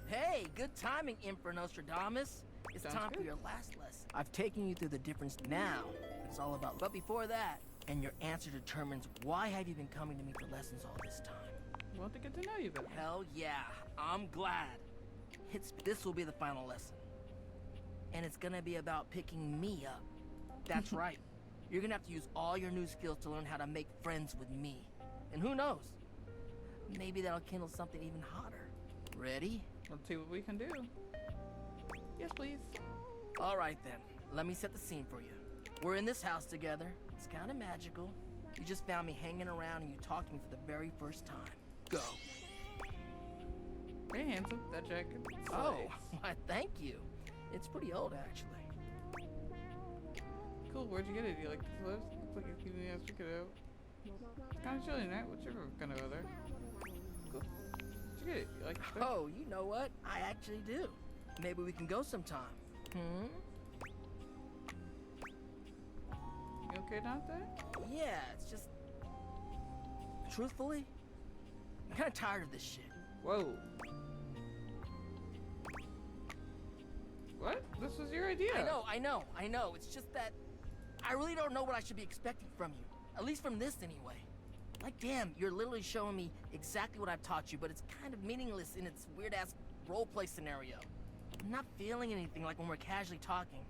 Hey, good timing, Emperor Nostradamus. It's Sounds time good. for your last lesson. I've taken you through the difference now. It's all about. But before that, and your answer determines why have you been coming to me for lessons all this time. I want to get to know you better. Hell yeah, I'm glad. This will be the final lesson. And it's gonna be about picking me up. That's right. You're gonna have to use all your new skills to learn how to make friends with me. And who knows? Maybe that'll kindle something even hotter. Ready? Let's see what we can do. Yes, please. All right then, let me set the scene for you. We're in this house together. It's kind of magical. You just found me hanging around and you talking for the very first time. Go. Hey, handsome. That jacket. Oh, why, thank you. It's pretty old, actually. Cool. Where'd you get it? Do you like the clothes? Looks like it's keeping us check it out. It's kind of chilly, right? What's your kind of weather? Cool. Where'd you get it? You like the stuff? Oh, you know what? I actually do. Maybe we can go sometime. Hmm? You okay, Dante? Yeah, it's just... Truthfully, I'm kind of tired of this shit. Whoa. What? This was your idea. I know. It's just that I really don't know what I should be expecting from you. At least from this, anyway. Like, damn, you're literally showing me exactly what I've taught you, but it's kind of meaningless in its weird-ass roleplay scenario. I'm not feeling anything like when we're casually talking.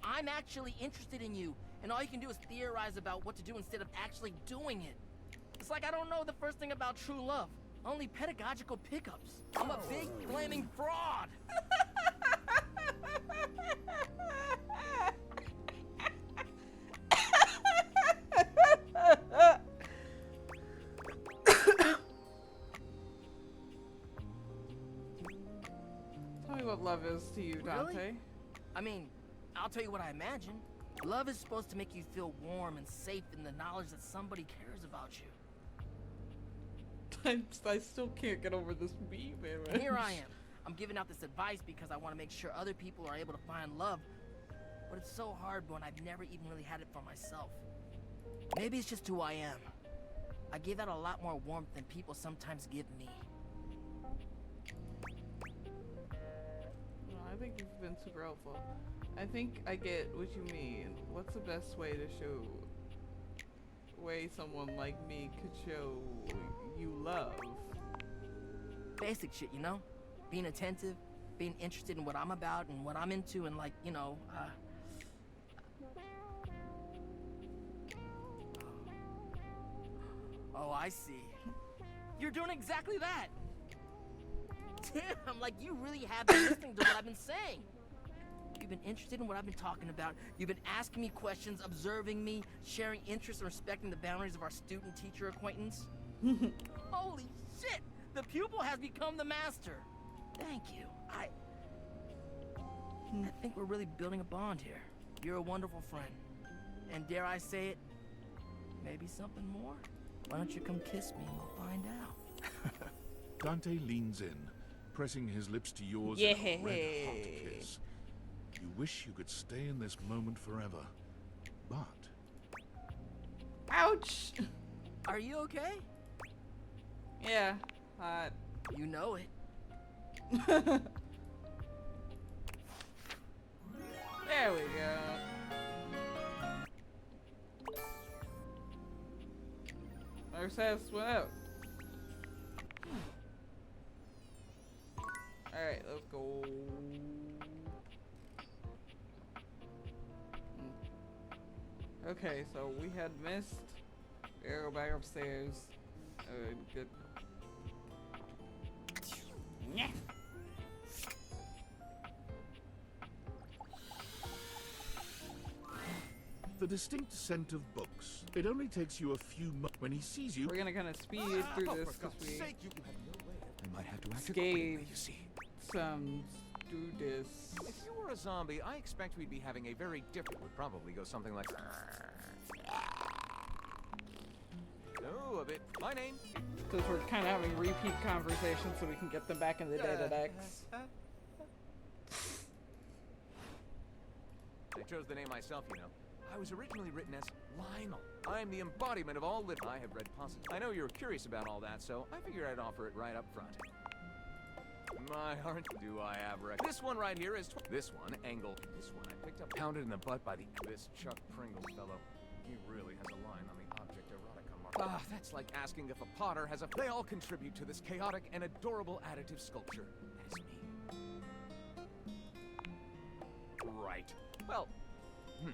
I'm actually interested in you, and all you can do is theorize about what to do instead of actually doing it. It's like I don't know the first thing about true love. Only pedagogical pickups. I'm a big, flaming fraud! Tell me what love is to you, Dante. Really? I mean, I'll tell you what I imagine. Love is supposed to make you feel warm and safe in the knowledge that somebody cares about you. I still can't get over this meme, man. Here I am. I'm giving out this advice because I want to make sure other people are able to find love. But it's so hard when I've never even really had it for myself. Maybe it's just who I am. I give out a lot more warmth than people sometimes give me. Well, I think you've been super helpful. I think I get what you mean. What's the best way to show... way someone like me could show you love? Basic shit, you know? Being attentive, being interested in what I'm about and what I'm into, and like, you know, Oh, I see. You're doing exactly that! Damn, like you really have been listening to what I've been saying. You've been interested in what I've been talking about. You've been asking me questions, observing me, sharing interests, and respecting the boundaries of our student-teacher acquaintance. Holy shit! The pupil has become the master. Thank you. I think we're really building a bond here. You're a wonderful friend. And dare I say it, maybe something more? Why don't you come kiss me and we'll find out? Dante leans in, pressing his lips to yours in a red-hot kiss. You wish you could stay in this moment forever, but... Ouch! Are you okay? Yeah, hot. You know it. There we go. Our sass went out. Alright, let's go. Okay, so we had missed. We gotta go back upstairs. Good. Yeah. The distinct scent of books. It only takes you a few moments. When he sees you... We're gonna kind of speed through this because we I might have to act escaped you see. some do this. If you were a zombie, I expect we'd be having a very different. Would probably go something like. Oh, a bit. My name. Because we're kind of having repeat conversations so we can get them back in the Datadex. I chose the name myself, you know. I was originally written as Lionel. I'm the embodiment of all I have read positive. I know you're curious about all that, so I figured I'd offer it right up front. My heart, do I have This one right here is this one, Angle. This one I picked up, pounded in the butt by this Chuck Pringles fellow. He really has a line on the object erotica mark. Ah, that's like asking if a potter has a. They all contribute to this chaotic and adorable additive sculpture. That is me. Right. Well,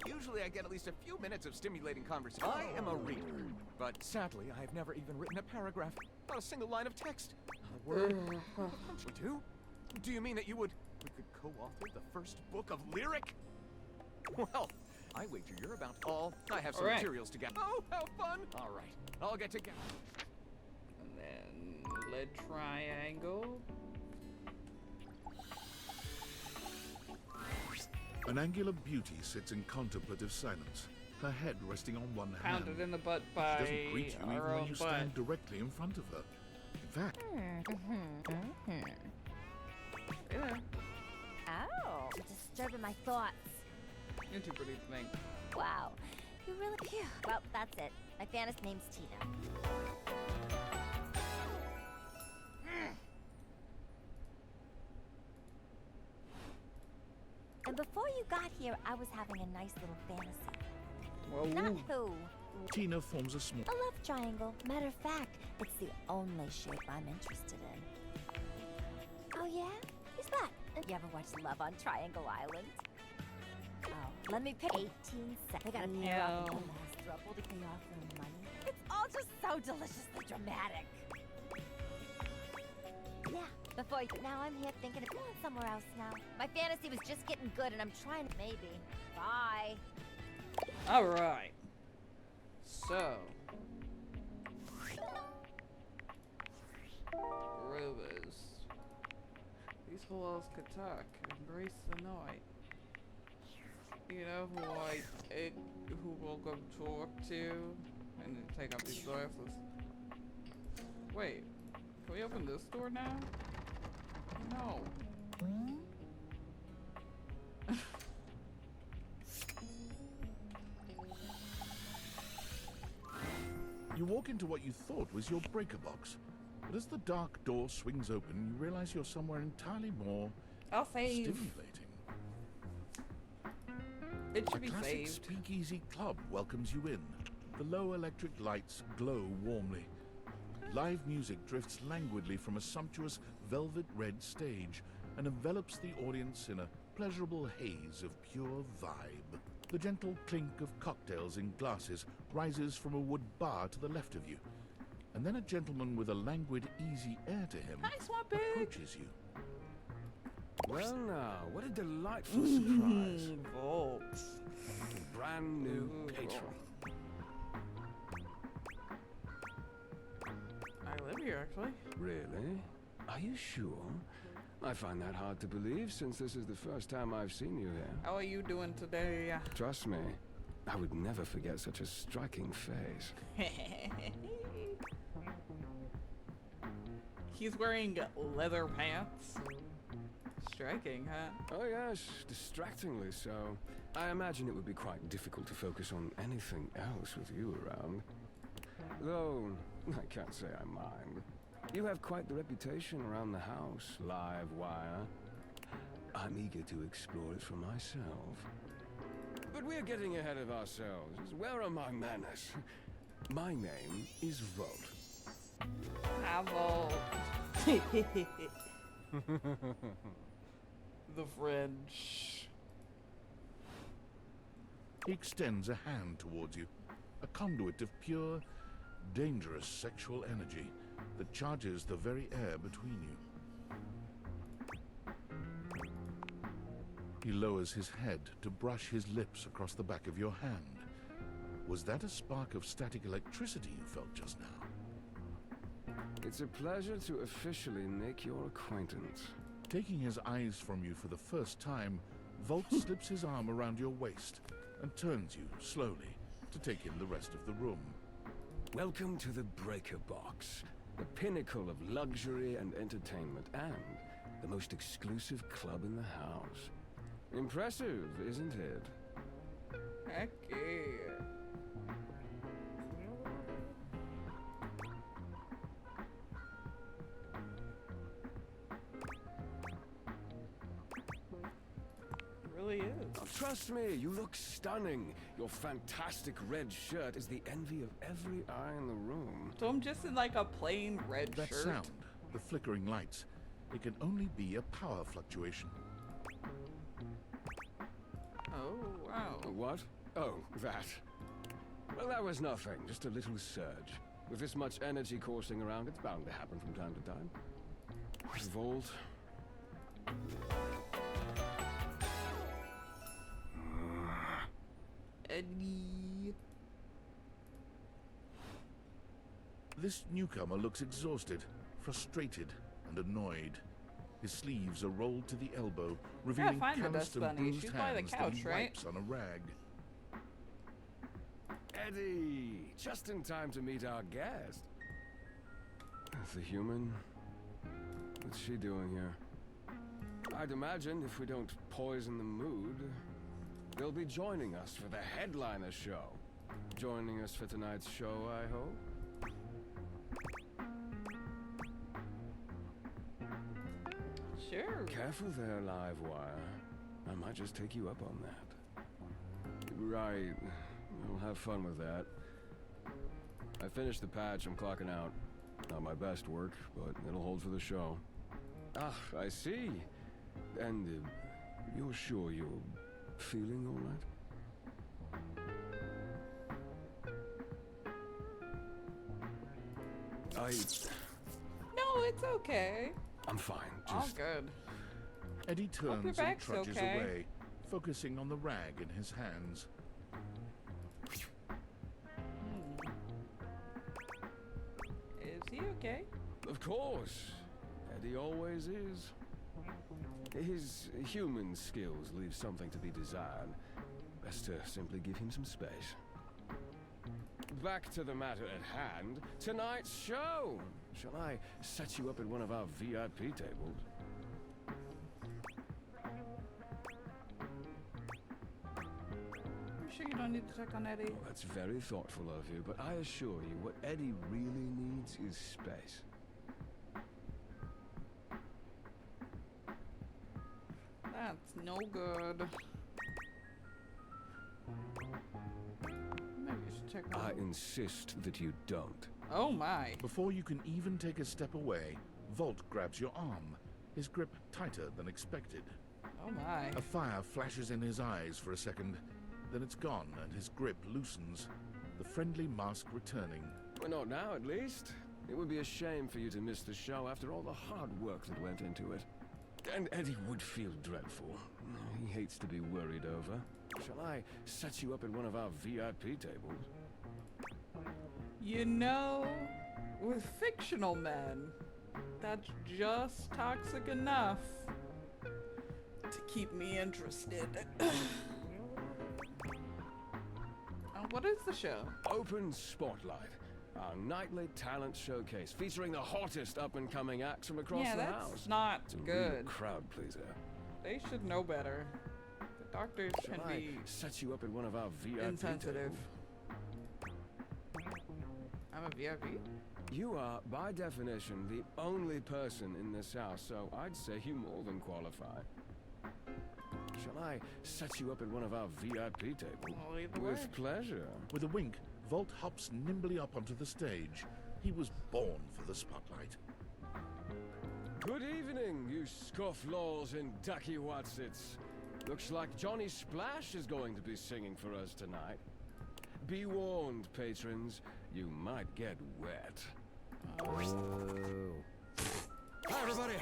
usually I get at least a few minutes of stimulating conversation. I am a reader, but sadly I have never even written a paragraph, not a single line of text. Not a word. Do you mean that we could co-author the first book of lyric? Well, I wager you're about all. I have some materials to get. Oh, how fun! All right, I'll get together. And then lead triangle. An angular beauty sits in contemplative silence, her head resting on one hand. Pounded in the butt by She doesn't greet you even when you stand directly in front of her. In fact... Oh, disturbing my thoughts. You're too pretty to think. Wow, you really... Phew. Well, that's it. My fantasy name's Tina. And before you got here, I was having a nice little fantasy. Whoa. Not who. Tina forms a small... A love triangle. Matter of fact, it's the only shape I'm interested in. Oh yeah? Who's that? You ever watched Love on Triangle Island? Oh, let me pick 18 seconds. They gotta pay off the last throuple to pay off their money. It's all just so deliciously dramatic. Yeah, before you... Now I'm here thinking of going somewhere else now. My fantasy was just getting good and I'm trying to... Maybe. Bye. Alright. So. Rovers. These holes could talk. Embrace the night. You know who will go talk to? And then take off these glasses. Wait. Can we open this door now? No. You walk into what you thought was your breaker box. But as the dark door swings open, you realize you're somewhere entirely more stimulating. It should be A classic saved. speakeasy club welcomes you in. The low electric lights glow warmly. Live music drifts languidly from a sumptuous velvet red stage and envelops the audience in a pleasurable haze of pure vibe. The gentle clink of cocktails in glasses rises from a wood bar to the left of you. And then a gentleman with a languid, easy air to him approaches you. Well now, what a delightful surprise. Vaults. A brand new patron. I live here, actually. Really? Are you sure? I find that hard to believe since this is the first time I've seen you here. How are you doing today? Trust me, I would never forget such a striking face. He's wearing leather pants. Striking, huh? Oh yes, distractingly so. I imagine it would be quite difficult to focus on anything else with you around. Though, I can't say I mind. You have quite the reputation around the house, live wire. I'm eager to explore it for myself. But we're getting ahead of ourselves. Where are my manners? My name is Volt. Volt. The French. He extends a hand towards you, a conduit of pure, dangerous sexual energy that charges the very air between you. He lowers his head to brush his lips across the back of your hand. Was that a spark of static electricity you felt just now? It's a pleasure to officially make your acquaintance. Taking his eyes from you for the first time, Volt slips his arm around your waist and turns you slowly to take in the rest of the room. Welcome to the Breaker Box, the pinnacle of luxury and entertainment, and the most exclusive club in the house. Impressive, isn't it? Heck yeah. Really is. Oh, trust me, you look stunning. Your fantastic red shirt is the envy of every eye in the room. So I'm just in like a plain red That shirt. sound, the flickering lights, it can only be a power fluctuation. Oh, wow. What? Oh, that. Well, that was nothing. Just a little surge. With this much energy coursing around, it's bound to happen from time to time. Volt. Eddie. This newcomer looks exhausted, frustrated, and annoyed. His sleeves are rolled to the elbow, revealing find the calloused Dust and Bunny. bruised She's by the hands that couch, he right? wipes on a rag. Eddie! Just in time to meet our guest. The human? What's she doing here? I'd imagine if we don't poison the mood, they'll be joining us for the headliner show. Joining us for tonight's show, I hope? Sure. Careful there, Livewire. I might just take you up on that. Right. We'll have fun with that. I finished the patch, I'm clocking out. Not my best work, but it'll hold for the show. Ah, I see. And you're sure you're feeling all right? No, it's okay. I'm fine. All Just good. Eddie Hope your turns and back's trudges okay. away, focusing on the rag in his hands. Is he okay? Of course. Eddie always is. His human skills leave something to be desired. Best to simply give him some space. Back to the matter at hand. Tonight's show! Shall I set you up at one of our VIP tables? You sure you don't need to check on Eddie? Oh, that's very thoughtful of you, but I assure you, what Eddie really needs is space. That's no good. Maybe you should check on I insist that you don't. Oh my. Before you can even take a step away, Volt grabs your arm, his grip tighter than expected. Oh my. A fire flashes in his eyes for a second, then it's gone and his grip loosens, the friendly mask returning. Well, not now, at least. It would be a shame for you to miss the show after all the hard work that went into it. And Eddie would feel dreadful. He hates to be worried over. Shall I set you up at one of our VIP tables? You know, with fictional men, that's just toxic enough to keep me interested. What is the show? Open Spotlight. Our nightly talent showcase featuring the hottest up-and-coming acts from across Yeah, the that's house. not It's a real good. crowd pleaser. They should know better. The doctors Shall can I be set you up at one of our VIP insensitive. tables? I'm a VIP? You are, by definition, the only person in this house, so I'd say you more than qualify. Shall I set you up at one of our VIP tables? Well, either With way. pleasure. With a wink, Volt hops nimbly up onto the stage. He was born for the spotlight. Good evening, you scofflaws and ducky watsits. Looks like Johnny Splash is going to be singing for us tonight. Be warned, patrons, you might get wet. Hi, everybody.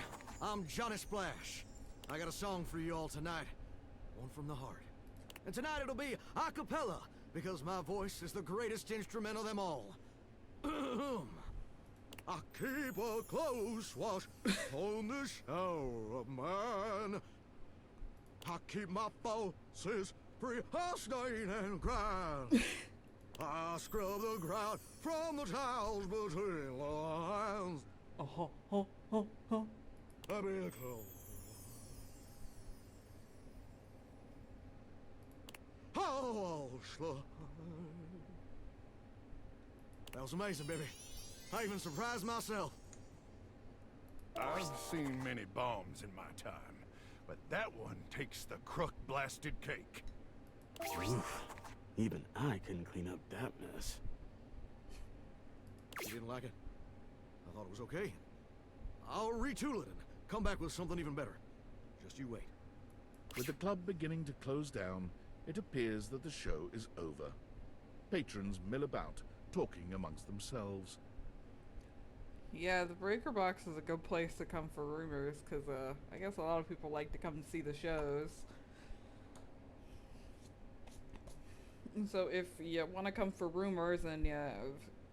I'm Johnny Splash. I got a song for you all tonight. One from the heart. And tonight it'll be a cappella, because my voice is the greatest instrument of them all. I keep a close watch on the show of mine. I keep my pulses free of stain and grime. I scrub the ground from the tiles between the lines. I be a close. Oh, that was amazing, baby. I even surprised myself. I've seen many bombs in my time, but that one takes the crook-blasted cake. Oof. Even I couldn't clean up that mess. You didn't like it? I thought it was okay. I'll retool it and come back with something even better. Just you wait. With the club beginning to close down, it appears that the show is over. Patrons mill about, talking amongst themselves. Yeah, the Breaker Box is a good place to come for rumors, because I guess a lot of people like to come and see the shows. And so if you want to come for rumors and you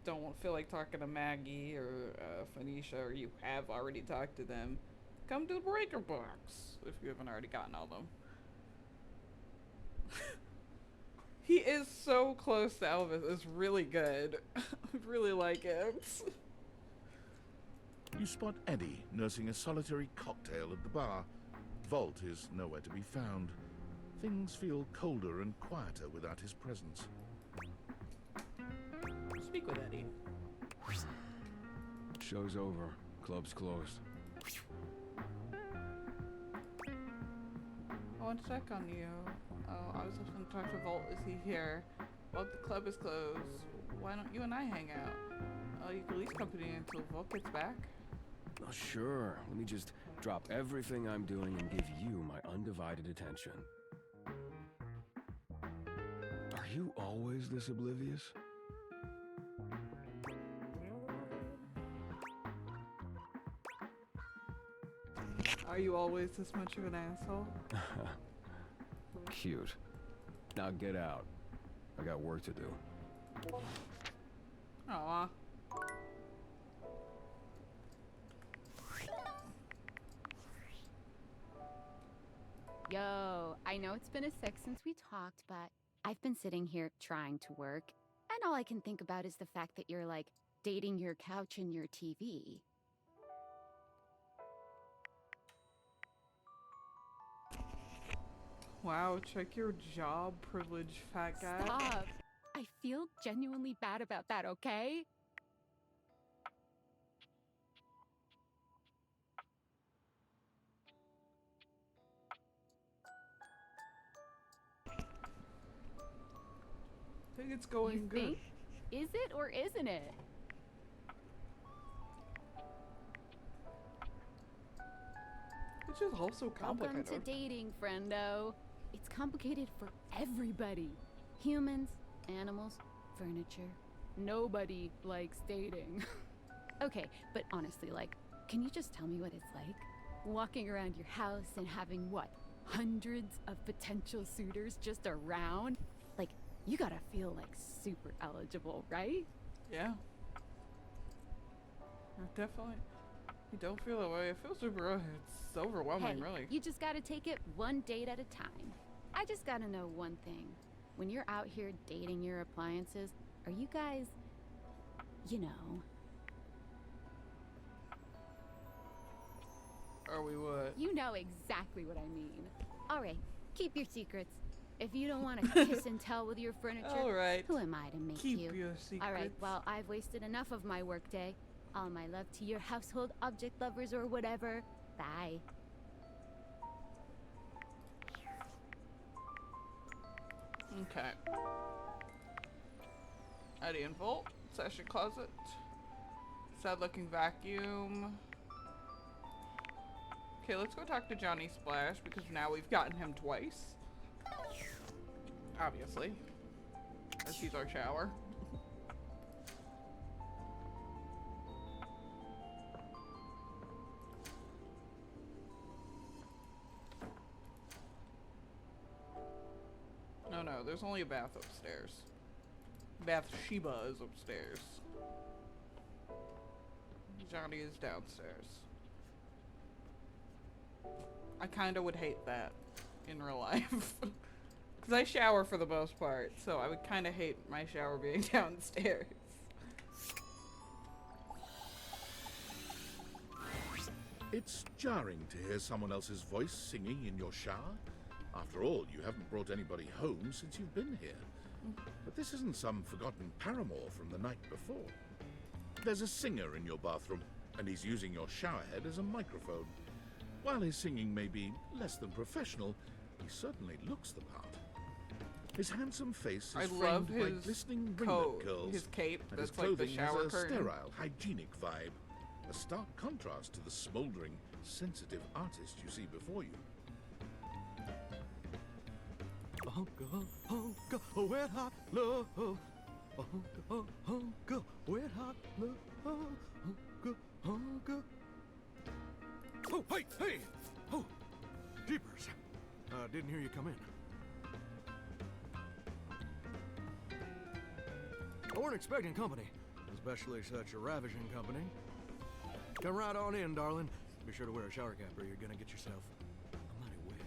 don't feel like talking to Maggie or Phoenicia, or you have already talked to them, come to the Breaker Box if you haven't already gotten all of them. He is so close to Elvis. It's really good. I really like it. You spot Eddie nursing a solitary cocktail at the bar. Volt is nowhere to be found. Things feel colder and quieter without his presence. Speak with Eddie. Show's over. Club's closed. I want to check on you. Oh, I was just going to talk to Volt. Is he here? Well, the club is closed. Why don't you and I hang out? You can at least company until Volt gets back. Oh, sure. Let me just drop everything I'm doing and give you my undivided attention. Are you always this oblivious? Are you always this much of an asshole? Cute. Now get out. I got work to do. Aw. Yo, I know it's been a sec since we talked, but I've been sitting here trying to work, and all I can think about is the fact that you're, like, dating your couch and your TV. Wow, check your job privilege, fat guy. Stop! I feel genuinely bad about that, okay? I think it's going good. Think? Is it or isn't it? Which is also complicated. Welcome to dating, friendo. It's complicated for everybody. Humans, animals, furniture. Nobody likes dating. Okay, but honestly, like, can you just tell me what it's like? Walking around your house and having, what, hundreds of potential suitors just around? Like, you gotta feel, like, super eligible, right? Yeah. Definitely. You don't feel that way. It feels super, it's overwhelming, Hey, really. you just gotta take it one date at a time. I just gotta know one thing. When you're out here dating your appliances, are you guys, you know... Are we what? You know exactly what I mean. Alright, keep your secrets. If you don't want to kiss and tell with your furniture, Alright. who am I to make Keep you? your secrets. Alright, well, I've wasted enough of my workday. All my love to your household object lovers or whatever. Bye. Okay. Eddie and Volt. Session closet. Sad looking vacuum. Okay, let's go talk to Johnny Splash because now we've gotten him twice. Obviously. Let's use our shower. No, there's only a bath upstairs. Bathsheba is upstairs. Johnny is downstairs. I kind of would hate that in real life. Because I shower for the most part, so I would kind of hate my shower being downstairs. It's jarring to hear someone else's voice singing in your shower. After all, you haven't brought anybody home since you've been here. But this isn't some forgotten paramour from the night before. There's a singer in your bathroom, and he's using your showerhead as a microphone. While his singing may be less than professional, he certainly looks the part. His handsome face is framed by glistening ringlet curls, his cape, and his that's like the clothing shower has a curtain. sterile, hygienic vibe. A stark contrast to the smoldering, sensitive artist you see before you. Wet hot love. Wet hot love. Oh, hey! Oh, jeepers. Didn't hear you come in. I weren't expecting company, especially such a ravishing company. Come right on in, darling. Be sure to wear a shower cap or you're gonna get yourself mighty wet.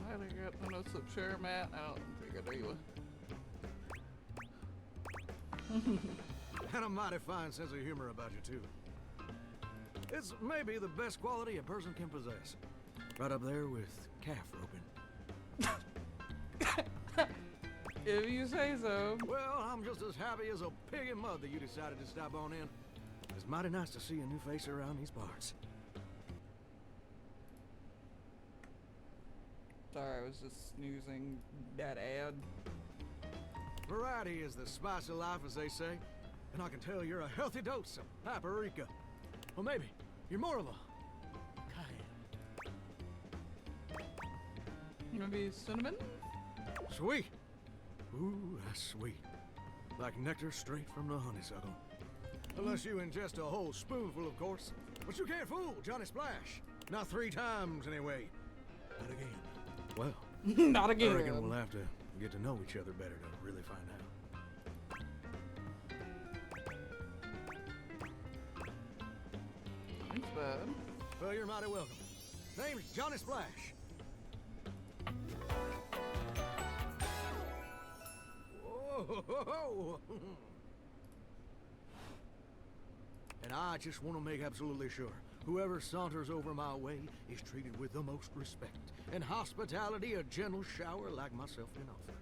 I didn't get no slip share, Matt. I don't think I do. And a mighty fine sense of humor about you, too. It's maybe the best quality a person can possess. Right up there with calf roping. If you say so. Well, I'm just as happy as a pig in mud that you decided to stop on in. It's mighty nice to see a new face around these parts. Sorry, I was just snoozing that ad. Variety is the spice of life, as they say. And I can tell you're a healthy dose of paprika. Well, maybe you're more of a cayenne. Maybe cinnamon? Sweet. Ooh, that's sweet. Like nectar straight from the honeysuckle. Unless you ingest a whole spoonful, of course. But you can't fool Johnny Splash. Not 3 times, anyway. Not again. Well, not again. I reckon we'll have to get to know each other better to really find out. Thanks, bud. Well, you're mighty welcome. Name's Johnny Splash. Whoa. And I just want to make absolutely sure whoever saunters over my way is treated with the most respect and hospitality a gentle shower like myself can offer.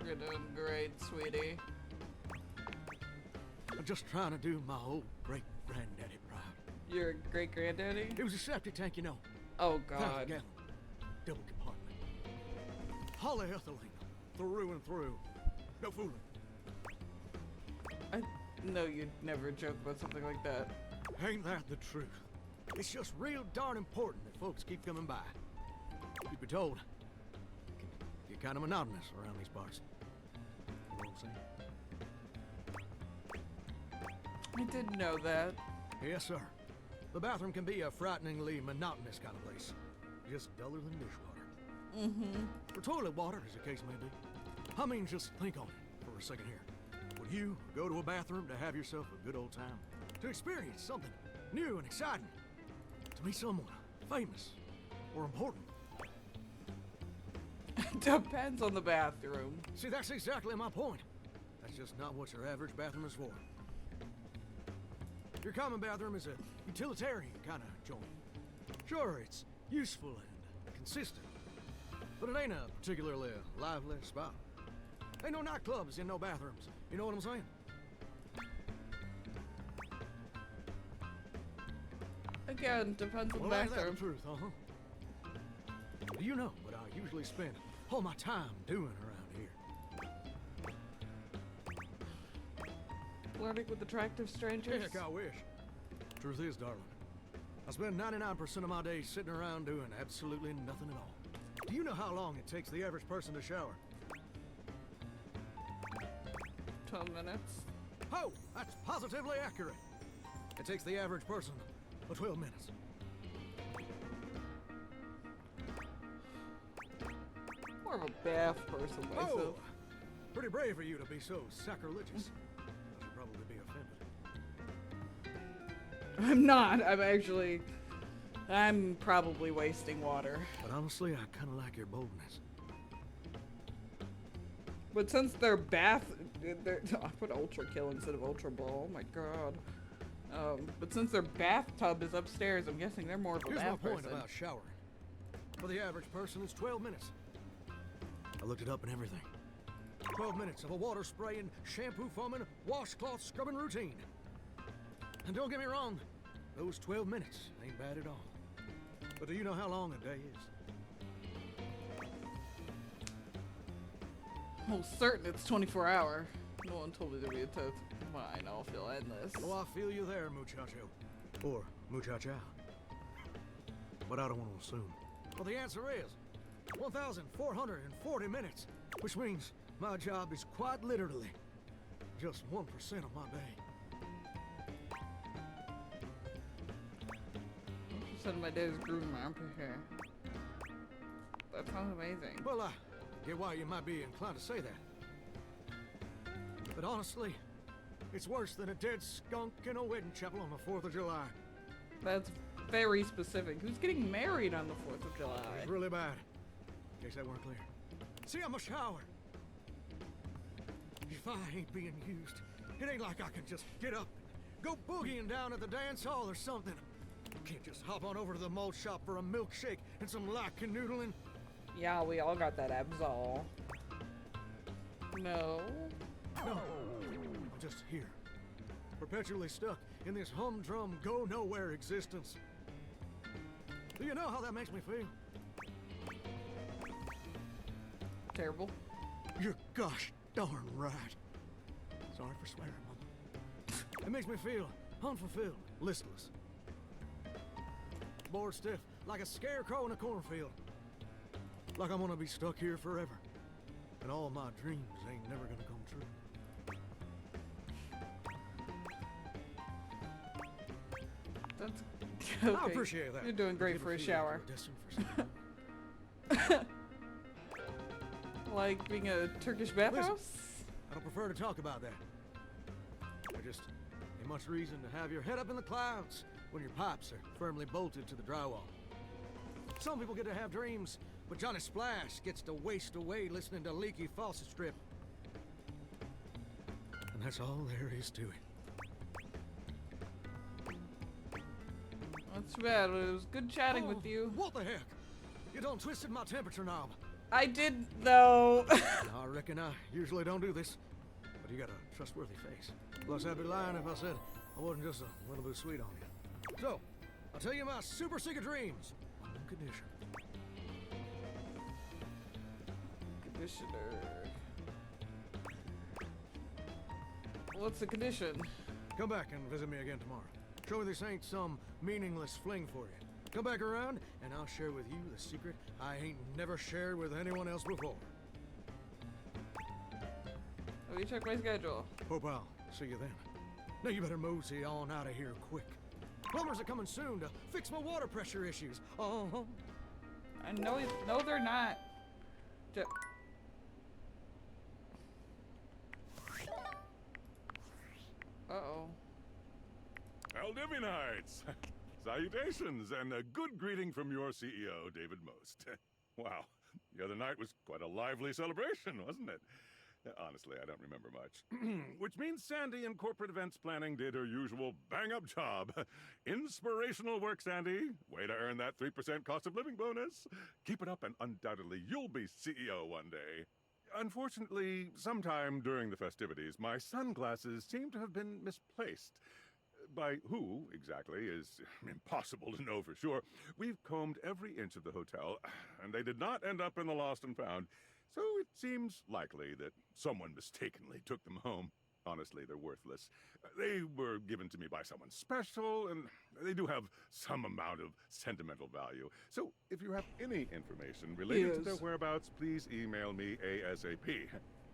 You're doing great, sweetie. I'm just trying to do my old great-granddaddy proud. Your great-granddaddy? It was a septic tank, you know. Oh, God. 1,000 gallon. Double compartment. Polyethylene. Through and through. No fooling. I know you'd never joke about something like that. Ain't that the truth? It's just real darn important that folks keep coming by. You'd be told. It can get kind of monotonous around these parts. You know what I'm saying? I didn't know that. Yes, sir. The bathroom can be a frighteningly monotonous kind of place. Just duller than dishwater. Mm-hmm. Or toilet water, as the case may be. I mean, just think on it for a second here. Would you go to a bathroom to have yourself a good old time? To experience something new and exciting? To meet someone famous or important? Depends on the bathroom. See, that's exactly my point. That's just not what your average bathroom is for. Your common bathroom is a utilitarian kind of joint. Sure, it's useful and consistent, but it ain't a particularly lively spot. Ain't no nightclubs in no bathrooms. You know what I'm saying? Again, depends on the Well, ain't that bathroom. the truth, Do you know what I usually spend all my time doing around here? Flirting with attractive strangers? Heck, I wish. Truth is, darling, I spend 99% of my days sitting around doing absolutely nothing at all. Do you know how long it takes the average person to shower? 12 minutes. Oh, that's positively accurate. It takes the average person 12 minutes. more of a bath person myself. Oh, pretty brave for you to be so sacrilegious. I should probably be offended. I'm not. I'm probably wasting water. But honestly, I kind of like your boldness. But since they're I put ultra kill instead of ultra ball. Oh my god. But since their bathtub is upstairs, I'm guessing they're more of a Here's bath my point person. about showering. For the average person, it's 12 minutes. I looked it up and everything. 12 minutes of a water spraying, shampoo foaming, washcloth scrubbing routine. And don't get me wrong, those 12 minutes ain't bad at all. But do you know how long a day is? Most certain it's 24 hour. No one told me there'd be a test. Fine, I'll feel endless. Oh, I feel you there, muchacho. Or muchacha. But I don't want to assume. Well, the answer is 1,440 minutes, which means my job is quite literally just 1% of my day. 1% of my day is grooming my armpit hair. That sounds amazing. Well, I get why you might be inclined to say that. But honestly, it's worse than a dead skunk in a wedding chapel on the 4th of July. That's very specific. Who's getting married on the 4th of July? It's really bad. In case that weren't clear. See, I'm a shower. If I ain't being used, it ain't like I can just get up and go boogieing down at the dance hall or something. Can't just hop on over to the malt shop for a milkshake and some light canoodling. Yeah, we all got that Absol. No. No. I'm just here. Perpetually stuck in this humdrum, go-nowhere existence. Do you know how that makes me feel? Terrible. You're gosh darn right. Sorry for swearing, Mama. It makes me feel unfulfilled, listless. Bored stiff, like a scarecrow in a cornfield. Like I'm gonna be stuck here forever. And all my dreams ain't never gonna come true. That's okay. I appreciate that. You're doing great for a shower. Like being a Turkish bathhouse? I don't prefer to talk about that. There just ain't much reason to have your head up in the clouds when your pipes are firmly bolted to the drywall. Some people get to have dreams, but Johnny Splash gets to waste away listening to leaky faucet strip. And that's all there is to it. That's too bad, but it was good chatting with you. What the heck? You done twisted my temperature knob. I did, though. I reckon I usually don't do this, but you got a trustworthy face. Plus, I'd be lying if I said I wasn't just a little bit sweet on you. So, I'll tell you my super secret dreams. On one condition. Conditioner. What's the condition? Come back and visit me again tomorrow. Show me this ain't some meaningless fling for you. Come back around, and I'll share with you the secret I ain't never shared with anyone else before. Let me check my schedule. Hope I'll see you then. Now you better mosey on out of here quick. Plumbers are coming soon to fix my water pressure issues. Uh-huh. I know no, they're not. Uh-oh. Aldivinites! Salutations, and a good greeting from your CEO, David Most. Wow, the other night was quite a lively celebration, wasn't it? Honestly, I don't remember much. Which means Sandy in corporate events planning did her usual bang-up job. Inspirational work, Sandy. Way to earn that 3% cost of living bonus. Keep it up and undoubtedly you'll be CEO one day. Unfortunately, sometime during the festivities, my sunglasses seem to have been misplaced. By who, exactly, is impossible to know for sure. We've combed every inch of the hotel, and they did not end up in the lost and found. So it seems likely that someone mistakenly took them home. Honestly, they're worthless. They were given to me by someone special, and they do have some amount of sentimental value. So if you have any information related to their whereabouts, please email me ASAP.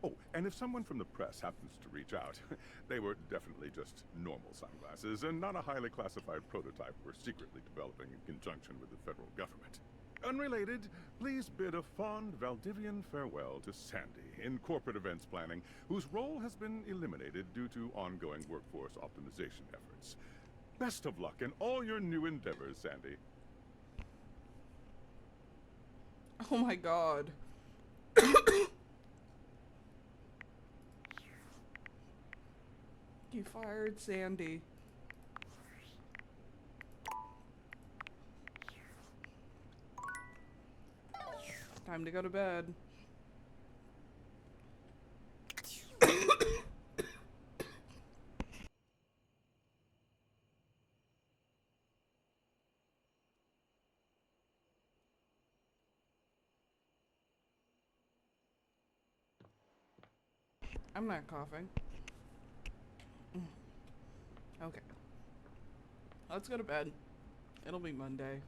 Oh, and if someone from the press happens to reach out, they were definitely just normal sunglasses and not a highly classified prototype we're secretly developing in conjunction with the federal government. unrelated, please bid a fond Valdivian farewell to Sandy in corporate events planning, whose role has been eliminated due to ongoing workforce optimization efforts. Best of luck in all your new endeavors, Sandy. Oh my god. You fired Sandy. Time to go to bed. I'm not coughing. Okay. Let's go to bed. It'll be Monday.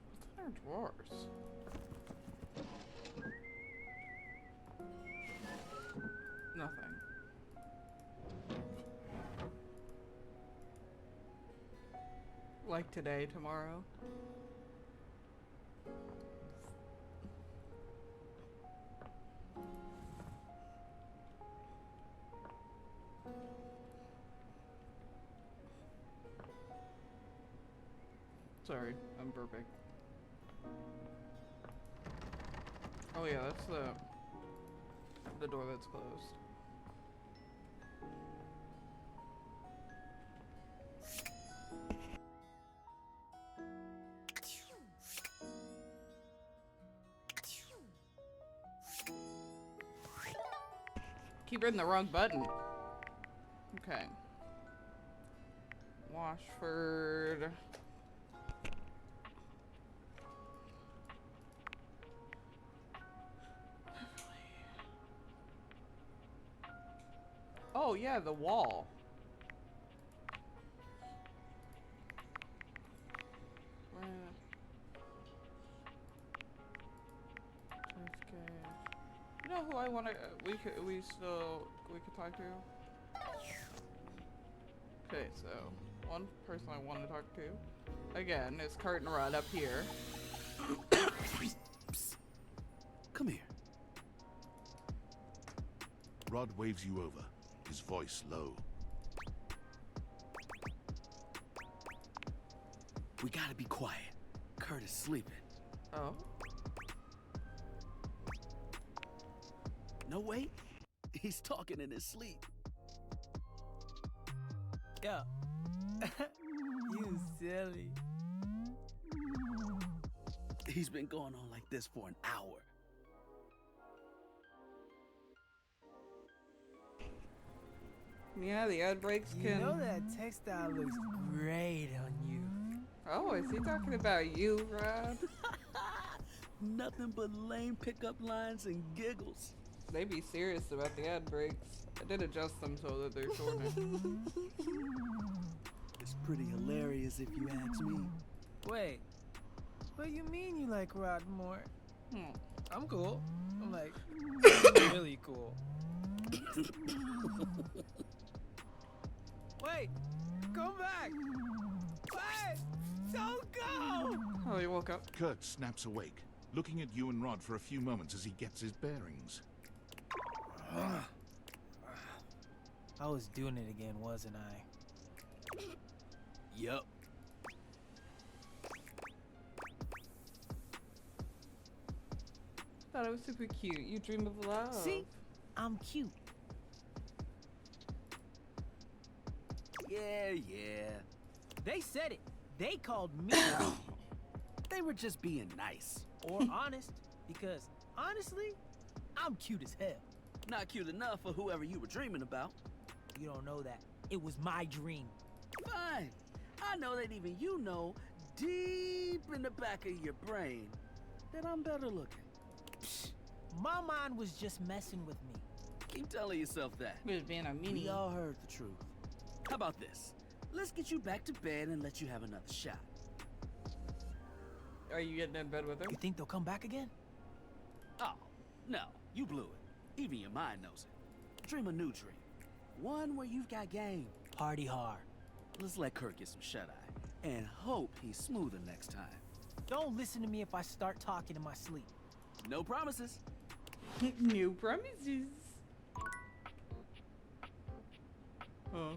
What's in our drawers? Nothing. Like today, tomorrow. Sorry, I'm burping. Oh yeah, that's the door that's closed. Keep hitting the wrong button. Okay. Washford. Oh yeah, the wall. You know who I want to? We could talk to. Okay, so one person I want to talk to, again, is Curtain Rod up here. Come here. Rod waves you over, his voice low. We gotta be quiet. Kurt is sleeping. Oh. No, wait. He's talking in his sleep. Yo. You silly. He's been going on like this for an hour. Yeah, the ad breaks can... You know that textile looks great on you. Oh, is he talking about you, Rod? Nothing but lame pickup lines and giggles. They be serious about the ad breaks. I did adjust them so that they're shorter. It's pretty hilarious if you ask me. Wait, what do you mean you like Rod more? I'm cool. I'm like, really cool. Wait, come back! Wait, don't go! Oh, you woke up. Kurt snaps awake, looking at you and Rod for a few moments as he gets his bearings. I was doing it again, wasn't I? Yup. Thought it was super cute. You dream of love. See? I'm cute. Yeah. They said it. They called me out. They were just being nice. Or honest. Because, honestly, I'm cute as hell. Not cute enough for whoever you were dreaming about. You don't know that. It was my dream. Fine. I know that even you know, deep in the back of your brain, that I'm better looking. Psh, my mind was just messing with me. Keep telling yourself that. He was being a meanie. We all heard the truth. How about this? Let's get you back to bed and let you have another shot. Are you getting in bed with him? You think they'll come back again? Oh, no. You blew it. Even your mind knows it. Dream a new dream. One where you've got game. Party hard. Let's let Kurt get some shut-eye. And hope he's smoother next time. Don't listen to me if I start talking in my sleep. No promises. New promises. Huh.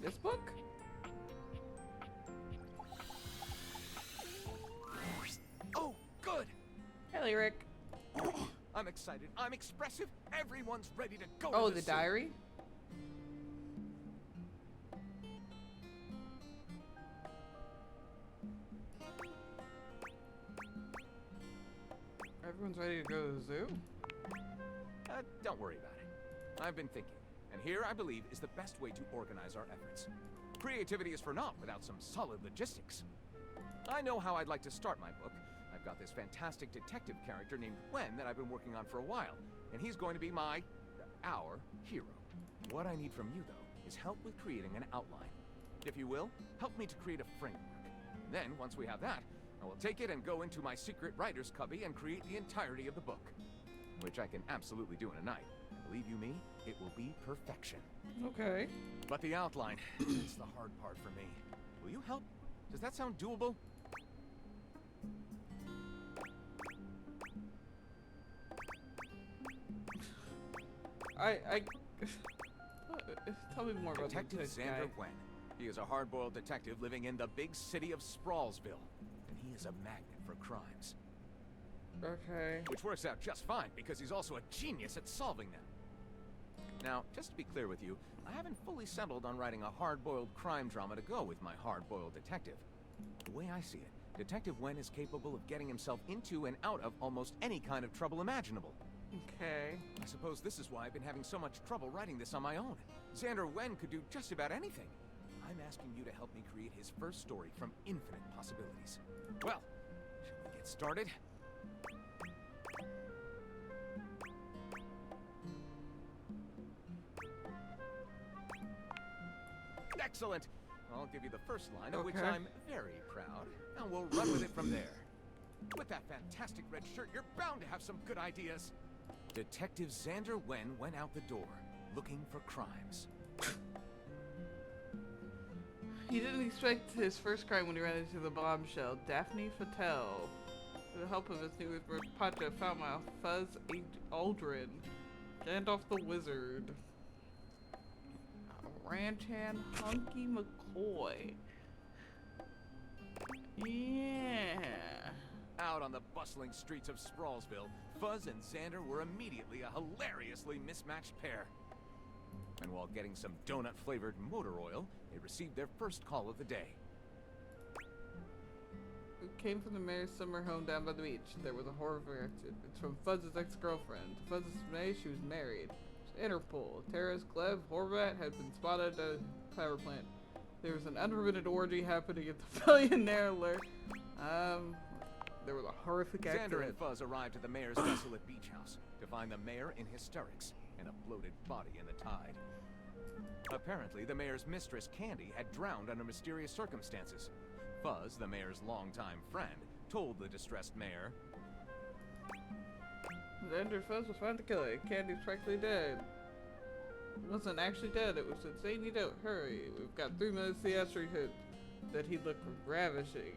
This book? Oh, good! Hey, Rick. I'm excited. I'm expressive. Everyone's ready to go. Oh, to the zoo. diary? Everyone's ready to go to the zoo? Don't worry about it. I've been thinking, and here I believe is the best way to organize our efforts. Creativity is for naught without some solid logistics. I know how I'd like to start my book. I've got this fantastic detective character named Gwen that I've been working on for a while, and he's going to be our hero. What I need from you, though, is help with creating an outline. If you will, help me to create a framework. Then, once we have that, I will take it and go into my secret writer's cubby and create the entirety of the book. Which I can absolutely do in a night. And believe you me, it will be perfection. Okay. But the outline, it's the hard part for me. Will you help? Does that sound doable? Tell me more about Detective this Xander guy. Wen. He is a hard-boiled detective living in the big city of Sprawlsville. And he is a magnet for crimes. Okay. Which works out just fine, because he's also a genius at solving them. Now, just to be clear with you, I haven't fully settled on writing a hard-boiled crime drama to go with my hard-boiled detective. The way I see it, Detective Wen is capable of getting himself into and out of almost any kind of trouble imaginable. Okay. I suppose this is why I've been having so much trouble writing this on my own. Xander Wen could do just about anything. I'm asking you to help me create his first story from infinite possibilities. Well, shall we get started? Excellent! I'll give you the first line, of which Okay. I'm very proud, and we'll run with it from there. With that fantastic red shirt, you're bound to have some good ideas. Detective Xander Wen went out the door, looking for crimes. He didn't expect his first crime when he ran into the bombshell. Daphne Fatel. With the help of his new Pacha Falmouth, Fuzz Aldrin, Gandalf the Wizard, Ranchan Hunky McCoy. Yeah. Out on the bustling streets of Sprawlsville, Fuzz and Xander were immediately a hilariously mismatched pair. And while getting some donut-flavored motor oil, they received their first call of the day. It came from the mayor's summer home down by the beach. There was a horrific accident. It's from Fuzz's ex-girlfriend. To Fuzz's dismay, she was married. Interpol. Terrace Gleb Horvat had been spotted at a power plant. There was an unpermitted orgy happening at the Billionaire Alert. There was a horrific accident. Xander and Fuzz arrived at the mayor's desolate beach house to find the mayor in hysterics and a bloated body in the tide. Apparently, the mayor's mistress, Candy, had drowned under mysterious circumstances. Fuzz, the mayor's longtime friend, told the distressed mayor, Xander Fuzz was found to kill her. Candy's practically dead. It wasn't actually dead, it was insanely dead. Hurry, we've got 3 minutes to the asteroid hit. That he looked ravishing.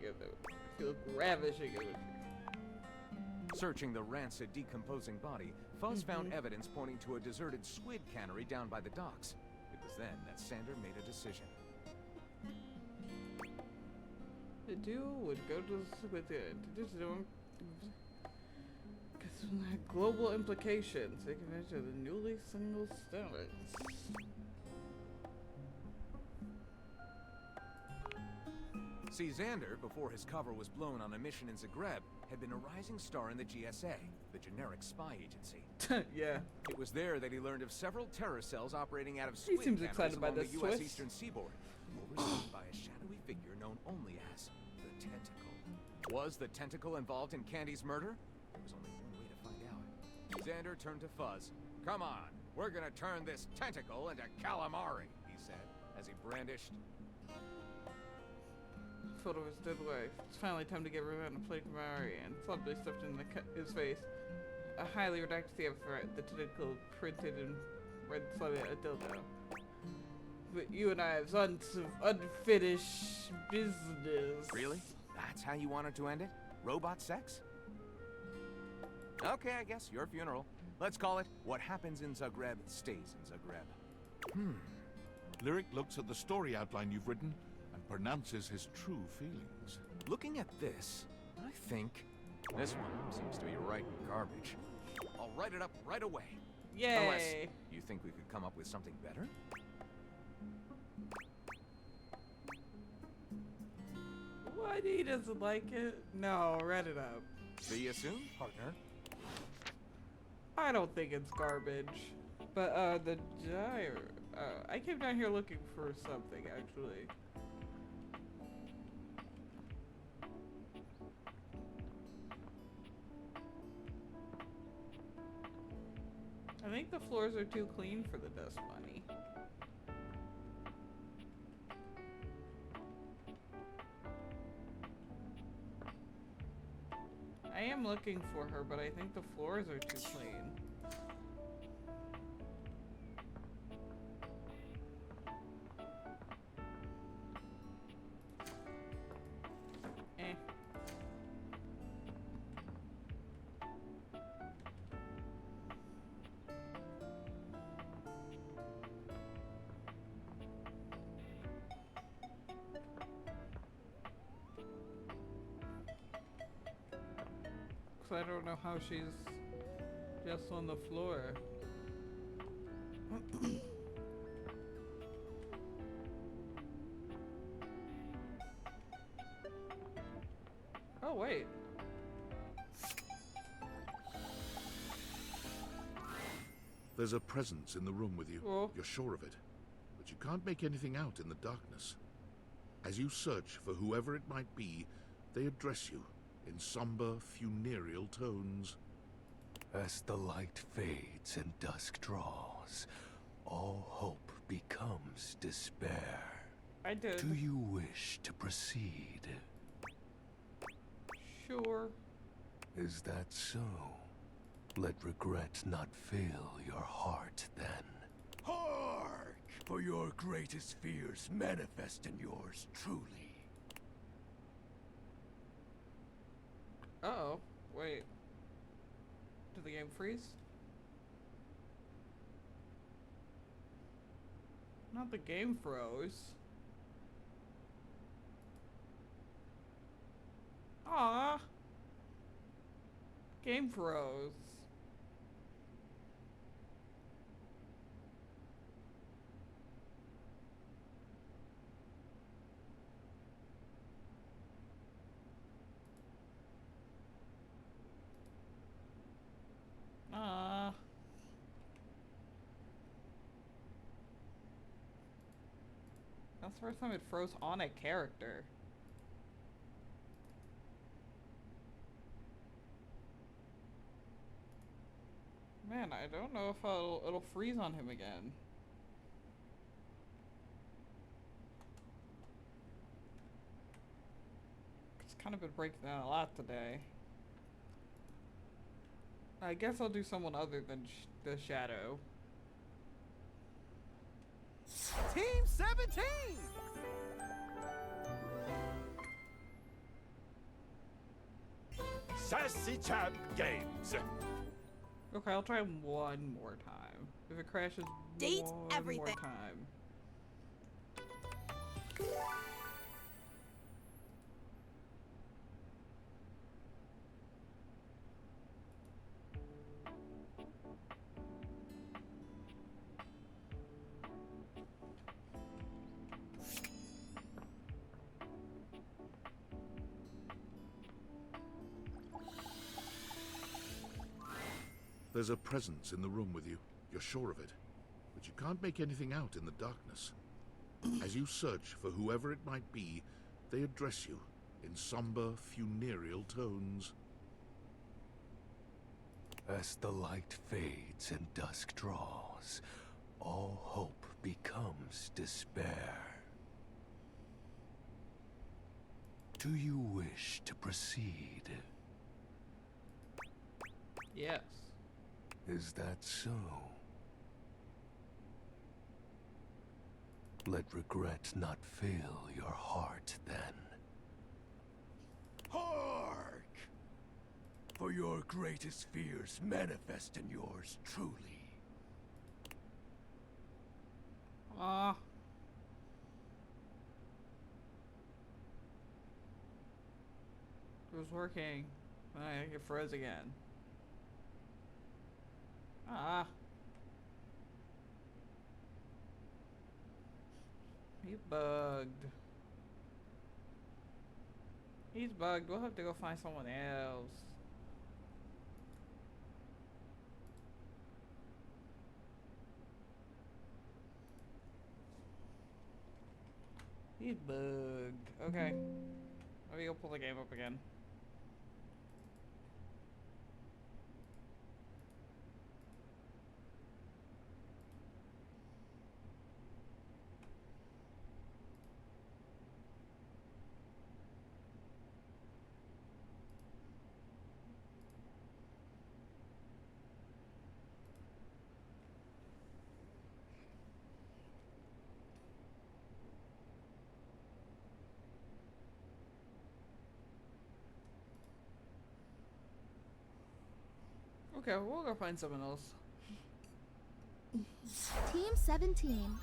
He looked ravishing. Searching the rancid, decomposing body, Fuzz found evidence pointing to a deserted squid cannery down by the docks. It was then that Xander made a decision. The duo would go to the squid because global implications. Take advantage of the newly single stars. See, Xander, before his cover was blown on a mission in Zagreb, had been a rising star in the GSA, the generic spy agency. Yeah. It was there that he learned of several terror cells operating out of squid seems canneries excited by along this the U.S. twist. eastern seaboard, overseen by a shadowy figure known only as the Tentacle. Was the tentacle involved in Candy's murder? There was only one way to find out. Xander turned to Fuzz. Come on, we're gonna turn this tentacle into calamari, he said, as he brandished. Photo of his dead wife. It's finally time to get rid of a plate of calamari and suddenly stuffed in his face. A highly redacted CF, the tentacle printed in red slowly a dildo. But you and I have unfinished business. Really? That's how you wanted to end it? Robot sex? Okay, I guess, your funeral. Let's call it What Happens in Zagreb Stays in Zagreb. Lyric looks at the story outline you've written and pronounces his true feelings. Looking at this, I think this one seems to be right garbage. I'll write it up right away. Yay! Unless you think we could come up with something better? What? He doesn't like it? No, read it up. See you soon, partner. I don't think it's garbage. But, the gyre... I came down here looking for something, actually. I think the floors are too clean for the dust bunny. I am looking for her, but I think the floors are too clean. Eh. I don't know how she's just on the floor. Oh, wait. There's a presence in the room with you. Oh. You're sure of it. But you can't make anything out in the darkness. As you search for whoever it might be, they address you in somber, funereal tones. As the light fades and dusk draws, all hope becomes despair. I did. Do you wish to proceed? Sure. Is that so? Let regret not fill your heart then. Hark! For your greatest fears manifest in yours truly. Uh-oh. Wait. Did the game freeze? Not the game froze. Ah, game froze. That's the first time it froze on a character. Man, I don't know if it'll freeze on him again. It's kind of been breaking down a lot today. I guess I'll do someone other than the Shadow. Team 17! Sassy Champ Games. Okay, I'll try one more time. If it crashes Date one everything. more time. There's a presence in the room with you. You're sure of it. But you can't make anything out in the darkness. As you search for whoever it might be, they address you in somber, funereal tones. As the light fades and dusk draws, all hope becomes despair. Do you wish to proceed? Yes. Is that so? Let regret not fill your heart then. Hark! For your greatest fears manifest in yours truly. Aw. It was working. I think it froze again. Ah. He's bugged. He's bugged. We'll have to go find someone else. He's bugged. Okay. Let me go pull the game up again. Okay, we'll go find someone else. Team 17.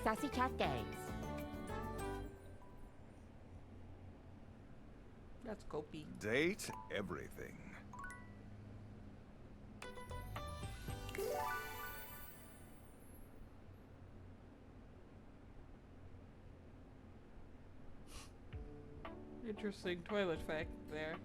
Sassy Chat Games. That's Kopi. Date everything. Interesting toilet fact there.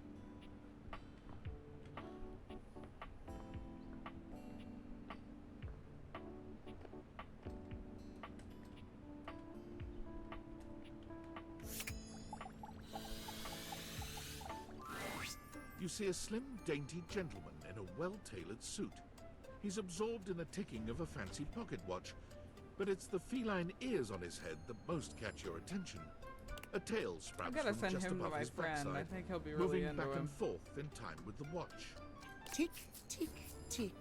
You see a slim, dainty gentleman in a well-tailored suit. He's absorbed in the ticking of a fancy pocket watch, but it's the feline ears on his head that most catch your attention. A tail I sprouts gotta from send just him to above my his friend. I backside, think he'll be really moving into back him. and forth in time with the watch. Tick, tick, tick.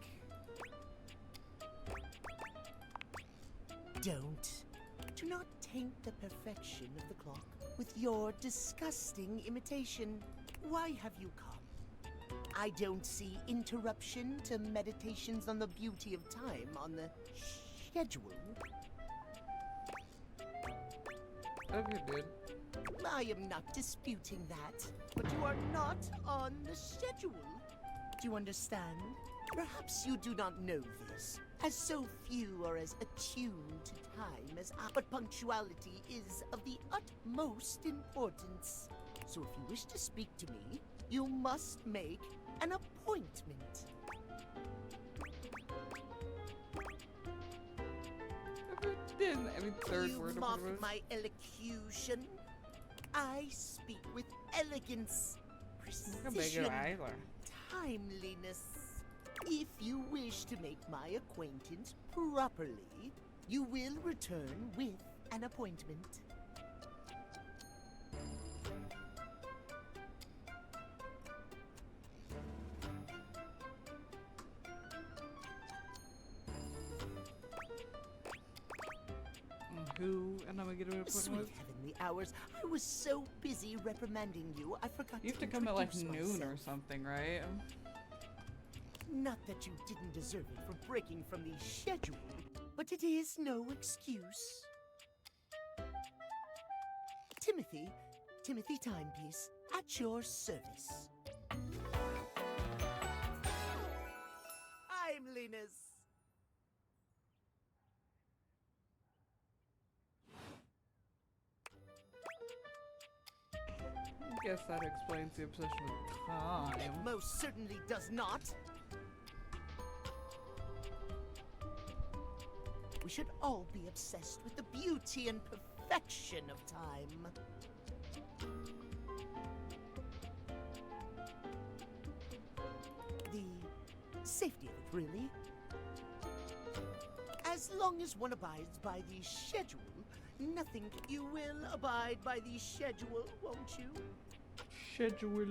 Do not taint the perfection of the clock with your disgusting imitation. Why have you come? I don't see interruption to meditations on the beauty of time on the schedule. Okay, dude. I am not disputing that, but you are not on the schedule. Do you understand? Perhaps you do not know this, as so few are as attuned to time as I. But punctuality is of the utmost importance. So if you wish to speak to me, you must make an appointment. Every third you word of mock it was- my elocution. I speak with elegance, Look how big your precision, eyes are. timeliness. If you wish to make my acquaintance properly, you will return with an appointment. Who and I'm gonna get an appointment Sweet with? heavenly hours, I was so busy reprimanding you, I forgot You have to come at like introduce noon myself. or something, right? Not that you didn't deserve it for breaking from the schedule, but it is no excuse. Timothy Timepiece, at your service. I'm Linus. guess that explains the obsession with time. It most certainly does not. We should all be obsessed with the beauty and perfection of time. The safety of it, really. As long as one abides by the schedule, nothing. You will abide by the schedule, won't you? Schedule.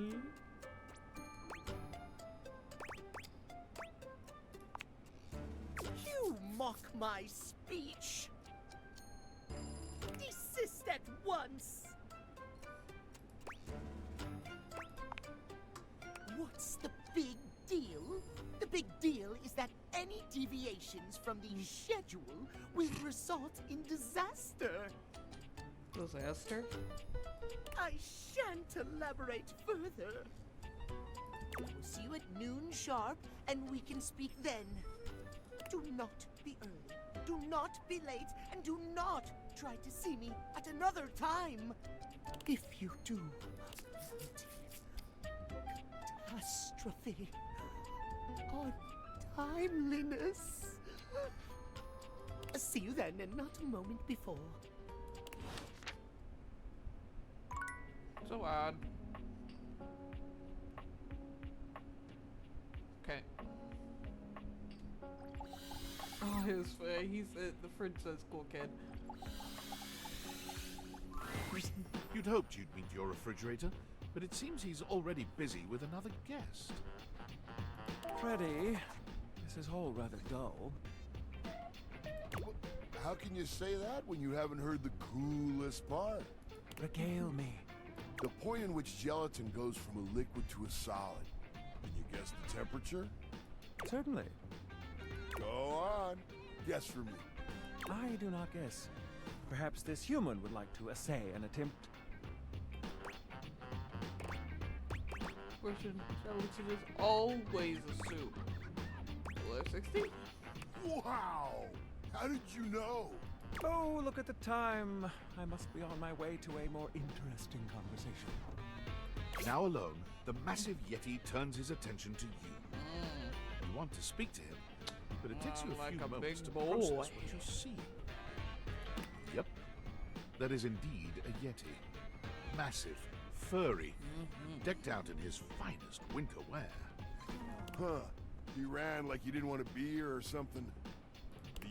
You mock my speech. Desist at once. What's the big deal? The big deal is that any deviations from the schedule will result in disaster. Disaster? I shan't elaborate further. We'll see you at noon sharp, and we can speak then. Do not be early, do not be late, and do not try to see me at another time. If you do, catastrophe. Untimeliness. See you then, and not a moment before. So odd. Okay. Oh, he's the fridge says cool kid. You'd hoped you'd meet your refrigerator, but it seems he's already busy with another guest. Freddy, this is all rather dull. How can you say that when you haven't heard the coolest part? Regale me. The point in which gelatin goes from a liquid to a solid. Can you guess the temperature? Certainly. Go on. Guess for me. I do not guess. Perhaps this human would like to essay an attempt. Question, gelatin is always a soup. Below 60? Wow! How did you know? Oh, look at the time. I must be on my way to a more interesting conversation. Now alone, the massive Yeti turns his attention to you. You want to speak to him, but it takes you a few moments to process what you see. Yep, that is indeed a Yeti. Massive, furry, decked out in his finest winter wear. Huh. He ran like you didn't want to be here or something.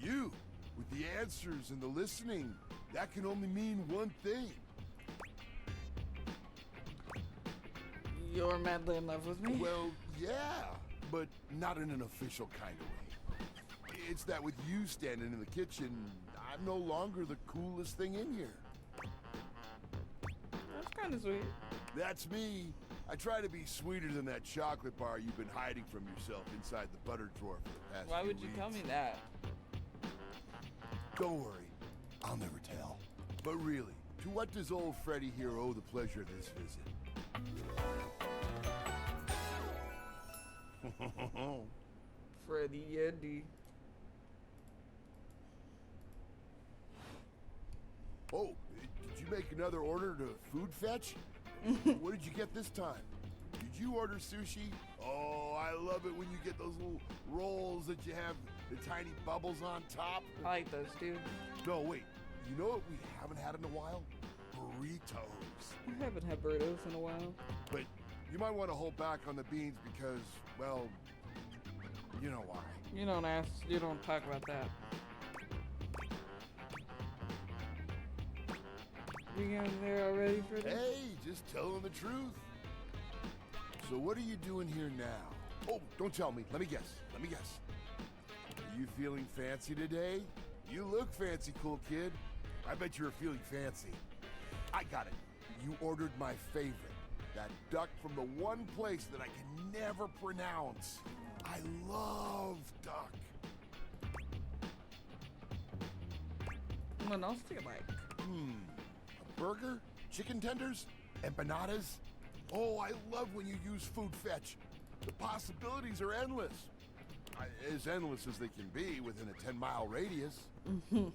You, with the answers and the listening, that can only mean one thing. You're madly in love with me? Well, yeah, but not in an official kind of way. It's that with you standing in the kitchen, I'm no longer the coolest thing in here. That's kind of sweet. That's me. I try to be sweeter than that chocolate bar you've been hiding from yourself inside the butter drawer for the past Why few would you weeks. tell me that? Don't worry, I'll never tell. But really, to what does old Freddy here owe the pleasure of this visit? Freddy Yeti. Oh, did you make another order to food fetch? What did you get this time? Did you order sushi? Oh, I love it when you get those little rolls that you have the tiny bubbles on top. I like those, dude. No, wait. You know what we haven't had in a while? Burritos. I haven't had burritos in a while. But you might want to hold back on the beans because, well, you know why. You don't talk about that. You getting there already, Freddy? Hey, just telling the truth. So what are you doing here now? Oh, don't tell me. Let me guess. Are you feeling fancy today? You look fancy, cool kid. I bet you're feeling fancy. I got it. You ordered my favorite. That duck from the one place that I can never pronounce. I love duck. What else do you like? A burger? Chicken tenders? Empanadas? Oh, I love when you use food fetch. The possibilities are endless. As endless as they can be within a 10-mile radius. Wait,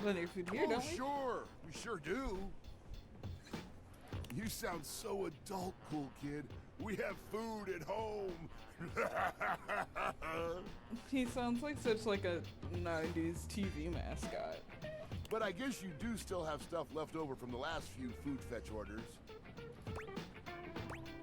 plenty of food here, Oh, don't we? sure. We sure do. You sound so adult, cool kid. We have food at home. He sounds like such like a 90s TV mascot. But I guess you do still have stuff left over from the last few food fetch orders.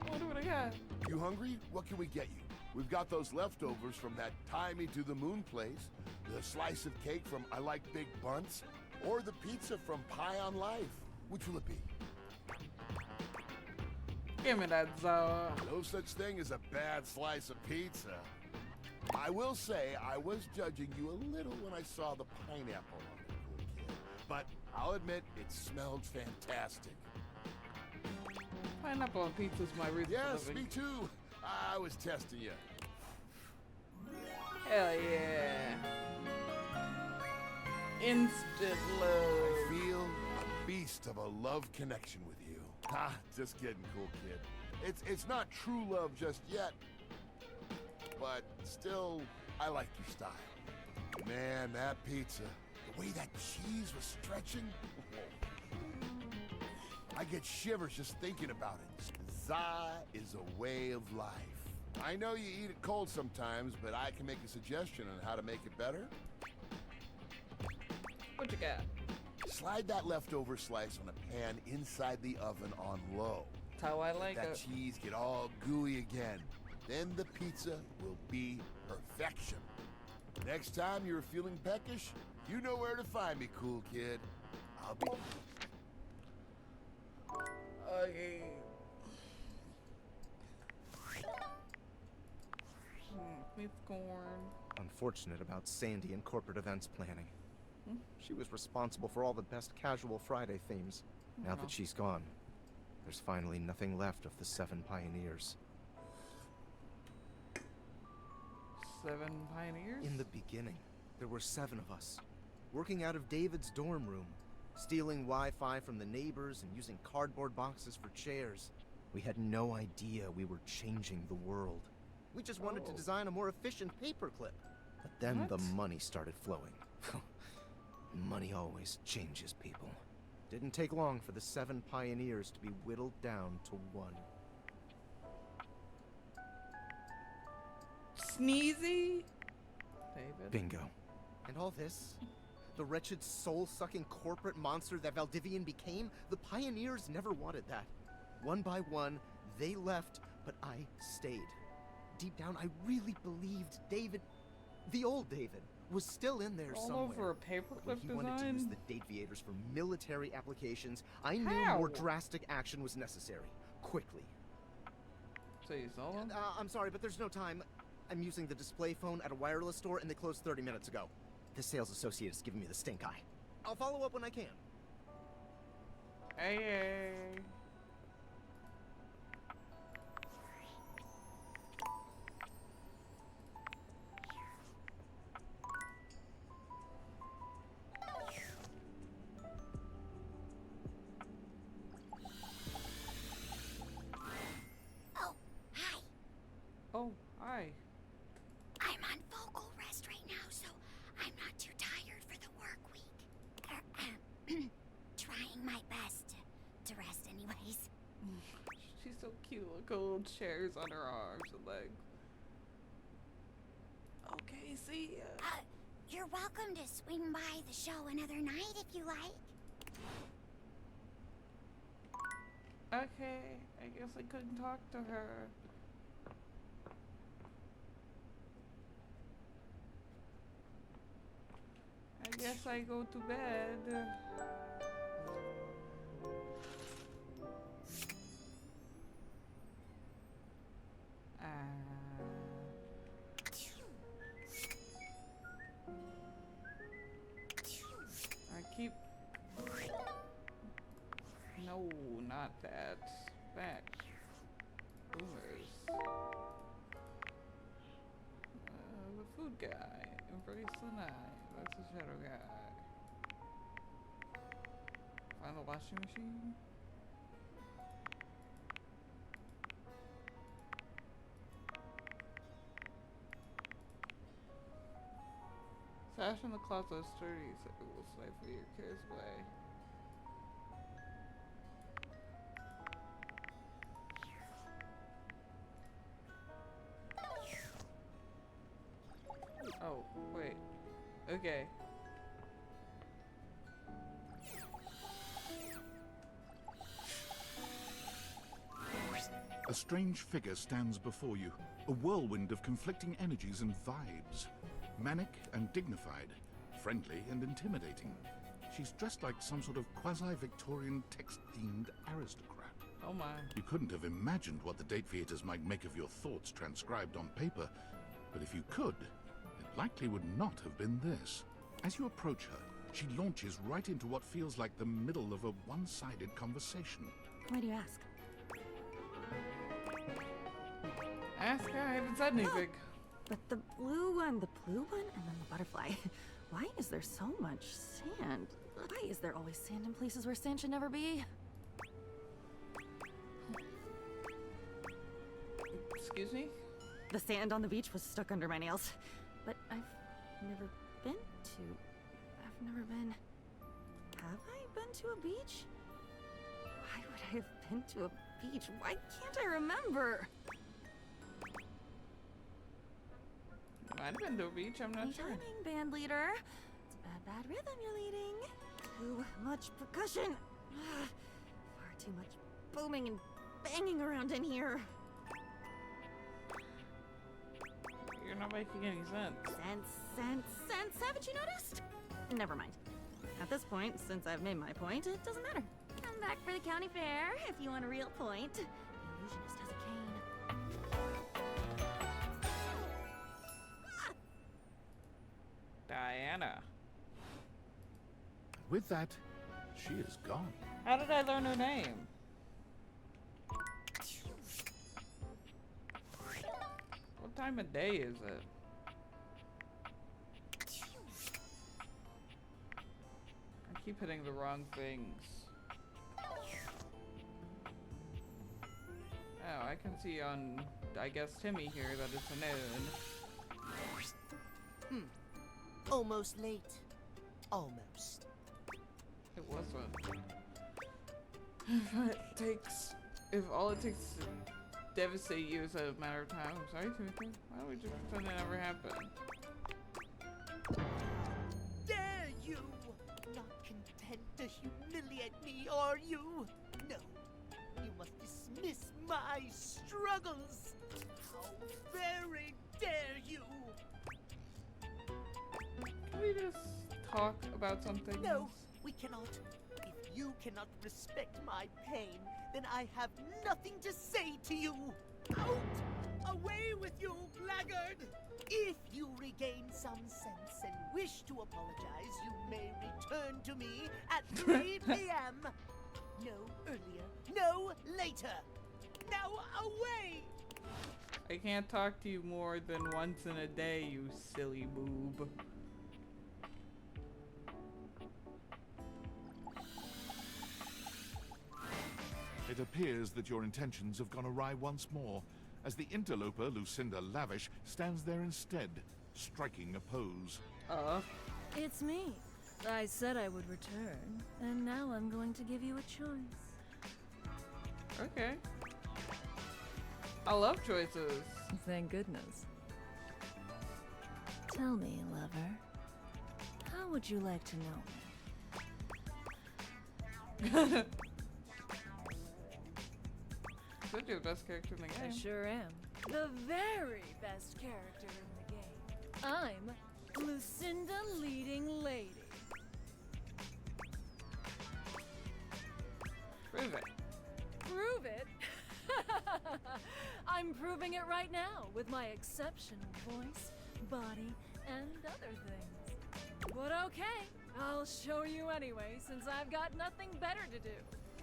What do I got? You hungry? What can we get you? We've got those leftovers from that Tie Me to the Moon place, the slice of cake from I Like Big Bunts, or the pizza from Pie on Life. Which will it be? Give me that Zawa. No such thing as a bad slice of pizza. I will say I was judging you a little when I saw the pineapple on it, cool kid. But I'll admit it smelled fantastic. Pineapple on pizza's my reason Yes, for living. me too. I was testing you. Hell yeah. Instant love. I feel a beast of a love connection with you. Ah, just kidding, cool kid. It's not true love just yet. But still, I like your style. Man, that pizza, the way that cheese was stretching. I get shivers just thinking about it. Za is a way of life. I know you eat it cold sometimes, but I can make a suggestion on how to make it better. What you got? Slide that leftover slice on a pan inside the oven on low. That's how I like Let that it. cheese get all gooey again. Then the pizza will be perfection. Next time you're feeling peckish, you know where to find me, cool kid. I'll be... Okay. With corn. Unfortunate about Sandy and corporate events planning. She was responsible for all the best casual Friday themes. Now that she's gone, there's finally nothing left of the 7 pioneers. 7 pioneers? In the beginning, there were 7 of us, working out of David's dorm room, stealing Wi-Fi from the neighbors and using cardboard boxes for chairs. We had no idea we were changing the world. We just wanted to design a more efficient paperclip. But then the money started flowing. Money always changes people. Didn't take long for the 7 pioneers to be whittled down to 1. Sneezy? David. Bingo. And all this? The wretched soul-sucking corporate monster that Valdivian became? The pioneers never wanted that. One by one, they left, but I stayed. Deep down, I really believed David, the old David, was still in there All somewhere. over a paperclip When he wanted to use design? the Dateviators for military applications, I knew How? more drastic action was necessary. Quickly. So you saw him? I'm sorry, but there's no time. I'm using the display phone at a wireless store and they closed 30 minutes ago. The sales associate is giving me the stink eye. I'll follow up when I can. Hey. Oh, hi. Oh, hi. I'm on vocal rest right now, so I'm not too tired for the work week. Trying my best to rest anyways. She's so cute. Look at little chairs on her arms and legs. Okay, see ya. You're welcome to swing by the show another night if you like. Okay, I guess I couldn't talk to her. I guess I go to bed. I keep... No, not that. Back. Boomers. The food guy. Embrace the night. That's the shadow guy. Find the washing machine. So Stash in the closet is sturdy, so it will stifle your cares away. Oh, wait. Okay. A strange figure stands before you, a whirlwind of conflicting energies and vibes. Manic and dignified, friendly and intimidating. She's dressed like some sort of quasi-Victorian text-themed aristocrat. Oh my. You couldn't have imagined what the date theaters might make of your thoughts transcribed on paper, but if you could, it likely would not have been this. As you approach her, she launches right into what feels like the middle of a one-sided conversation. Why do you ask? Ask her, I haven't said anything. But the blue one, and then the butterfly. Why is there so much sand? Why is there always sand in places where sand should never be? Excuse me? The sand on the beach was stuck under my nails. But I've never been. Have I been to a beach? Why would I have been to a beach? Why can't I remember? Might have been to a beach, I'm not sure. Timing, band leader. It's a bad rhythm you're leading. Too much percussion. Far too much booming and banging around in here. You're not making any sense. Sense. Haven't you noticed? Never mind. At this point, since I've made my point, it doesn't matter. Come back for the county fair if you want a real point. The illusionist has a cane. Diana. With that, she is gone. How did I learn her name? What time of day is it? I keep hitting the wrong things. Oh, I can see on, I guess, Timmy here that it's a noon. Almost late. Almost. It wasn't. If all it takes to devastate you is a matter of time, I'm sorry, Timothy. Why don't we just pretend it never happened? Dare you! Not content to humiliate me, are you? No. You must dismiss my struggles. How very dare you! Can we just talk about something? No, we cannot. If you cannot respect my pain, then I have nothing to say to you. Out! Away with you, blackguard! If you regain some sense and wish to apologize, you may return to me at 3 p.m. No earlier, no later. Now away! I can't talk to you more than once in a day, you silly boob. It appears that your intentions have gone awry once more, as the interloper Lucinda Lavish stands there instead, striking a pose. It's me. I said I would return, and now I'm going to give you a choice. Okay. I love choices. Thank goodness. Tell me, lover, how would you like to know me? Said you're the best character in the game. I sure am. The very best character in the game. I'm Lucinda Leading Lady. Prove it. Prove it? I'm proving it right now with my exceptional voice, body, and other things. But okay, I'll show you anyway, since I've got nothing better to do.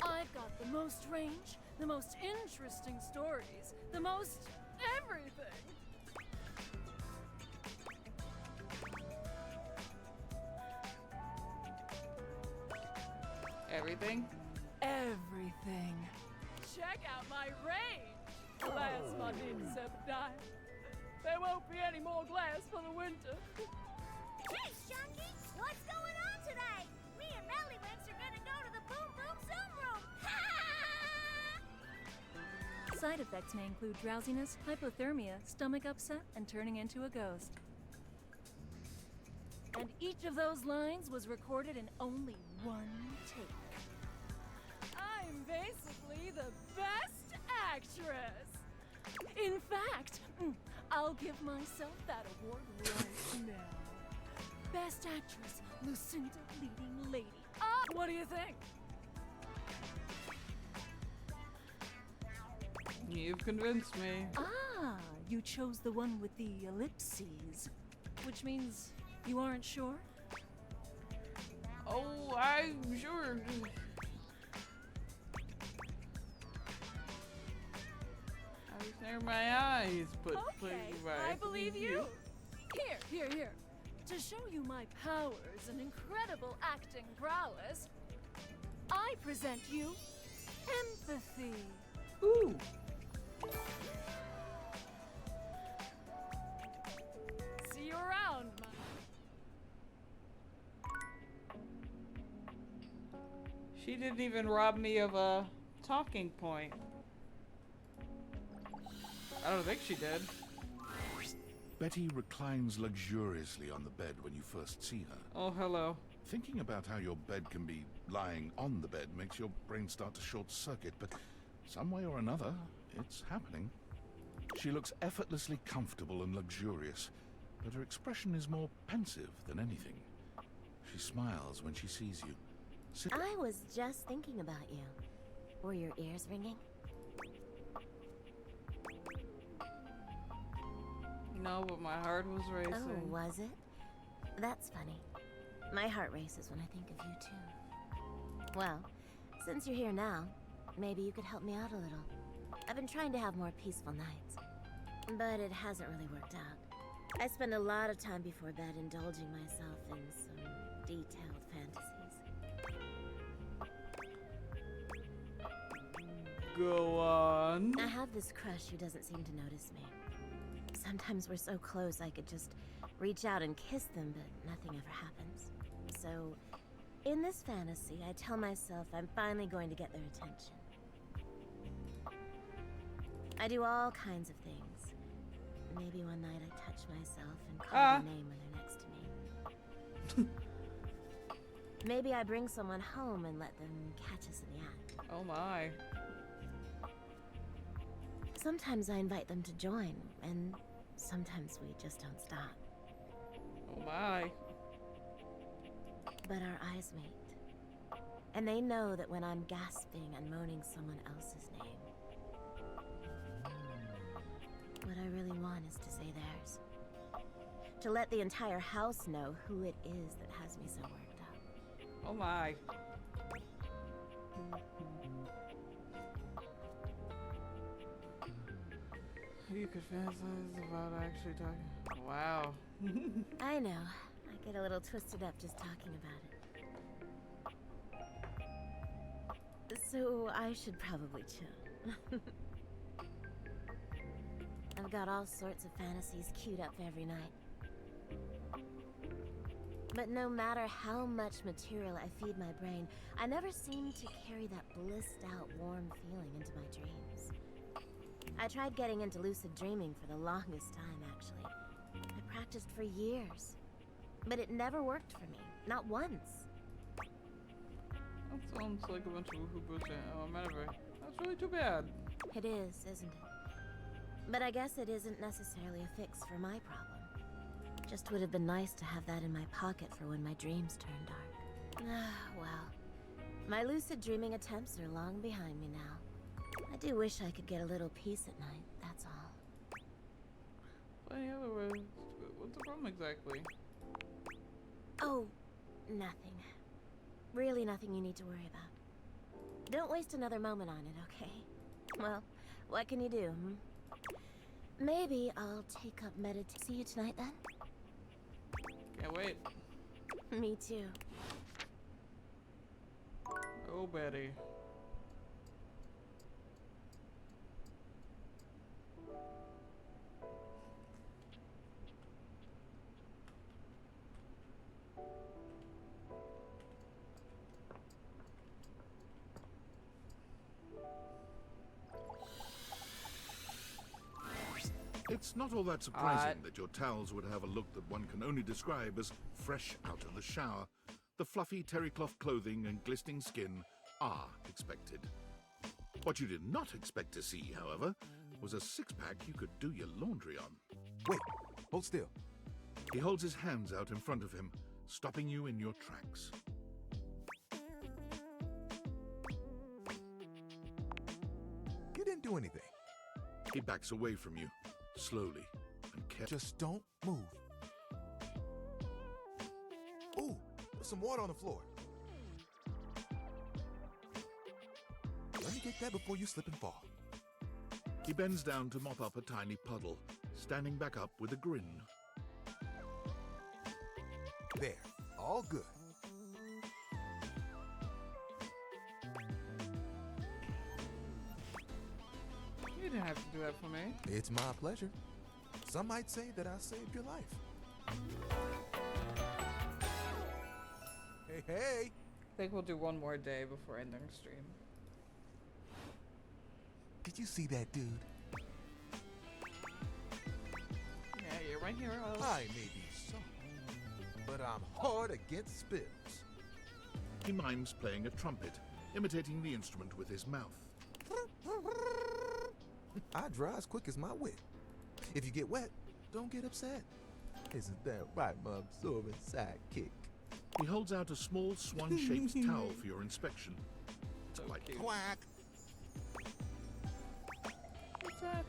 I've got the most range, the most interesting stories, the most everything. Everything? Everything. Check out my range. Glass Monday, December 9th. There won't be any more glass for the winter. Jeez, Junkie! What's going on today? Me and Mellywinks are gonna go to the Boom Boom Zoom Room! Side effects may include drowsiness, hypothermia, stomach upset, and turning into a ghost. And each of those lines was recorded in only one take. I'm basically the best actress! In fact, I'll give myself that award right now. Best Actress, Lucinda Leading Lady. What do you think? You've convinced me. You chose the one with the ellipses, which means you aren't sure? Oh, I'm sure. I was near my eyes, but Okay, I believe you. Here. To show you my powers and incredible acting prowess, I present you empathy. Ooh. See you around, She didn't even rob me of a talking point. I don't think she did. Betty reclines luxuriously on the bed when you first see her. Oh, hello. Thinking about how your bed can be lying on the bed makes your brain start to short circuit, but some way or another, it's happening. She looks effortlessly comfortable and luxurious, but her expression is more pensive than anything. She smiles when she sees you. I was just thinking about you. Were your ears ringing? No, but my heart was racing. Oh, was it? That's funny. My heart races when I think of you, too. Well, since you're here now, maybe you could help me out a little. I've been trying to have more peaceful nights, but it hasn't really worked out. I spend a lot of time before bed indulging myself in some detailed fantasies. Go on. I have this crush who doesn't seem to notice me. Sometimes we're so close I could just reach out and kiss them, but nothing ever happens. So, in this fantasy, I tell myself I'm finally going to get their attention. I do all kinds of things. Maybe one night I touch myself and call their name when they're next to me. Maybe I bring someone home and let them catch us in the act. Oh my. Sometimes I invite them to join, and sometimes we just don't stop. Oh my. But our eyes meet. And they know that when I'm gasping and moaning someone else's name, what I really want is to say theirs. To let the entire house know who it is that has me so worked up. Oh my. You could fantasize about actually talking. Wow. I know. I get a little twisted up just talking about it. So I should probably chill. I've got all sorts of fantasies queued up for every night. But no matter how much material I feed my brain, I never seem to carry that blissed out warm feeling into my dreams. I tried getting into lucid dreaming for the longest time, actually. I practiced for years. But it never worked for me. Not once. That sounds like a bunch of woohoo bullshit. Oh, anyway. That's really too bad. It is, isn't it? But I guess it isn't necessarily a fix for my problem. Just would have been nice to have that in my pocket for when my dreams turn dark. Well. My lucid dreaming attempts are long behind me now. I do wish I could get a little peace at night, that's all. Any other way? What's the problem exactly? Oh, nothing. Really nothing you need to worry about. Don't waste another moment on it, okay? Well, what can you do, Maybe I'll take up meditation. See you tonight, then? Can't wait. Me too. Oh, Betty. It's not all that surprising that your towels would have a look that one can only describe as fresh out of the shower. The fluffy terry cloth clothing and glistening skin are expected. What you did not expect to see, however, was a six-pack you could do your laundry on. Wait, hold still. He holds his hands out in front of him, stopping you in your tracks. You didn't do anything. He backs away from you, slowly and carefully. Just don't move. Ooh, there's some water on the floor. Let me get that before you slip and fall. He bends down to mop up a tiny puddle, standing back up with a grin. There, all good. You didn't have to do that for me. It's my pleasure. Some might say that I saved your life. Hey, hey! I think we'll do one more day before ending stream. Did you see that dude? Yeah, you're my hero. I may be soft, but I'm hard against spills. He mimes playing a trumpet, imitating the instrument with his mouth. I dry as quick as my wit. If you get wet, don't get upset. Isn't that right, my absorbent sidekick? He holds out a small swan-shaped towel for your inspection. So cute. Quack! What's that?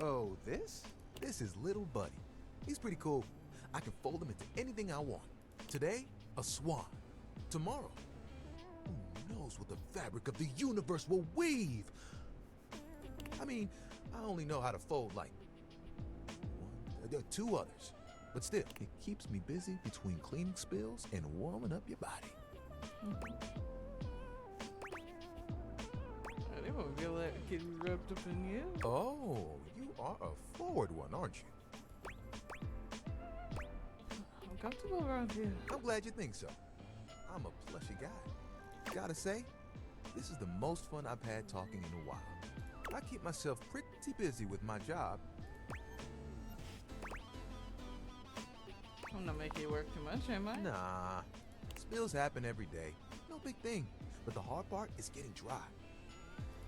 Oh, this? This is Little Buddy. He's pretty cool. I can fold him into anything I want. Today, a swan. Tomorrow, who knows what the fabric of the universe will weave? I mean, I only know how to fold like two others. But still, it keeps me busy between cleaning spills and warming up your body. I didn't feel like getting wrapped up in you. Oh, you are a forward one, aren't you? I'm comfortable around here. I'm glad you think so. I'm a plushy guy. Gotta say, this is the most fun I've had talking in a while. I keep myself pretty busy with my job. I'm not making you work too much, am I? Nah. Spills happen every day. No big thing. But the hard part is getting dry.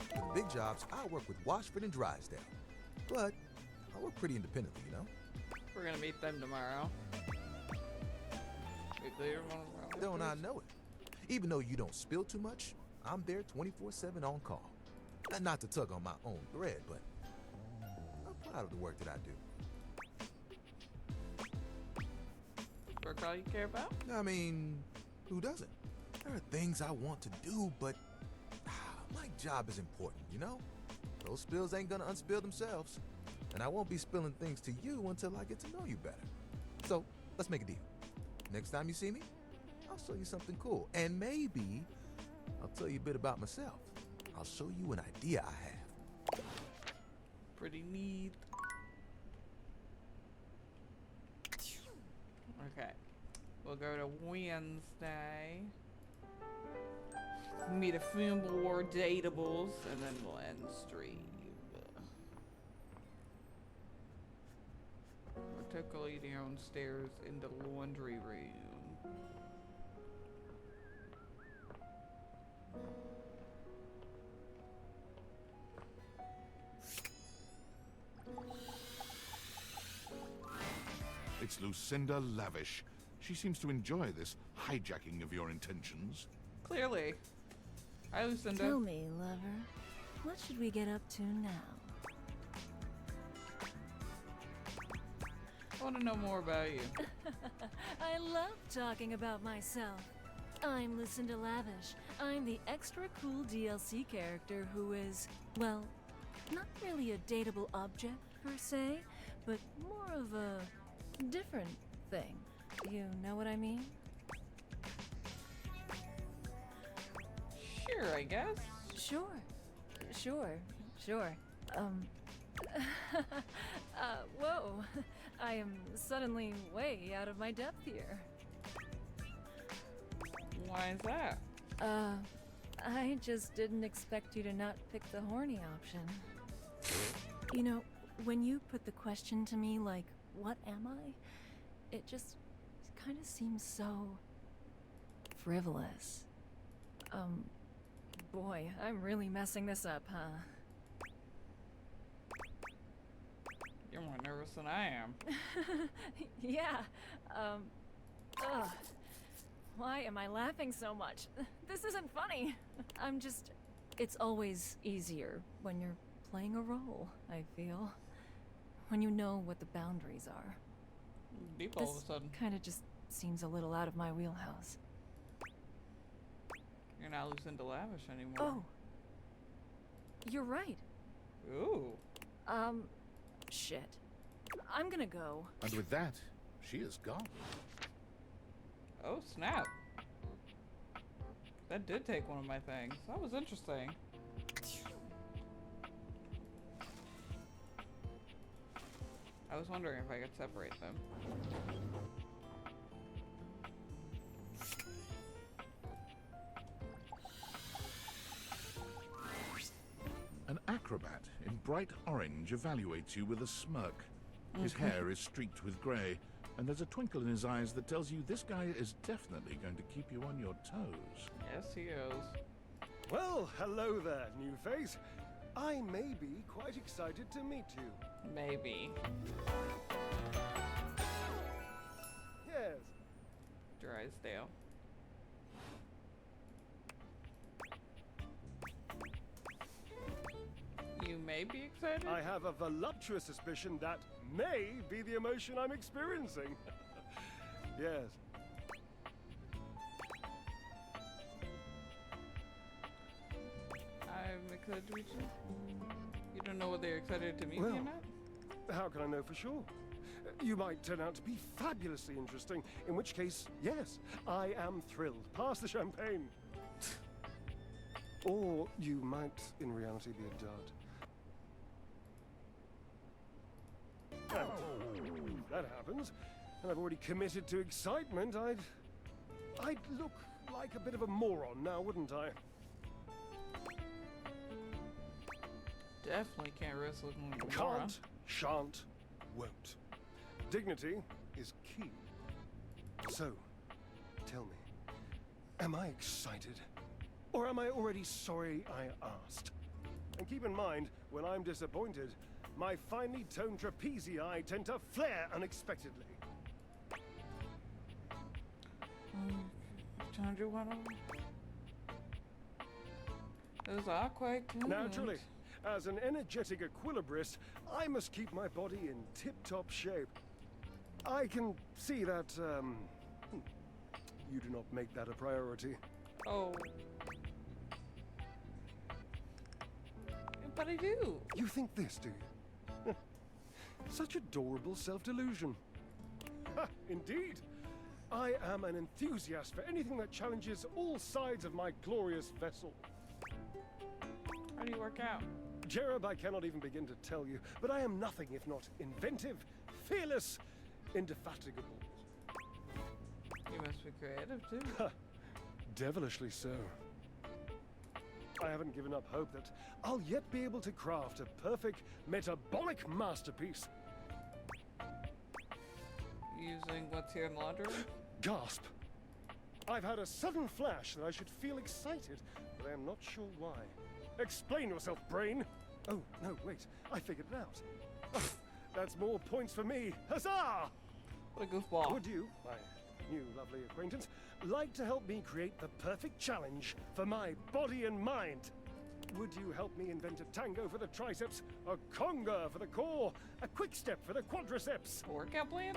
For the big jobs, I work with Washford and Drysdale. But I work pretty independently, you know? We're gonna meet them tomorrow. Don't I know it? Even though you don't spill too much, I'm there 24/7 on call. Not to tug on my own thread, but I'm proud of the work that I do. Work all you care about? I mean, who doesn't? There are things I want to do, but my job is important, you know? Those spills ain't gonna unspill themselves. And I won't be spilling things to you until I get to know you better. So, let's make a deal. Next time you see me, I'll show you something cool. And maybe I'll tell you a bit about myself. I'll show you an idea I have. Pretty neat. Okay. We'll go to Wednesday. Meet a few more datables, and then we'll end stream. We're totally downstairs in the laundry room. It's Lucinda Lavish. She seems to enjoy this hijacking of your intentions. Clearly. Hi, Lucinda. Tell me, lover, what should we get up to now? I want to know more about you. I love talking about myself. I'm Lucinda Lavish. I'm the extra cool DLC character who is, well, not really a dateable object per se, but more of a different thing. You know what I mean? Sure, I guess. Sure. Whoa. I am suddenly way out of my depth here. Why is that? I just didn't expect you to not pick the horny option. You know, When you put the question to me like, what am I? It just kind of seems so frivolous. Boy, I'm really messing this up, huh? You're more nervous than I am. Yeah, ugh. Why am I laughing so much? This isn't funny. It's always easier when you're playing a role, I feel. When you know what the boundaries are. Deep all of a sudden. Kind of just seems a little out of my wheelhouse. You're not Lucinda Lavish anymore. Oh. You're right. Ooh. Shit. I'm gonna go. And with that, she is gone. Oh, snap. That did take one of my things. That was interesting. I was wondering if I could separate them. An acrobat in bright orange evaluates you with a smirk. His hair is streaked with grey, and there's a twinkle in his eyes that tells you this guy is definitely going to keep you on your toes. Yes, he is. Well, hello there, new face. I may be quite excited to meet you. Maybe. Yes. Drysdale. You may be excited? I have a voluptuous suspicion that may be the emotion I'm experiencing. Yes. I'm excited to meet you. You don't know whether you're excited to meet me or not? How can I know for sure? You might turn out to be fabulously interesting, in which case, yes, I am thrilled. Pass the champagne. Or you might, in reality, be a dud. And if that happens, and I've already committed to excitement, I'd look like a bit of a moron now, wouldn't I? Definitely can't risk looking like a moron. Can't, shan't, won't. Dignity is key. So, tell me, am I excited? Or am I already sorry I asked? And keep in mind, when I'm disappointed, my finely toned trapezii tend to flare unexpectedly. Trying to do one of them? Those are quite good. Naturally. As an energetic equilibrist, I must keep my body in tip-top shape. I can see that, you do not make that a priority. Oh. But I do. You think this, do you? Such adorable self-delusion. Indeed. I am an enthusiast for anything that challenges all sides of my glorious vessel. How do you work out? Jerub, I cannot even begin to tell you, but I am nothing if not inventive, fearless, indefatigable. You must be creative, too. Devilishly so. I haven't given up hope that I'll yet be able to craft a perfect metabolic masterpiece. Using what's here in the laundry room? Gasp! I've had a sudden flash that I should feel excited, but I am not sure why. Explain yourself, brain! Oh, no, wait. I figured it out. Oh, that's more points for me. Huzzah! What a goofball. Would you, my new lovely acquaintance, like to help me create the perfect challenge for my body and mind? Would you help me invent a tango for the triceps, a conga for the core, a quick step for the quadriceps? A workout plan?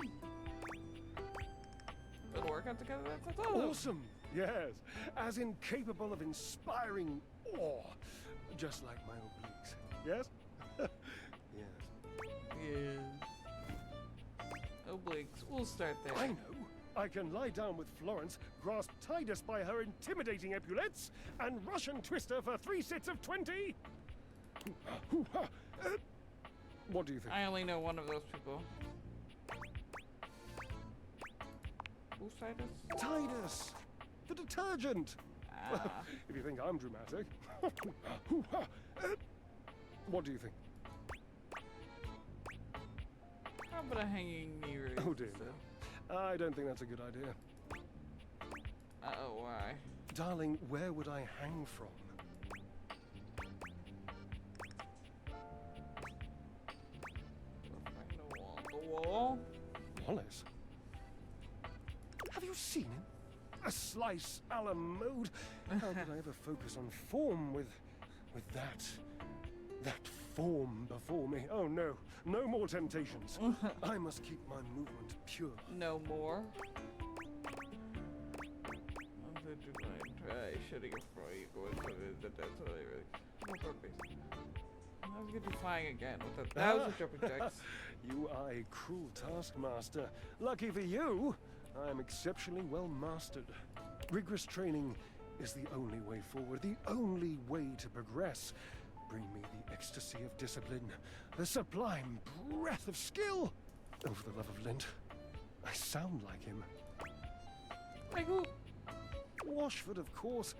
Good workout together, that's awesome. Awesome, yes. As in capable of inspiring awe, just like my obliques. Yes? Yes. Yeah. Obliques, we'll start there. I know. I can lie down with Florence, grasp Titus by her intimidating epaulettes, and Russian twist her for 3 sets of 20. What do you think? I only know one of those people. Who's Titus? Titus! The detergent! If you think I'm dramatic. What do you think? How about a hanging mirror? Oh dear, no. I don't think that's a good idea. Oh, why? Darling, where would I hang from? The wall? Wallace? Have you seen him? A slice a la mode? How could I ever focus on form with that form before me? Oh no, no more temptations. I must keep my movement pure. No more. Try shooting a fry. That's what I really. No purpose. How was you flying again with a 1,000 jumping jacks? You are a cruel taskmaster. Lucky for you, I am exceptionally well mastered. Rigorous training is the only way forward, the only way to progress. Bring me the ecstasy of discipline, the sublime breath of skill. Oh, for the love of Lint, I sound like him. Like who? Washford, of course.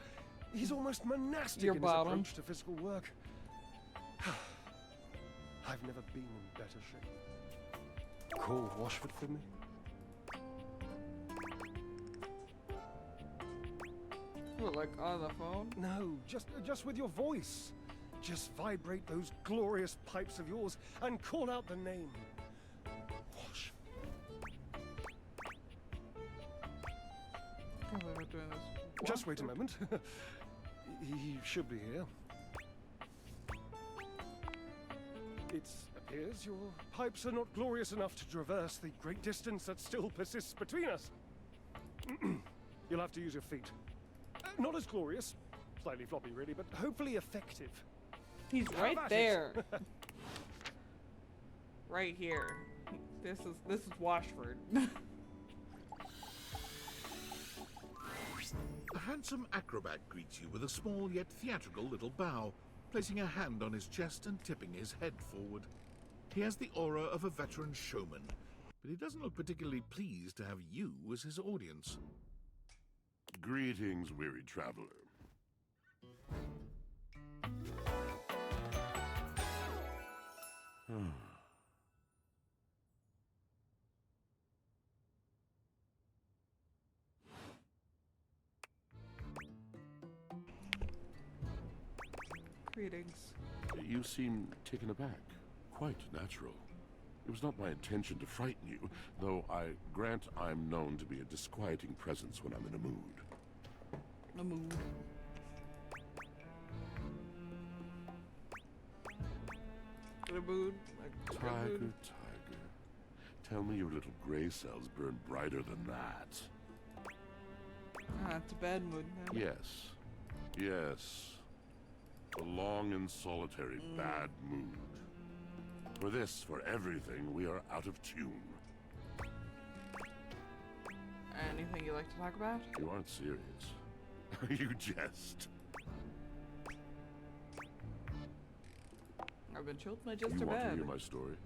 He's almost monastic Your in bottom. his approach to physical work. I've never been in better shape. Call Washford for me. What, like on the phone? No, just with your voice. Just vibrate those glorious pipes of yours and call out the name. Wash. Can't believe we're doing this. Just wait a moment. He should be here. It appears your pipes are not glorious enough to traverse the great distance that still persists between us. You'll have to use your feet. Not as glorious, slightly floppy really, but hopefully effective. He's How right about there. it? Right here. This is Washford. A handsome acrobat greets you with a small yet theatrical little bow, placing a hand on his chest and tipping his head forward. He has the aura of a veteran showman, but he doesn't look particularly pleased to have you as his audience. Greetings, weary traveler. Greetings. You seem taken aback. Quite natural. It was not my intention to frighten you, though I grant I'm known to be a disquieting presence when I'm in a mood. A mood. In a mood? Like, Tiger, tiger. Tell me your little gray cells burn brighter than that. Ah, it's a bad mood, man. Yes. Yes. A long and solitary bad mood. For this, for everything, we are out of tune. Anything you like to talk about? You aren't serious. You jest. I've been chilled, my just You are want to bad. hear my story?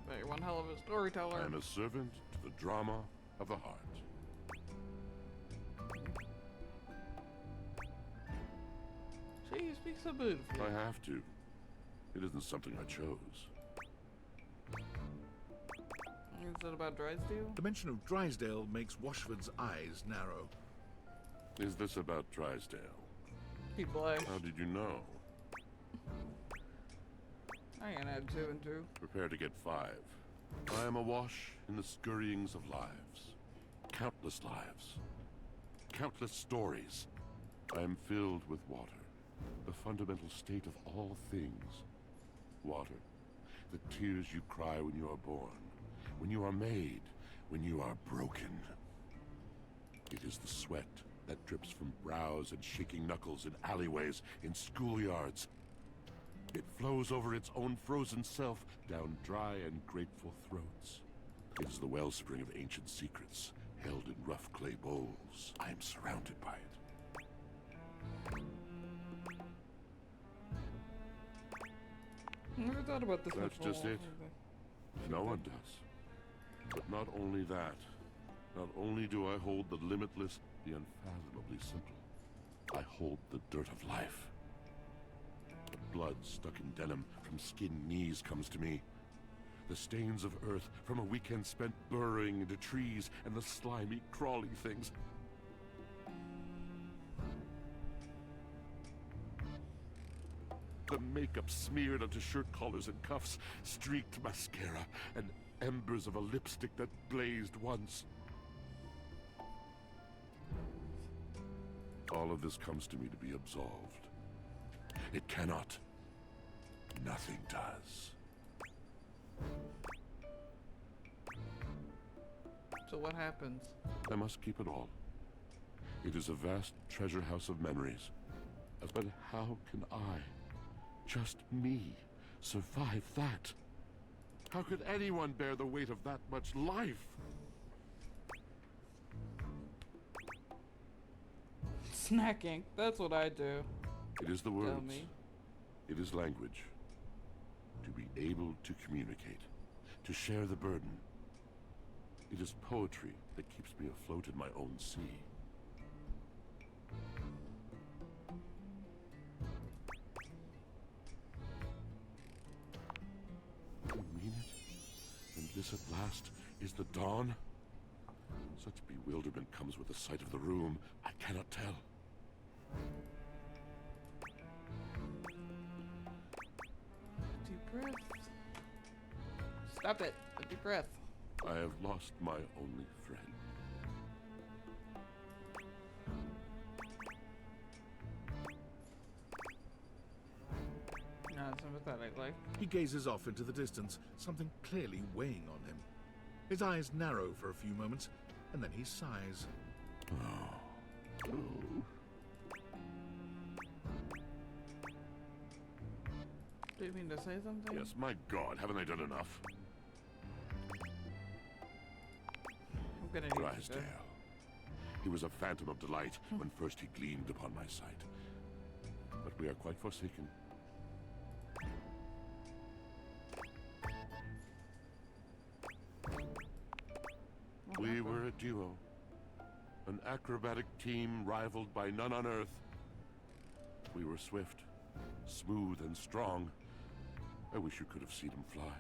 But you're one hell of a storyteller. I am a servant to the drama of the heart. See, you speak so beautifully. I have to. It isn't something I chose. Is it about Drysdale? The mention of Drysdale makes Washford's eyes narrow. Is this about Drysdale? He blushed. How did you know? I can add 2 and 2. Prepare to get 5. I am awash in the scurryings of lives. Countless lives. Countless stories. I am filled with water. The fundamental state of all things. Water. The tears you cry when you are born. When you are made. When you are broken. It is the sweat that drips from brows and shaking knuckles in alleyways, in schoolyards. It flows over its own frozen self down dry and grateful throats. It is the wellspring of ancient secrets, held in rough clay bowls. I am surrounded by it. Never thought about this That's much just more. it. No one does. But not only that. Not only do I hold the limitless, the unfathomably simple. I hold the dirt of life. The blood stuck in denim from skinned knees comes to me. The stains of earth from a weekend spent burrowing into trees and the slimy, crawly things. The makeup smeared onto shirt collars and cuffs, streaked mascara, and embers of a lipstick that blazed once. All of this comes to me to be absolved. It cannot. Nothing does. So what happens? I must keep it all. It is a vast treasure house of memories. But how can I, just me, survive that? How could anyone bear the weight of that much life? Snacking. That's what I do. It is the words. Dummy. It is language. To be able to communicate. To share the burden. It is poetry that keeps me afloat in my own sea. You mean it? And this at last is the dawn? Such bewilderment comes with the sight of the room, I cannot tell. Deep breath. Stop it. A deep breath. I have lost my only friend. Not sympathetic, like. He gazes off into the distance, something clearly weighing on him. His eyes narrow for a few moments, and then he sighs. Oh. Do you mean to say something? Yes, my God, haven't I done enough? I'm gonna need Drysdale. He was a phantom of delight when first he gleamed upon my sight. But we are quite forsaken. We were a duo. An acrobatic team rivaled by none on Earth. We were swift, smooth, and strong. I wish you could have seen him fly.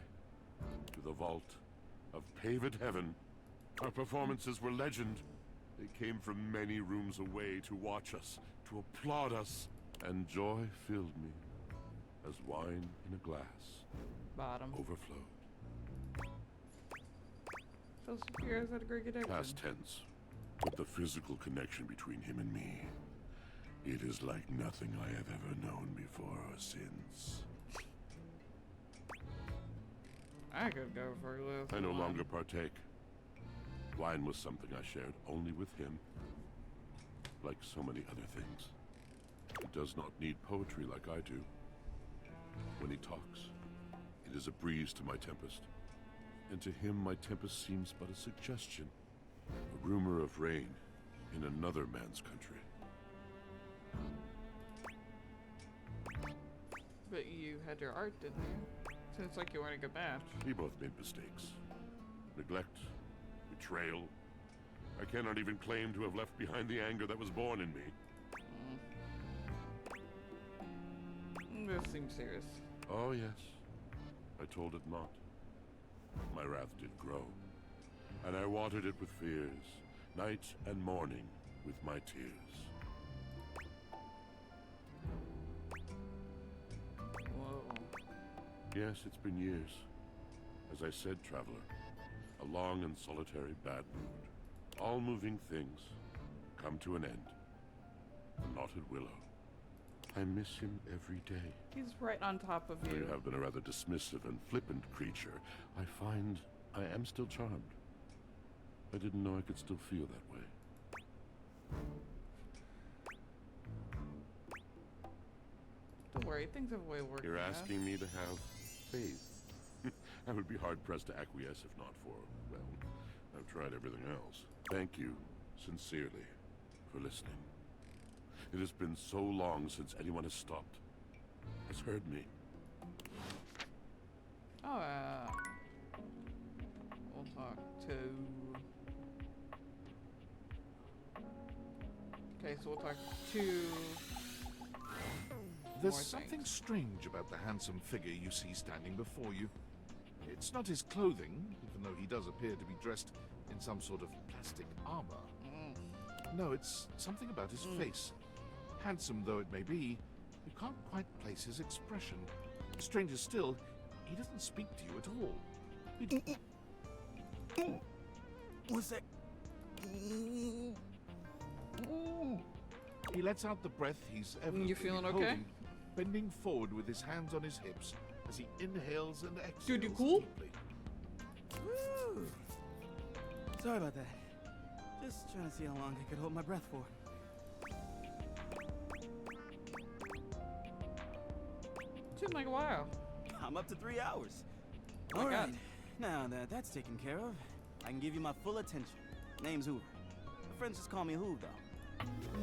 To the vault of paved heaven. Our performances were legend. They came from many rooms away to watch us, to applaud us. And joy filled me, as wine in a glass Bottom. overflowed. So Superior has had a great connection. Past tense. But the physical connection between him and me, it is like nothing I have ever known before or since. I could go for a little. I no longer partake. Wine was something I shared only with him. Like so many other things. He does not need poetry like I do. When he talks, it is a breeze to my tempest. And to him my tempest seems but a suggestion. A rumor of rain in another man's country. But you had your art, didn't you? Seems like you weren't a good match. We both made mistakes. Neglect, betrayal. I cannot even claim to have left behind the anger that was born in me. This seems serious. Oh, yes. I told it not. My wrath did grow, and I watered it with fears, night and morning with my tears. Whoa. Yes, it's been years. As I said, traveler, a long and solitary bad mood. All moving things come to an end. A knotted willow. I miss him every day. He's right on top of Though you. you have been a rather dismissive and flippant creature, I find I am still charmed. I didn't know I could still feel that way. Don't worry, things have a way of working You're out. asking me to have faith. I would be hard-pressed to acquiesce if not for, well, I've tried everything else. Thank you, sincerely, for listening. It has been so long since anyone has stopped, has heard me. Oh, we'll talk to... Okay, so we'll talk to... There's more something things. strange about the handsome figure you see standing before you. It's not his clothing, even though he does appear to be dressed in some sort of plastic armor. No, it's something about his face. Handsome though it may be, you can't quite place his expression. Stranger still, he doesn't speak to you at all. What's that? He lets out the breath he's evidently You feeling okay? holding, bending forward with his hands on his hips as he inhales and exhales. Dude, you cool? Deeply. Woo. Sorry about that. Just trying to see how long I could hold my breath for. Seemed like a while. I'm up to 3 hours. Oh my All right. God. Now that that's taken care of, I can give you my full attention. Name's Hoover. My friends just call me Hoov, though.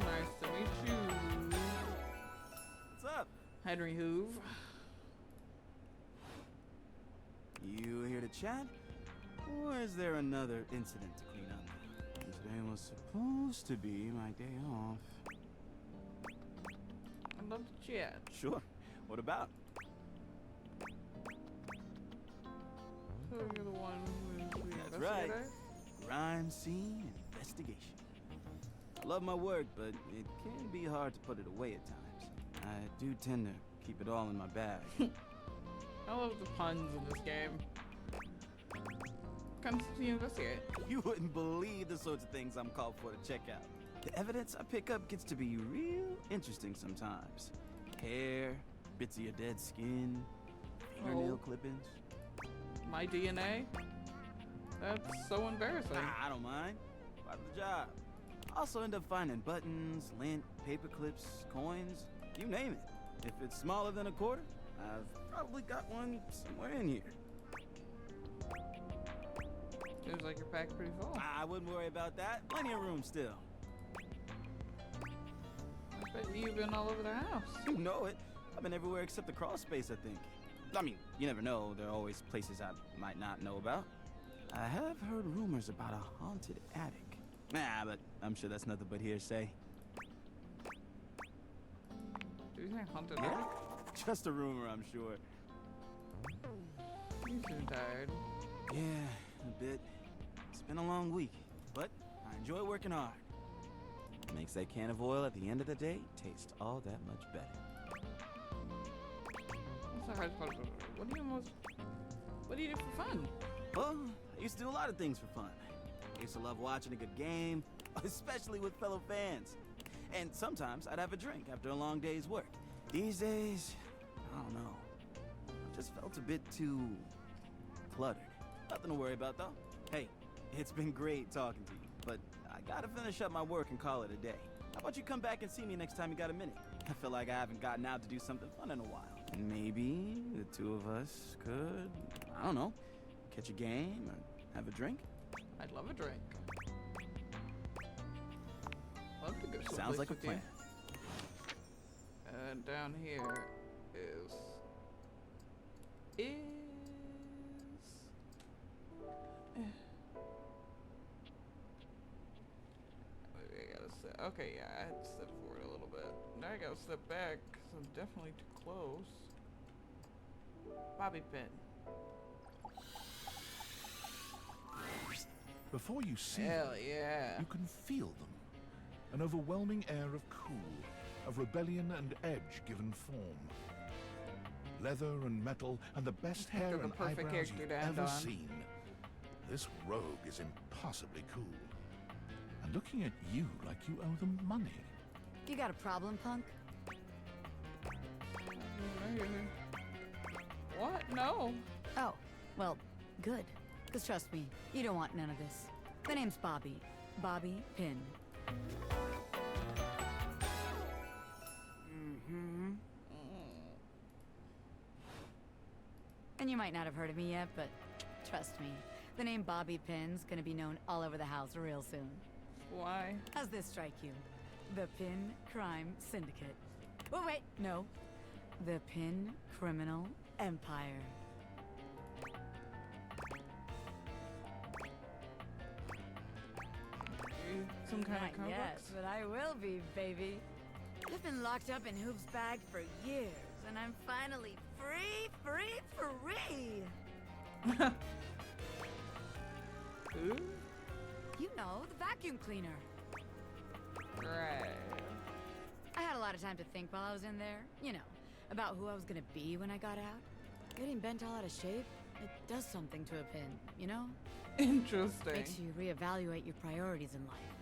Nice to meet you. What's up? Henry Hoove. You here to chat? Or is there another incident to clean up? Today was supposed to be my day off. I'd love to chat. Sure. What about? So you're the one who's the That's right. investigator? Crime scene investigation. I love my work, but it can be hard to put it away at times. I do tend to keep it all in my bag. I love the puns in this game. Comes to investigate. You wouldn't believe the sorts of things I'm called for to check out. The evidence I pick up gets to be real interesting sometimes. Hair, bits of your dead skin, fingernail clippings. My DNA? That's so embarrassing. Nah, I don't mind. Part of the job. Also end up finding buttons, lint, paper clips, coins, you name it. If it's smaller than a quarter, I've probably got one somewhere in here. Seems like you're packed pretty full. I wouldn't worry about that. Plenty of room still. I bet you've been all over the house. You know it. I've been everywhere except the crawl space, I think. I mean, you never know. There are always places I might not know about. I have heard rumors about a haunted attic. Nah, but I'm sure that's nothing but hearsay. Do you think haunted Yeah? attic? Just a rumor, I'm sure. You seem tired. Yeah, a bit. It's been a long week, but I enjoy working hard. Makes that can of oil at the end of the day taste all that much better. That's the hard part. What do you do for fun? Well, I used to do a lot of things for fun. I used to love watching a good game, especially with fellow fans. And sometimes I'd have a drink after a long day's work. These days, I don't know. I just felt a bit too cluttered. Nothing to worry about, though. Hey, it's been great talking to you, but I gotta finish up my work and call it a day. How about you come back and see me next time you got a minute? I feel like I haven't gotten out to do something fun in a while. Maybe the two of us could, I don't know, catch a game or have a drink? I'd love a drink. Love to go someplace. Sounds like a with you. plan. And down here is maybe I gotta step. Okay, yeah, I had to step forward a little bit. Now I gotta step back because I'm definitely too close. Bobby pin. Before you see Hell them, yeah. you can feel them. An overwhelming air of cool, of rebellion and edge given form. Leather and metal and the best hair They're the and perfect eyebrows character you've to end ever on. seen. This rogue is impossibly cool. And looking at you like you owe them money. You got a problem, punk? What? No. Oh, well, good. Because trust me, you don't want none of this. My name's Bobby. Bobby Pin. Mm-hmm. And you might not have heard of me yet, but trust me, the name Bobby Pin's gonna be known all over the house real soon. Why? How's this strike you? The Pin Crime Syndicate. Oh, wait, no. The Pin Criminal Empire. Some kind of comic Yes, books? but I will be, baby. I've been locked up in Hoop's bag for years, and I'm finally free. Who? You know, the vacuum cleaner. Right. I had a lot of time to think while I was in there, you know, about who I was gonna be when I got out. Getting bent all out of shape, it does something to a pin, you know? Interesting. Makes you reevaluate your priorities in life.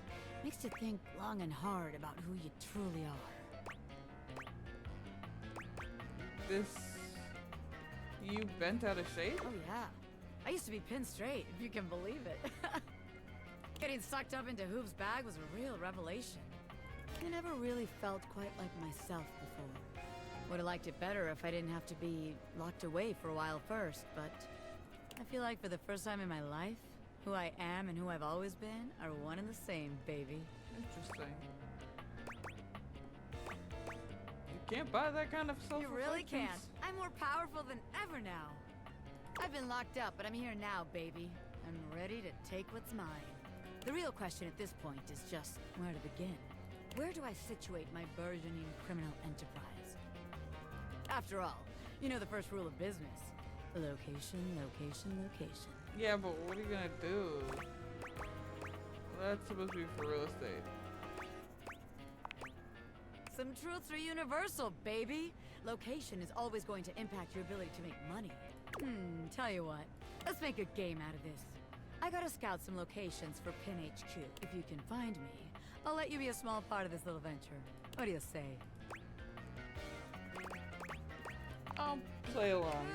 Makes you think long and hard about who you truly are. This... You bent out of shape? Oh yeah. I used to be pinned straight, if you can believe it. Getting sucked up into Hoop's bag was a real revelation. I never really felt quite like myself before. Would have liked it better if I didn't have to be locked away for a while first, but I feel like for the first time in my life, who I am and who I've always been are one and the same, baby. Interesting. You can't buy that kind of self-reflection. You really can't. I'm more powerful than ever now. I've been locked up, but I'm here now, baby. I'm ready to take what's mine. The real question at this point is just where to begin. Where do I situate my burgeoning criminal enterprise? After all, you know the first rule of business. Location, location, location. Yeah, but what are you gonna do? That's supposed to be for real estate. Some truths are universal, baby. Location is always going to impact your ability to make money. Tell you what, let's make a game out of this. I gotta scout some locations for Pin HQ. If you can find me, I'll let you be a small part of this little venture. What do you say? I'll play along.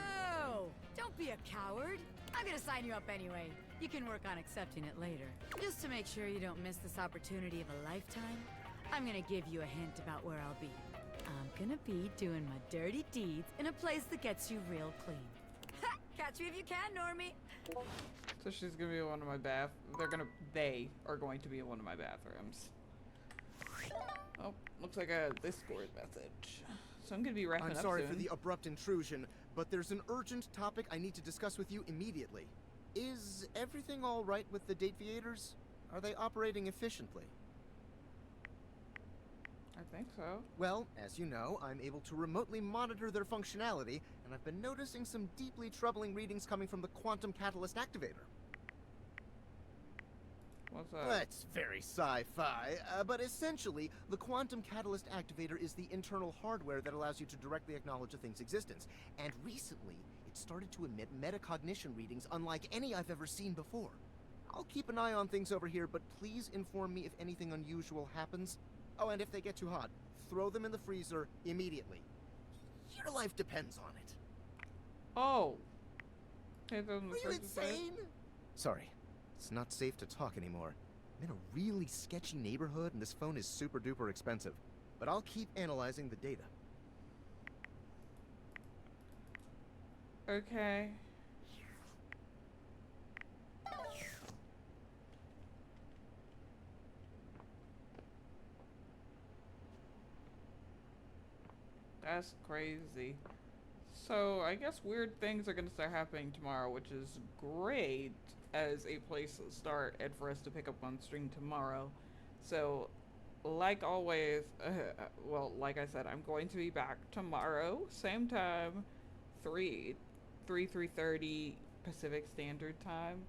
Oh, don't be a coward. I'm gonna sign you up anyway. You can work on accepting it later. Just to make sure you don't miss this opportunity of a lifetime, I'm gonna give you a hint about where I'll be. I'm gonna be doing my dirty deeds in a place that gets you real clean. Ha! Catch me if you can, Normie. So she's gonna be in one of my they are going to be in one of my bathrooms. Oh, looks like a Discord message. So I'm gonna be wrapping up I'm sorry soon. for the abrupt intrusion, but there's an urgent topic I need to discuss with you immediately. Is everything all right with the Date Theaters? Are they operating efficiently? I think so. Well, as you know, I'm able to remotely monitor their functionality, and I've been noticing some deeply troubling readings coming from the quantum catalyst activator. What's that? That's very sci-fi, but essentially, the quantum catalyst activator is the internal hardware that allows you to directly acknowledge a thing's existence. And recently, it started to emit metacognition readings unlike any I've ever seen before. I'll keep an eye on things over here, but please inform me if anything unusual happens. Oh, and if they get too hot, throw them in the freezer immediately. Your life depends on it. Oh. Are you insane? Sorry. It's not safe to talk anymore. I'm in a really sketchy neighborhood and this phone is super duper expensive. But I'll keep analyzing the data. Okay. That's crazy. So I guess weird things are gonna start happening tomorrow, which is great as a place to start and for us to pick up on stream tomorrow. So like always, well, like I said, I'm going to be back tomorrow, same time, 3:30 Pacific Standard Time.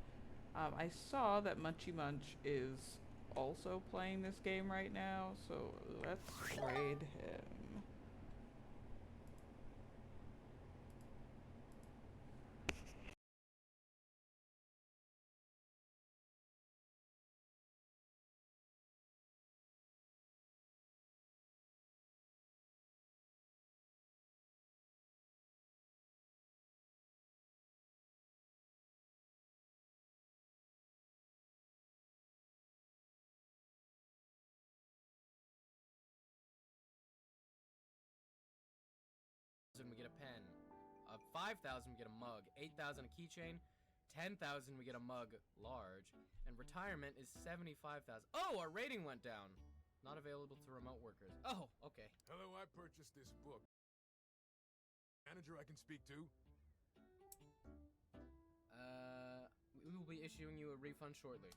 I saw that Munchy Munch is also playing this game right now, so let's raid him. We get a pen. 5,000 we get a mug. 8,000 a keychain. 10,000 we get a mug large. And retirement is 75,000. Oh, our rating went down. Not available to remote workers. Oh, okay. Hello, I purchased this book. Manager I can speak to? We will be issuing you a refund shortly.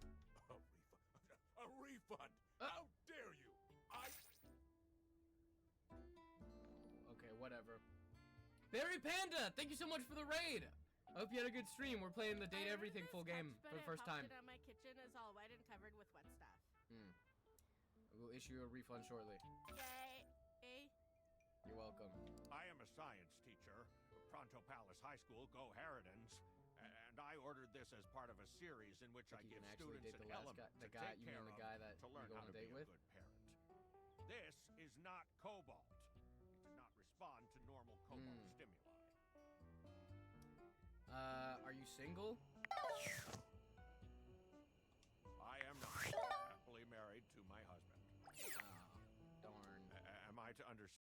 A refund? How dare you? whatever. Berry Panda, thank you so much for the raid. I hope you had a good stream. We're playing the Date Everything full game for the first time. My kitchen is all wet and covered with wet stuff. We'll issue a refund shortly. Yay. You're welcome. I am a science teacher, Pronto Palace High School, Go Harridans, and I ordered this as part of a series in which I You give can actually students date an the last element guy, the to guy. take You care mean the of guy that to you learn go how on a to date be a with? good parent. This is not cobalt. It does not respond to normal cobalt stimuli. Are you single? I am not happily married to my husband. Ah, darn. Am I to understand?